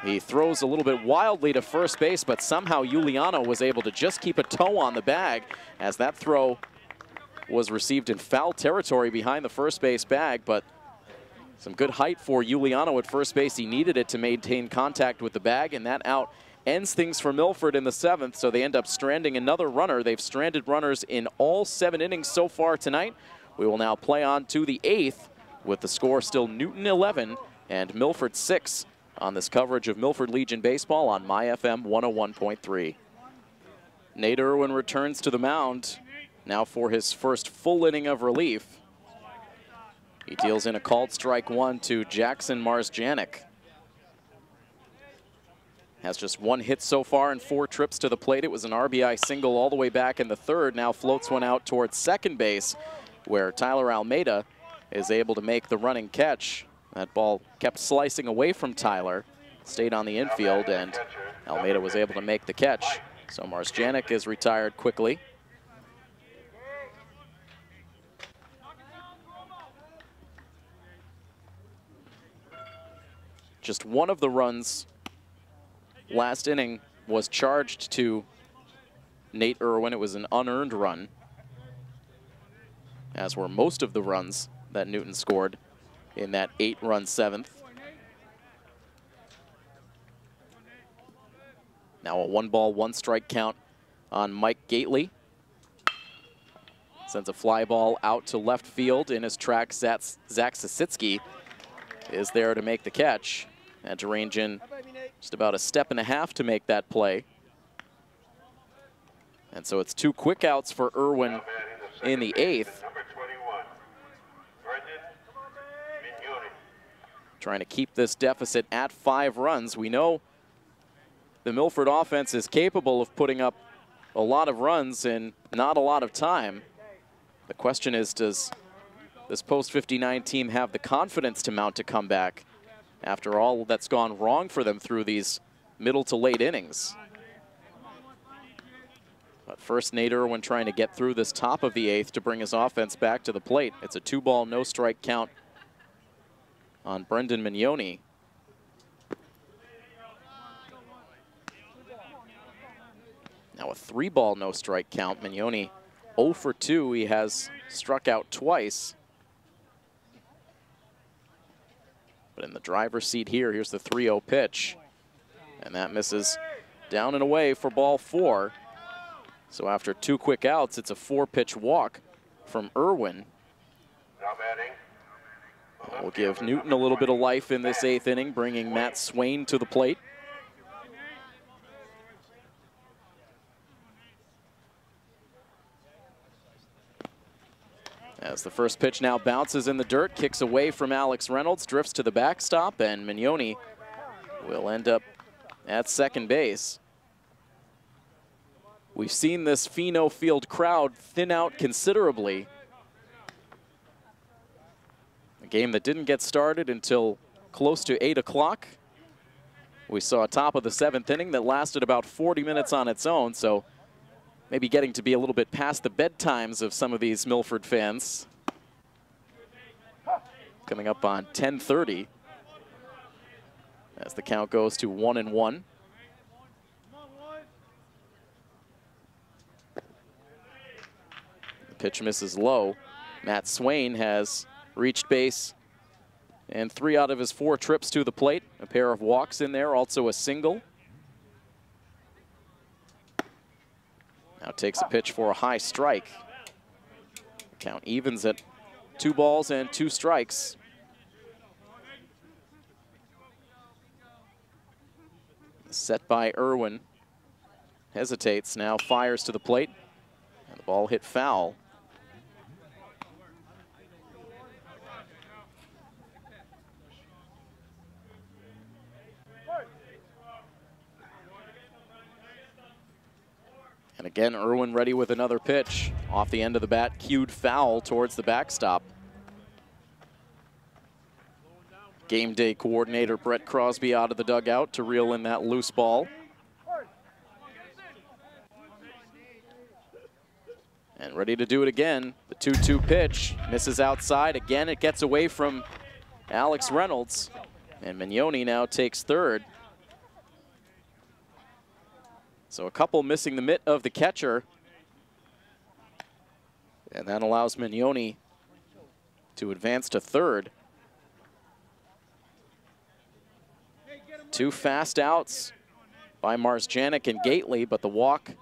Speaker 1: He throws a little bit wildly to first base, but somehow Giuliano was able to just keep a toe on the bag as that throw was received in foul territory behind the first base bag, but Some good height for Giuliano at first base. He needed it to maintain contact with the bag, and that out ends things for Milford in the 7th, so they end up stranding another runner. They've stranded runners in all 7 innings so far tonight. We will now play on to the 8th with the score still Newton 11 and Milford 6 on this coverage of Milford Legion Baseball on MyFM 101.3. Nate Irwin returns to the mound now for his first full inning of relief. He deals in a called strike 1 to Jackson Marzjanek. Has just 1 hit so far in 4 trips to the plate. It was an RBI single all the way back in the 3rd. Now floats one out towards second base, where Tyler Almeida is able to make the running catch. That ball kept slicing away from Tyler, stayed on the infield, and Almeida was able to make the catch. So Marzjanek is retired quickly. Just one of the runs last inning was charged to Nate Irwin. It was an unearned run, as were most of the runs that Newton scored in that 8-run 7th. Now a 1-ball, 1-strike count on Mike Gately. Sends a fly ball out to left field. In his track, Zach Sasitsky is there to make the catch. Had to range in just about a step and a half to make that play. And so it's 2 quick outs for Irwin in the 8th. Trying to keep this deficit at 5 runs. We know the Milford offense is capable of putting up a lot of runs in not a lot of time. The question is, does this post-59 team have the confidence to mount a comeback after all that's gone wrong for them through these middle to late innings? But first, Nate Irwin trying to get through this top of the 8th to bring his offense back to the plate. It's a 2-ball, no-strike count on Brendan Mignoni. Now a 3-ball, no-strike count. Mignoni 0 for 2. He has struck out twice. But in the driver's seat here, here's the 3-0 pitch. And that misses down and away for ball 4. So after 2 quick outs, it's a 4-pitch walk from Irwin.
Speaker 2: Now batting.
Speaker 1: We'll give Newton a little bit of life in this 8th inning, bringing Matt Swain to the plate. As the first pitch now bounces in the dirt, kicks away from Alex Reynolds, drifts to the backstop, and Mignoni will end up at second base. We've seen this Pheno Field crowd thin out considerably. A game that didn't get started until close to 8 o'clock. We saw a top of the 7th inning that lasted about 40 minutes on its own, so maybe getting to be a little bit past the bedtimes of some of these Milford fans. Coming up on 10:30 as the count goes to 1-1. The pitch misses low. Matt Swain has reached base and 3 out of his 4 trips to the plate. A pair of walks in there, also a single. Now takes a pitch for a high strike. Count evens at 2 balls and 2 strikes. Set by Irwin. Hesitates, now fires to the plate. And the ball hit foul. And again, Irwin ready with another pitch. Off the end of the bat, cued foul towards the backstop. Game day coordinator Brett Crosby out of the dugout to reel in that loose ball. And ready to do it again. The 2-2 pitch misses outside. Again, it gets away from Alex Reynolds. And Mignoni now takes third. So a couple missing the mitt of the catcher. And that allows Mignoni to advance to third. Two fast outs by Marzjanek and Gately, but the walk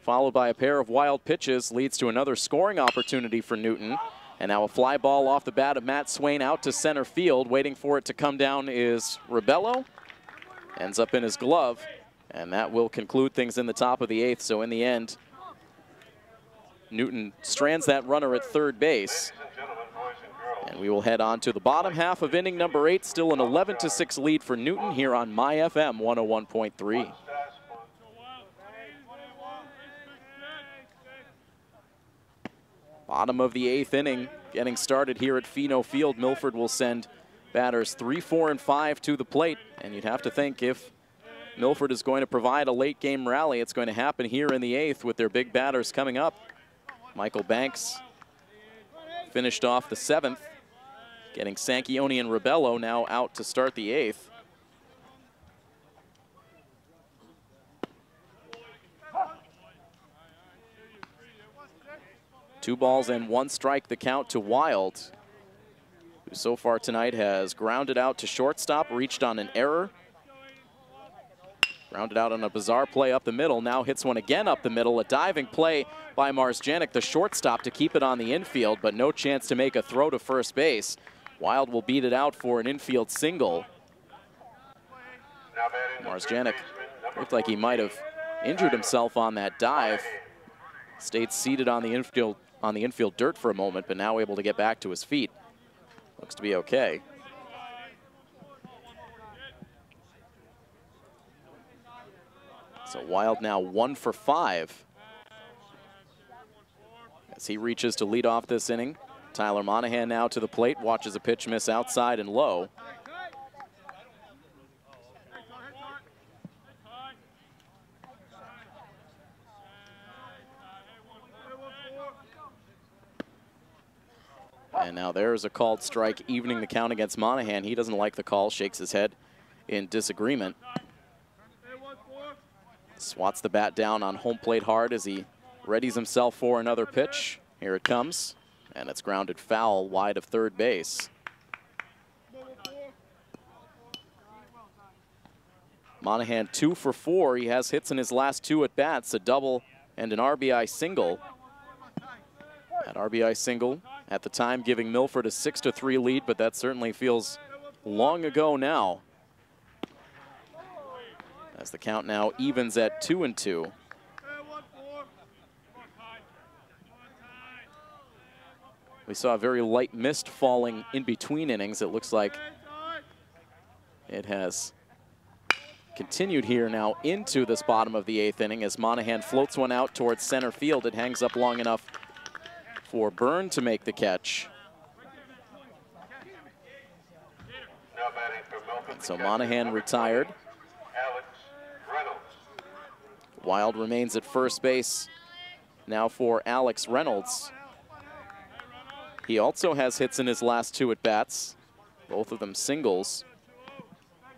Speaker 1: followed by a pair of wild pitches leads to another scoring opportunity for Newton. And now a fly ball off the bat of Matt Swain out to center field. Waiting for it to come down is Rebello. Ends up in his glove. And that will conclude things in the top of the 8th. So in the end, Newton strands that runner at third base. And we will head on to the bottom half of inning number 8. Still an 11-6 lead for Newton here on My FM 101.3. Bottom of the 8th inning getting started here at Pheno Field. Milford will send batters 3, 4, and 5 to the plate. And you'd have to think if Milford is going to provide a late game rally, it's going to happen here in the 8th with their big batters coming up. Michael Banks finished off the 7th, getting Sanchioni and Rebello now out to start the 8th. Two balls and one strike the count to Wild, who so far tonight has grounded out to shortstop, reached on an error. Grounded out on a bizarre play up the middle, now hits one again up the middle. A diving play by Marzjanek, the shortstop, to keep it on the infield, but no chance to make a throw to first base. Wild will beat it out for an infield single. Marzjanek looked like he might have injured himself on that dive. Stayed seated on the infield dirt for a moment, but now able to get back to his feet. Looks to be okay. So Wild now 1 for 5 as he reaches to lead off this inning. Tyler Monahan now to the plate, watches a pitch miss outside and low. And now there's a called strike, evening the count against Monahan. He doesn't like the call, shakes his head in disagreement. Swats the bat down on home plate hard as he readies himself for another pitch. Here it comes, and it's grounded foul wide of third base. Monahan 2 for 4. He has hits in his last 2 at bats, a double and an RBI single. That RBI single at the time giving Milford a 6-3 lead, but that certainly feels long ago now, as the count now evens at 2-2. We saw a very light mist falling in between innings. It looks like it has continued here now into this bottom of the 8th inning as Monahan floats one out towards center field. It hangs up long enough for Byrne to make the catch. And so Monahan retired. Wild remains at first base now for Alex Reynolds. He also has hits in his last 2 at bats, both of them singles.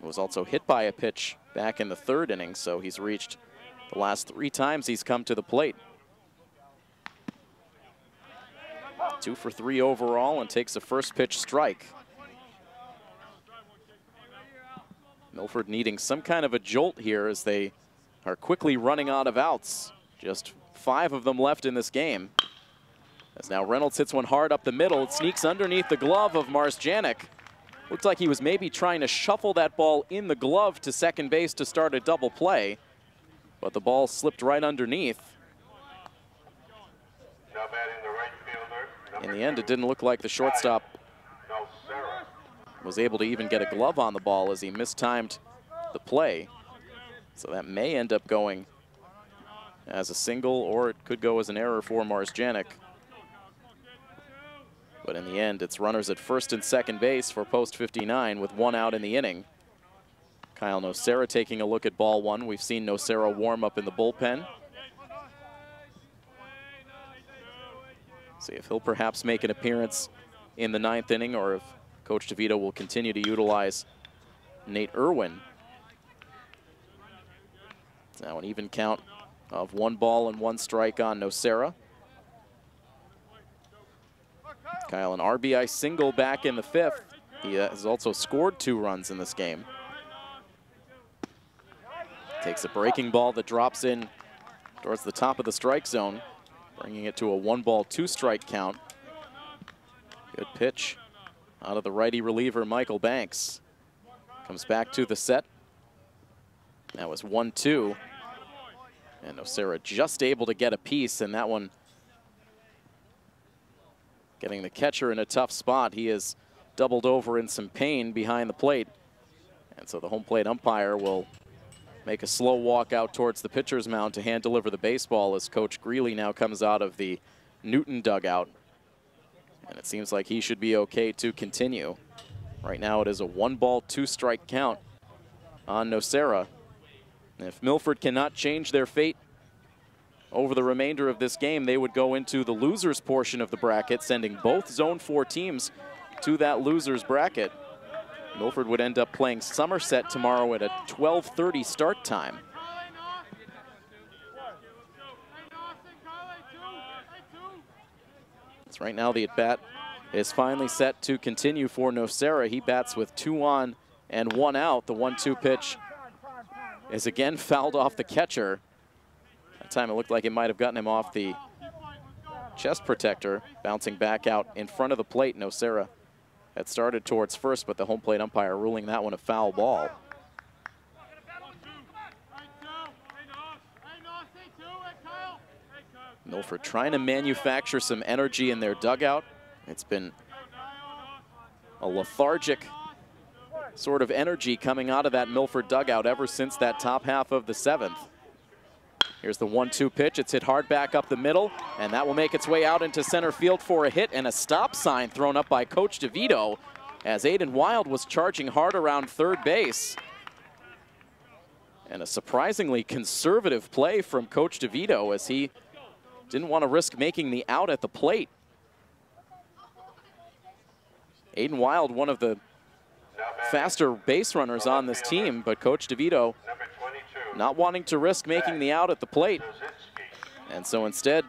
Speaker 1: Was also hit by a pitch back in the 3rd inning, so he's reached the last 3 times he's come to the plate. 2 for 3 overall and takes a first pitch strike. Milford needing some kind of a jolt here as they are quickly running out of outs. Just 5 of them left in this game. As now Reynolds hits one hard up the middle. It sneaks underneath the glove of Marzjanek. Looks like he was maybe trying to shuffle that ball in the glove to second base to start a double play, but the ball slipped right underneath. In the end, it didn't look like the shortstop was able to even get a glove on the ball as he mistimed the play. So that may end up going as a single, or it could go as an error for Marzjanek. But in the end, it's runners at first and second base for post 59 with 1 out in the inning. Kyle Nocera taking a look at ball 1. We've seen Nocera warm up in the bullpen. See if he'll perhaps make an appearance in the 9th inning, or if Coach DeVito will continue to utilize Nate Irwin. Now an even count of 1 ball and 1 strike on Nocera. Kyle, an RBI single back in the 5th. He has also scored 2 runs in this game. Takes a breaking ball that drops in towards the top of the strike zone, bringing it to a 1-ball, 2-strike count. Good pitch out of the righty reliever, Michael Banks. Comes back to the set. That was 1-2. And Nocera just able to get a piece, and that one getting the catcher in a tough spot. He is doubled over in some pain behind the plate. And so the home plate umpire will make a slow walk out towards the pitcher's mound to hand deliver the baseball as Coach Greeley now comes out of the Newton dugout. And it seems like he should be okay to continue. Right now it is a 1-ball, 2-strike count on Nocera. And if Milford cannot change their fate over the remainder of this game, they would go into the losers portion of the bracket, sending both Zone 4 teams to that losers bracket. Milford would end up playing Somerset tomorrow at a 12:30 start time. So right now the at-bat is finally set to continue for Nocera. He bats with 2 on and 1 out. The 1-2 pitch is again fouled off the catcher. That time it looked like it might have gotten him off the chest protector, bouncing back out in front of the plate. Nocera had started towards first, but the home plate umpire ruling that one a foul ball. Milford trying to manufacture some energy in their dugout. It's been a lethargic sort of energy coming out of that Milford dugout ever since that top half of the 7th. Here's the 1-2 pitch. It's hit hard back up the middle, and that will make its way out into center field for a hit, and a stop sign thrown up by Coach DeVito as Aiden Wild was charging hard around third base. And a surprisingly conservative play from Coach DeVito as he didn't want to risk making the out at the plate. Aiden Wild, one of the faster base runners on this team, but Coach DeVito not wanting to risk making the out at the plate. And so instead,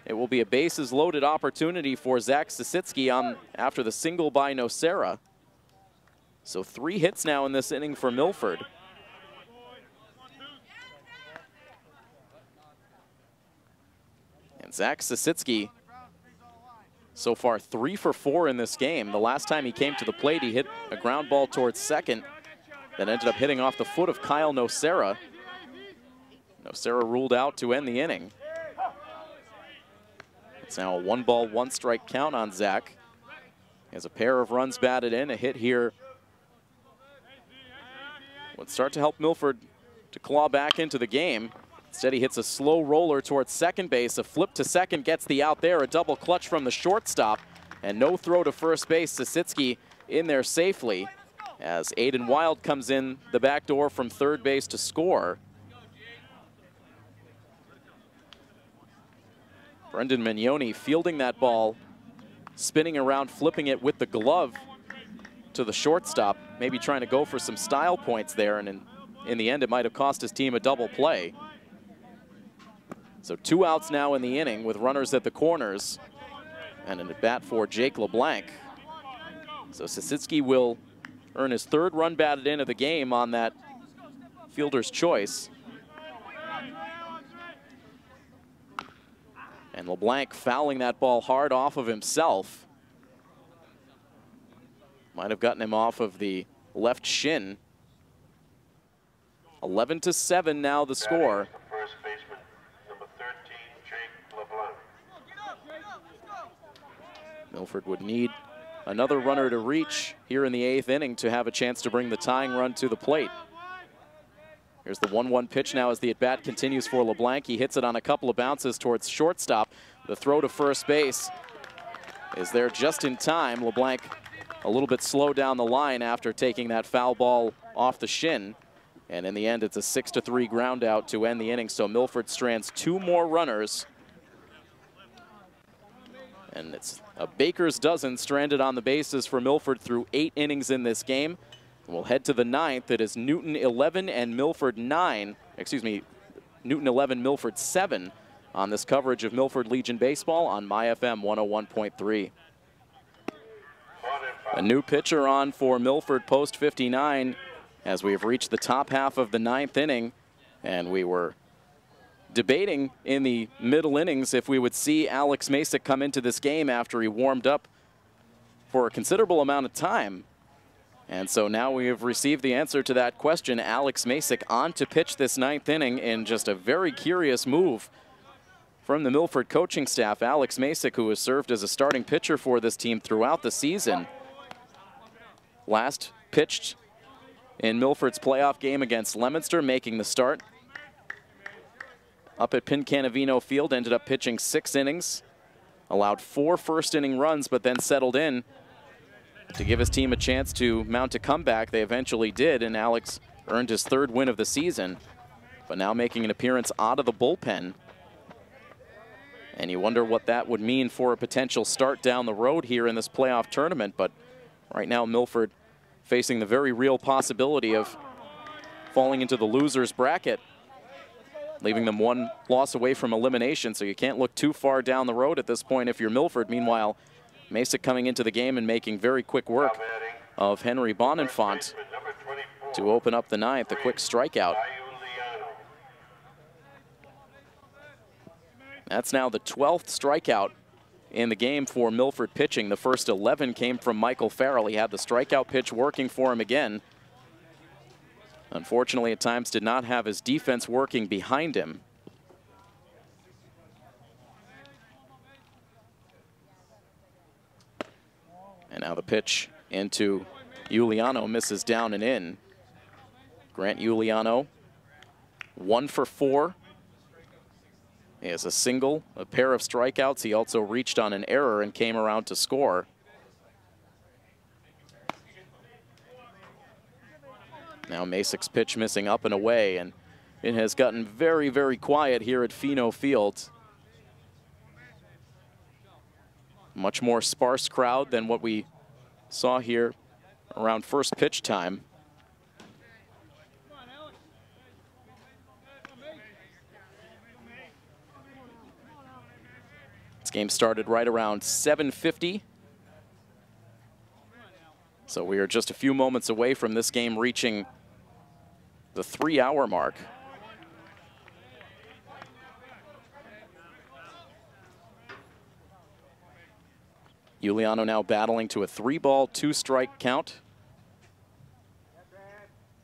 Speaker 1: it will be a bases loaded opportunity for Zach Sasitsky on after the single by Nocera. So 3 hits now in this inning for Milford. And Zach Sasitsky, so far 3 for 4 in this game. The last time he came to the plate, he hit a ground ball towards second that ended up hitting off the foot of Kyle Nocera. Nocera ruled out to end the inning. It's now a 1-ball, 1-strike count on Zach. He has a pair of runs batted in. A hit here would start to help Milford to claw back into the game. Instead, he hits a slow roller towards second base. A flip to second gets the out there. A double clutch from the shortstop. And no throw to first base. Sasitsky in there safely as Aiden Wild comes in the back door from third base to score. Brendan Mignoni fielding that ball, spinning around, flipping it with the glove to the shortstop, maybe trying to go for some style points there, and in the end it might have cost his team a double play. So 2 outs now in the inning with runners at the corners and an at bat for Jake LeBlanc. So Sasitsky will earn his 3rd run batted in of the game on that fielder's choice. And LeBlanc fouling that ball hard off of himself. Might have gotten him off of the left shin. 11-7 now the score.
Speaker 2: First baseman, number 13, Jake LeBlanc.
Speaker 1: Milford would need another runner to reach here in the 8th inning to have a chance to bring the tying run to the plate. Here's the 1-1 pitch now as the at-bat continues for LeBlanc. He hits it on a couple of bounces towards shortstop. The throw to first base is there just in time. LeBlanc a little bit slow down the line after taking that foul ball off the shin. And in the end, it's a 6-3 ground out to end the inning. So Milford strands 2 more runners. And it's a baker's dozen stranded on the bases for Milford through 8 innings in this game. We'll head to the 9th. It is Newton 11 and Milford 9. Excuse me, Newton 11, Milford 7 on this coverage of Milford Legion Baseball on MyFM 101.3. A new pitcher on for Milford post 59 as we have reached the top half of the 9th inning. And we were debating in the middle innings if we would see Alex Masick come into this game after he warmed up for a considerable amount of time. And so now we have received the answer to that question. Alex Masick on to pitch this 9th inning in just a very curious move from the Milford coaching staff. Alex Masick, who has served as a starting pitcher for this team throughout the season, last pitched in Milford's playoff game against Leominster, making the start up at Pincanavino Field. Ended up pitching 6 innings, allowed 4 first-inning runs, but then settled in to give his team a chance to mount a comeback. They eventually did, and Alex earned his 3rd win of the season, but now making an appearance out of the bullpen. And you wonder what that would mean for a potential start down the road here in this playoff tournament. But right now, Milford facing the very real possibility of falling into the loser's bracket, leaving them 1 loss away from elimination. So you can't look too far down the road at this point if you're Milford. Meanwhile, Masick coming into the game and making very quick work of Henry Bonenfant to open up the 9th, a quick strikeout. That's now the 12th strikeout in the game for Milford pitching. The first 11 came from Michael Farrell. He had the strikeout pitch working for him again. Unfortunately, at times did not have his defense working behind him. And now the pitch into Giuliano, misses down and in. Grant Giuliano, 1 for 4. He has a single, a pair of strikeouts. He also reached on an error and came around to score. Now Masick's pitch missing up and away, and it has gotten very, very quiet here at Fino Field. Much more sparse crowd than what we saw here around first pitch time. This game started right around 7:50. So we are just a few moments away from this game reaching the 3-hour mark. Giuliano now battling to a 3-ball, 2-strike count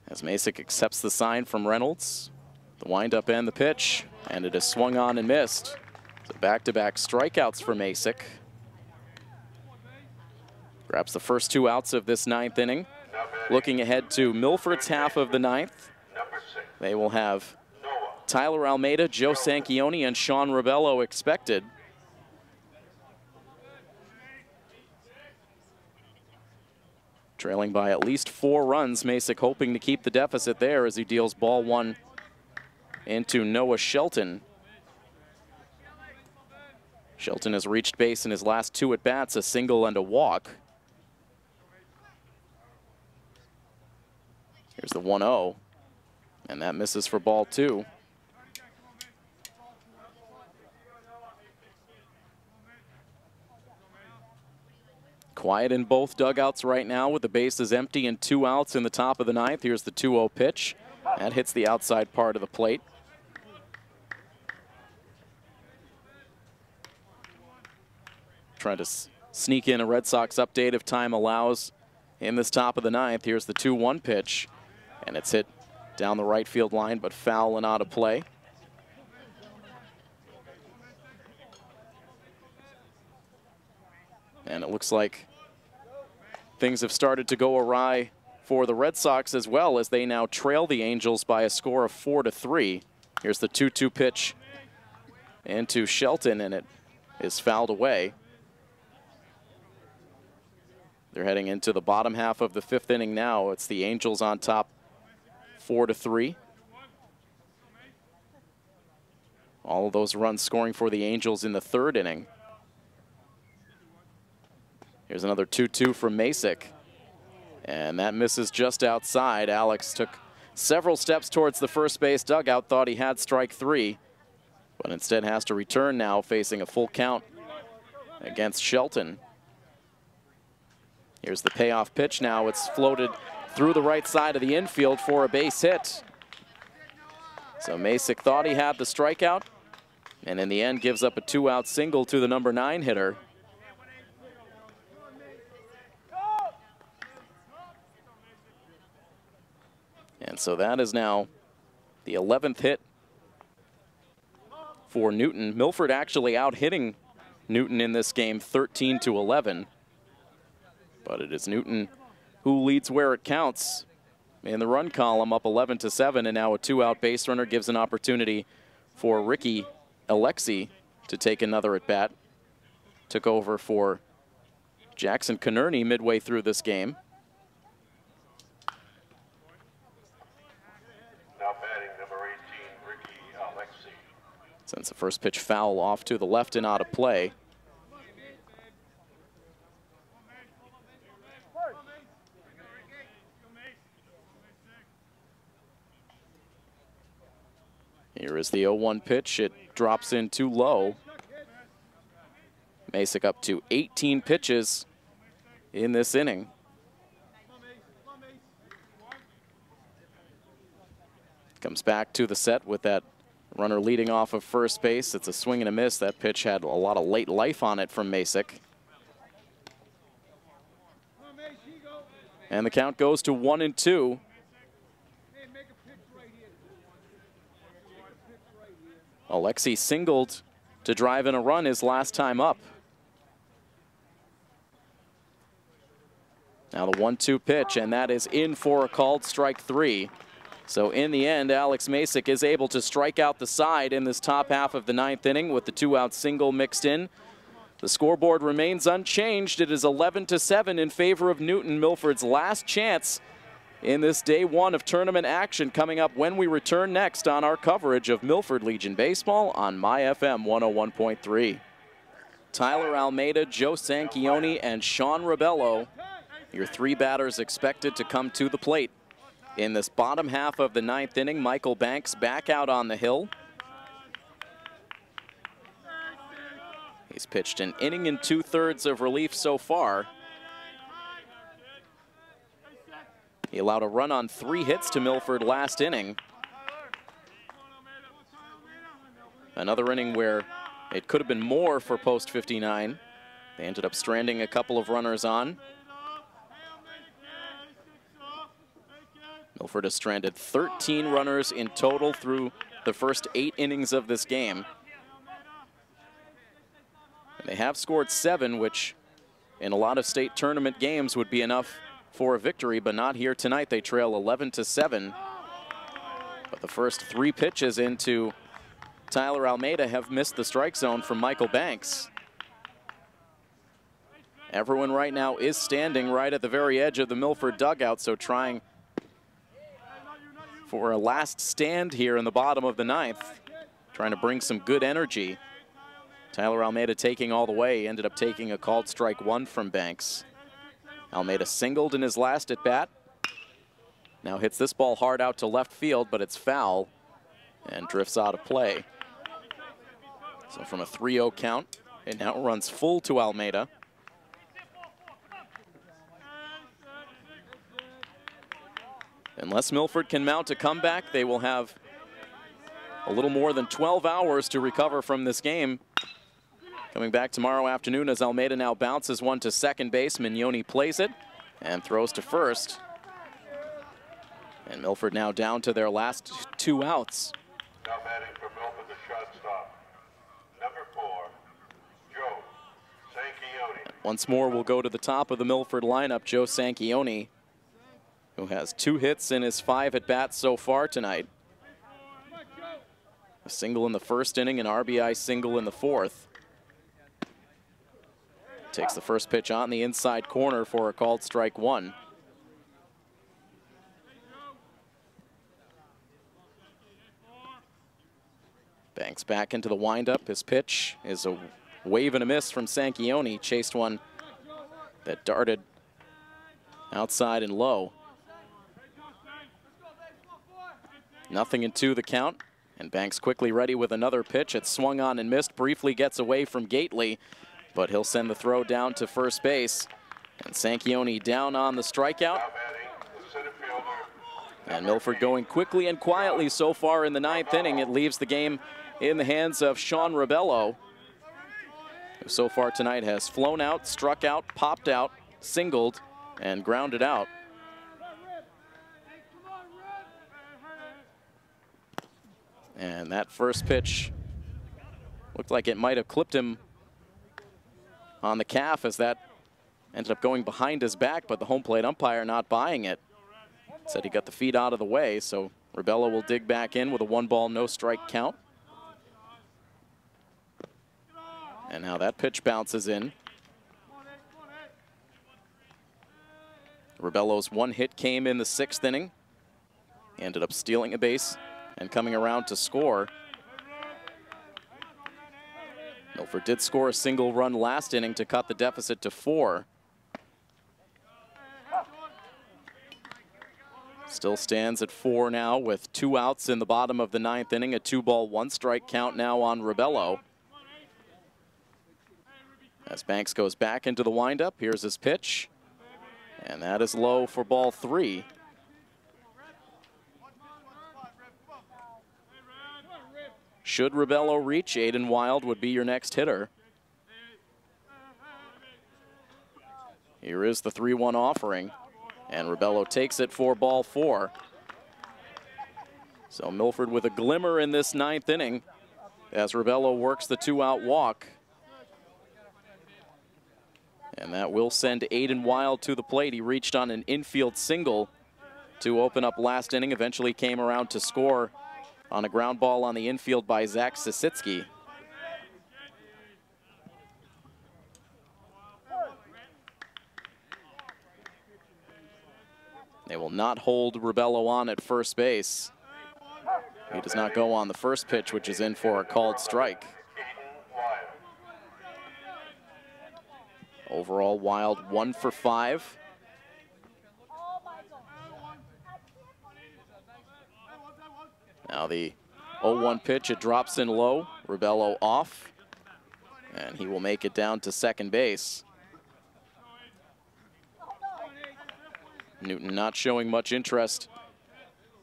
Speaker 1: as Masick accepts the sign from Reynolds. The windup and the pitch, and it is swung on and missed. So back-to-back strikeouts for Masick. Grabs the first 2 outs of this 9th inning. Looking ahead to Milford's half of the 9th. They will have Tyler Almeida, Joe Sanchioni, and Sean Rebello expected. Trailing by at least 4 runs, Masick hoping to keep the deficit there as he deals ball 1 into Noah Shelton. Shelton has reached base in his last 2 at-bats, a single and a walk. Here's the 1-0, and that misses for ball 2. Quiet in both dugouts right now with the bases empty and 2 outs in the top of the 9th. Here's the 2-0 pitch. That hits the outside part of the plate. Trying to sneak in a Red Sox update if time allows in this top of the 9th. Here's the 2-1 pitch, and it's hit down the right field line, but foul and out of play. And it looks like things have started to go awry for the Red Sox as well, as they now trail the Angels by a score of 4-3. Here's the 2-2 pitch into Shelton, and it is fouled away. They're heading into the bottom half of the 5th inning now. It's the Angels on top 4-3. All of those runs scoring for the Angels in the 3rd inning. Here's another 2-2 from Masick, and that misses just outside. Alex took several steps towards the first base dugout, thought he had strike 3, but instead has to return now, facing a full count against Shelton. Here's the payoff pitch now. It's floated through the right side of the infield for a base hit. So Masick thought he had the strikeout, and in the end gives up a 2-out single to the number 9 hitter. And so that is now the 11th hit for Newton. Milford actually out-hitting Newton in this game 13-11. But it is Newton who leads where it counts. In the run column, up 11-7, and now a 2-out base runner gives an opportunity for Ricky Alexi to take another at bat. Took over for Jackson Conerney midway through this game.
Speaker 2: Now batting number 18, Ricky Alexi.
Speaker 1: Sends the first pitch foul off to the left and out of play. Here is the 0-1 pitch. It drops in too low. Masick up to 18 pitches in this inning. Comes back to the set with that runner leading off of first base. It's a swing and a miss. That pitch had a lot of late life on it from Masick. And the count goes to 1-2. Alexi singled to drive in a run his last time up. Now the 1-2 pitch, and that is in for a called strike 3. So in the end, Alex Masick is able to strike out the side in this top half of the 9th inning with the 2-out single mixed in. The scoreboard remains unchanged. It is 11-7 in favor of Newton. Milford's last chance in this day 1 of tournament action coming up when we return next on our coverage of Milford Legion Baseball on My FM 101.3. Tyler Almeida, Joe Sanchioni, and Sean Rebello, your 3 batters expected to come to the plate. In this bottom half of the 9th inning, Michael Banks back out on the hill. He's pitched an inning and 2/3 of relief so far. He allowed a run on 3 hits to Milford last inning. Another inning where it could have been more for post 59. They ended up stranding a couple of runners on. Milford has stranded 13 runners in total through the first 8 innings of this game. And they have scored 7, which in a lot of state tournament games would be enough for a victory, but not here tonight. They trail 11-7. But the first 3 pitches into Tyler Almeida have missed the strike zone from Michael Banks. Everyone right now is standing right at the very edge of the Milford dugout, so trying for a last stand here in the bottom of the 9th, trying to bring some good energy. Tyler Almeida taking all the way, ended up taking a called strike 1 from Banks. Almeida singled in his last at bat. Now hits this ball hard out to left field, but it's foul and drifts out of play. So from a 3-0 count, it now runs full to Almeida. Unless Milford can mount a comeback, they will have a little more than 12 hours to recover from this game. Coming back tomorrow afternoon as Almeida now bounces one to second base. Mignoni plays it and throws to first. And Milford now down to their last 2 outs.
Speaker 2: Now batting for Milford, the shortstop, number 4, Joe Sanchioni.
Speaker 1: Once more, we'll go to the top of the Milford lineup. Joe Sanchioni, who has 2 hits in his 5 at-bats so far tonight. A single in the first inning, an RBI single in the 4th. Takes the first pitch on the inside corner for a called strike 1. Banks back into the windup. His pitch is a wave and a miss from Sanchioni. Chased one that darted outside and low. 0-2 the count, and Banks quickly ready with another pitch. It's swung on and missed. Briefly gets away from Gately, but he'll send the throw down to first base. And Sanchioni down on the strikeout.
Speaker 2: Now batting the center fielder,
Speaker 1: And Milford going quickly and quietly so far in the 9th inning. It leaves the game in the hands of Sean Rebello, who so far tonight has flown out, struck out, popped out, singled, and grounded out. And that first pitch looked like it might have clipped him on the calf, as that ended up going behind his back, but the home plate umpire not buying it. Said he got the feet out of the way, so Rebello will dig back in with a 1-ball, no strike count. And now that pitch bounces in. Rebello's one hit came in the 6th inning. He ended up stealing a base and coming around to score. Milford did score a single run last inning to cut the deficit to 4. Still stands at 4 now with 2 outs in the bottom of the 9th inning. A 2-ball, 1-strike count now on Rebello. As Banks goes back into the windup, here's his pitch. And that is low for ball 3. Should Rebello reach, Aiden Wild would be your next hitter. Here is the 3-1 offering. And Rebello takes it for ball 4. So Milford with a glimmer in this 9th inning as Rebello works the 2-out walk. And that will send Aiden Wild to the plate. He reached on an infield single to open up last inning, eventually came around to score on a ground ball on the infield by Zach Sisitsky. They will not hold Rebello on at first base. He does not go on the first pitch, which is in for a called strike. Overall, Wild 1 for 5. Now the 0-1 pitch, it drops in low. Rebello off, and he will make it down to second base. Newton not showing much interest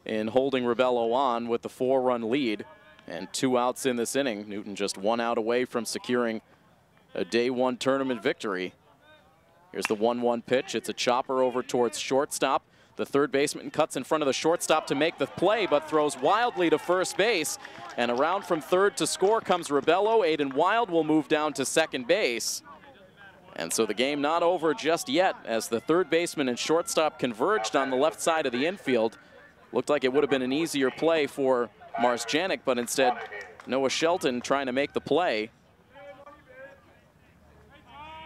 Speaker 1: in holding Rebello on with the 4-run lead and 2 outs in this inning. Newton just 1 out away from securing a day 1 tournament victory. Here's the 1-1 pitch. It's a chopper over towards shortstop. The third baseman cuts in front of the shortstop to make the play, but throws wildly to first base. And around from third to score comes Rebello. Aiden Wild will move down to second base. And so the game not over just yet, as the third baseman and shortstop converged on the left side of the infield. Looked like it would have been an easier play for Marsjanek, but instead Noah Shelton trying to make the play.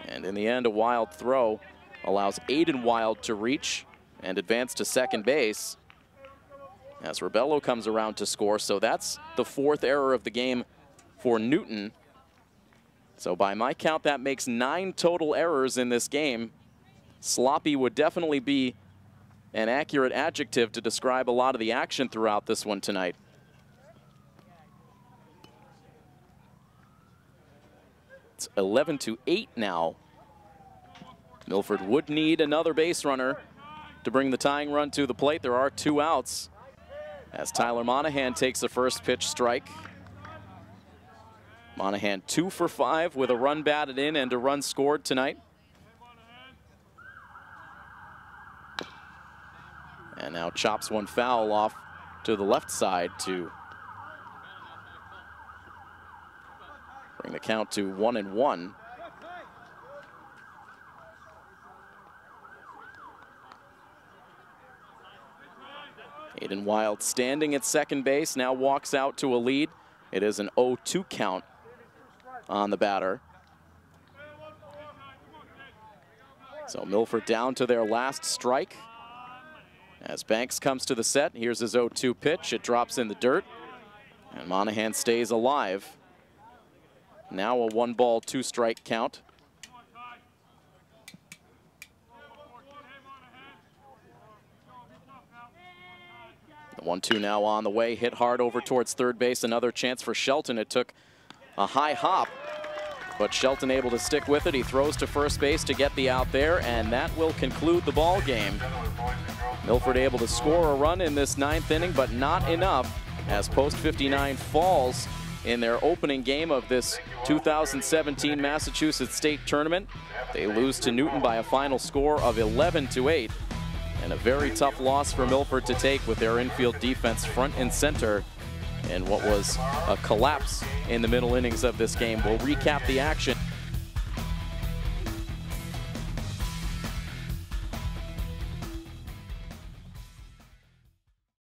Speaker 1: And in the end, a wild throw allows Aiden Wild to reach and advance to second base as Rebello comes around to score. So that's the 4th error of the game for Newton. So by my count, that makes 9 total errors in this game. Sloppy would definitely be an accurate adjective to describe a lot of the action throughout this one tonight. It's 11-8 now. Milford would need another base runner to bring the tying run to the plate. There are 2 outs as Tyler Monahan takes the first pitch strike. Monahan 2 for 5 with a run batted in and a run scored tonight. And now chops one foul off to the left side to bring the count to 1-1. Aiden Wild standing at second base, now walks out to a lead. It is an 0-2 count on the batter. So Milford down to their last strike. As Banks comes to the set, here's his 0-2 pitch. It drops in the dirt, and Monahan stays alive. Now a 1-ball, 2-strike count. The 1-2 now on the way, hit hard over towards third base. Another chance for Shelton. It took a high hop, but Shelton able to stick with it. He throws to first base to get the out there, and that will conclude the ball game. Milford able to score a run in this 9th inning, but not enough, as Post 59 falls in their opening game of this 2017 Massachusetts State Tournament. They lose to Newton by a final score of 11-8, and a very tough loss for Milford to take with their infield defense front and center in what was a collapse in the middle innings of this game. We'll recap the action.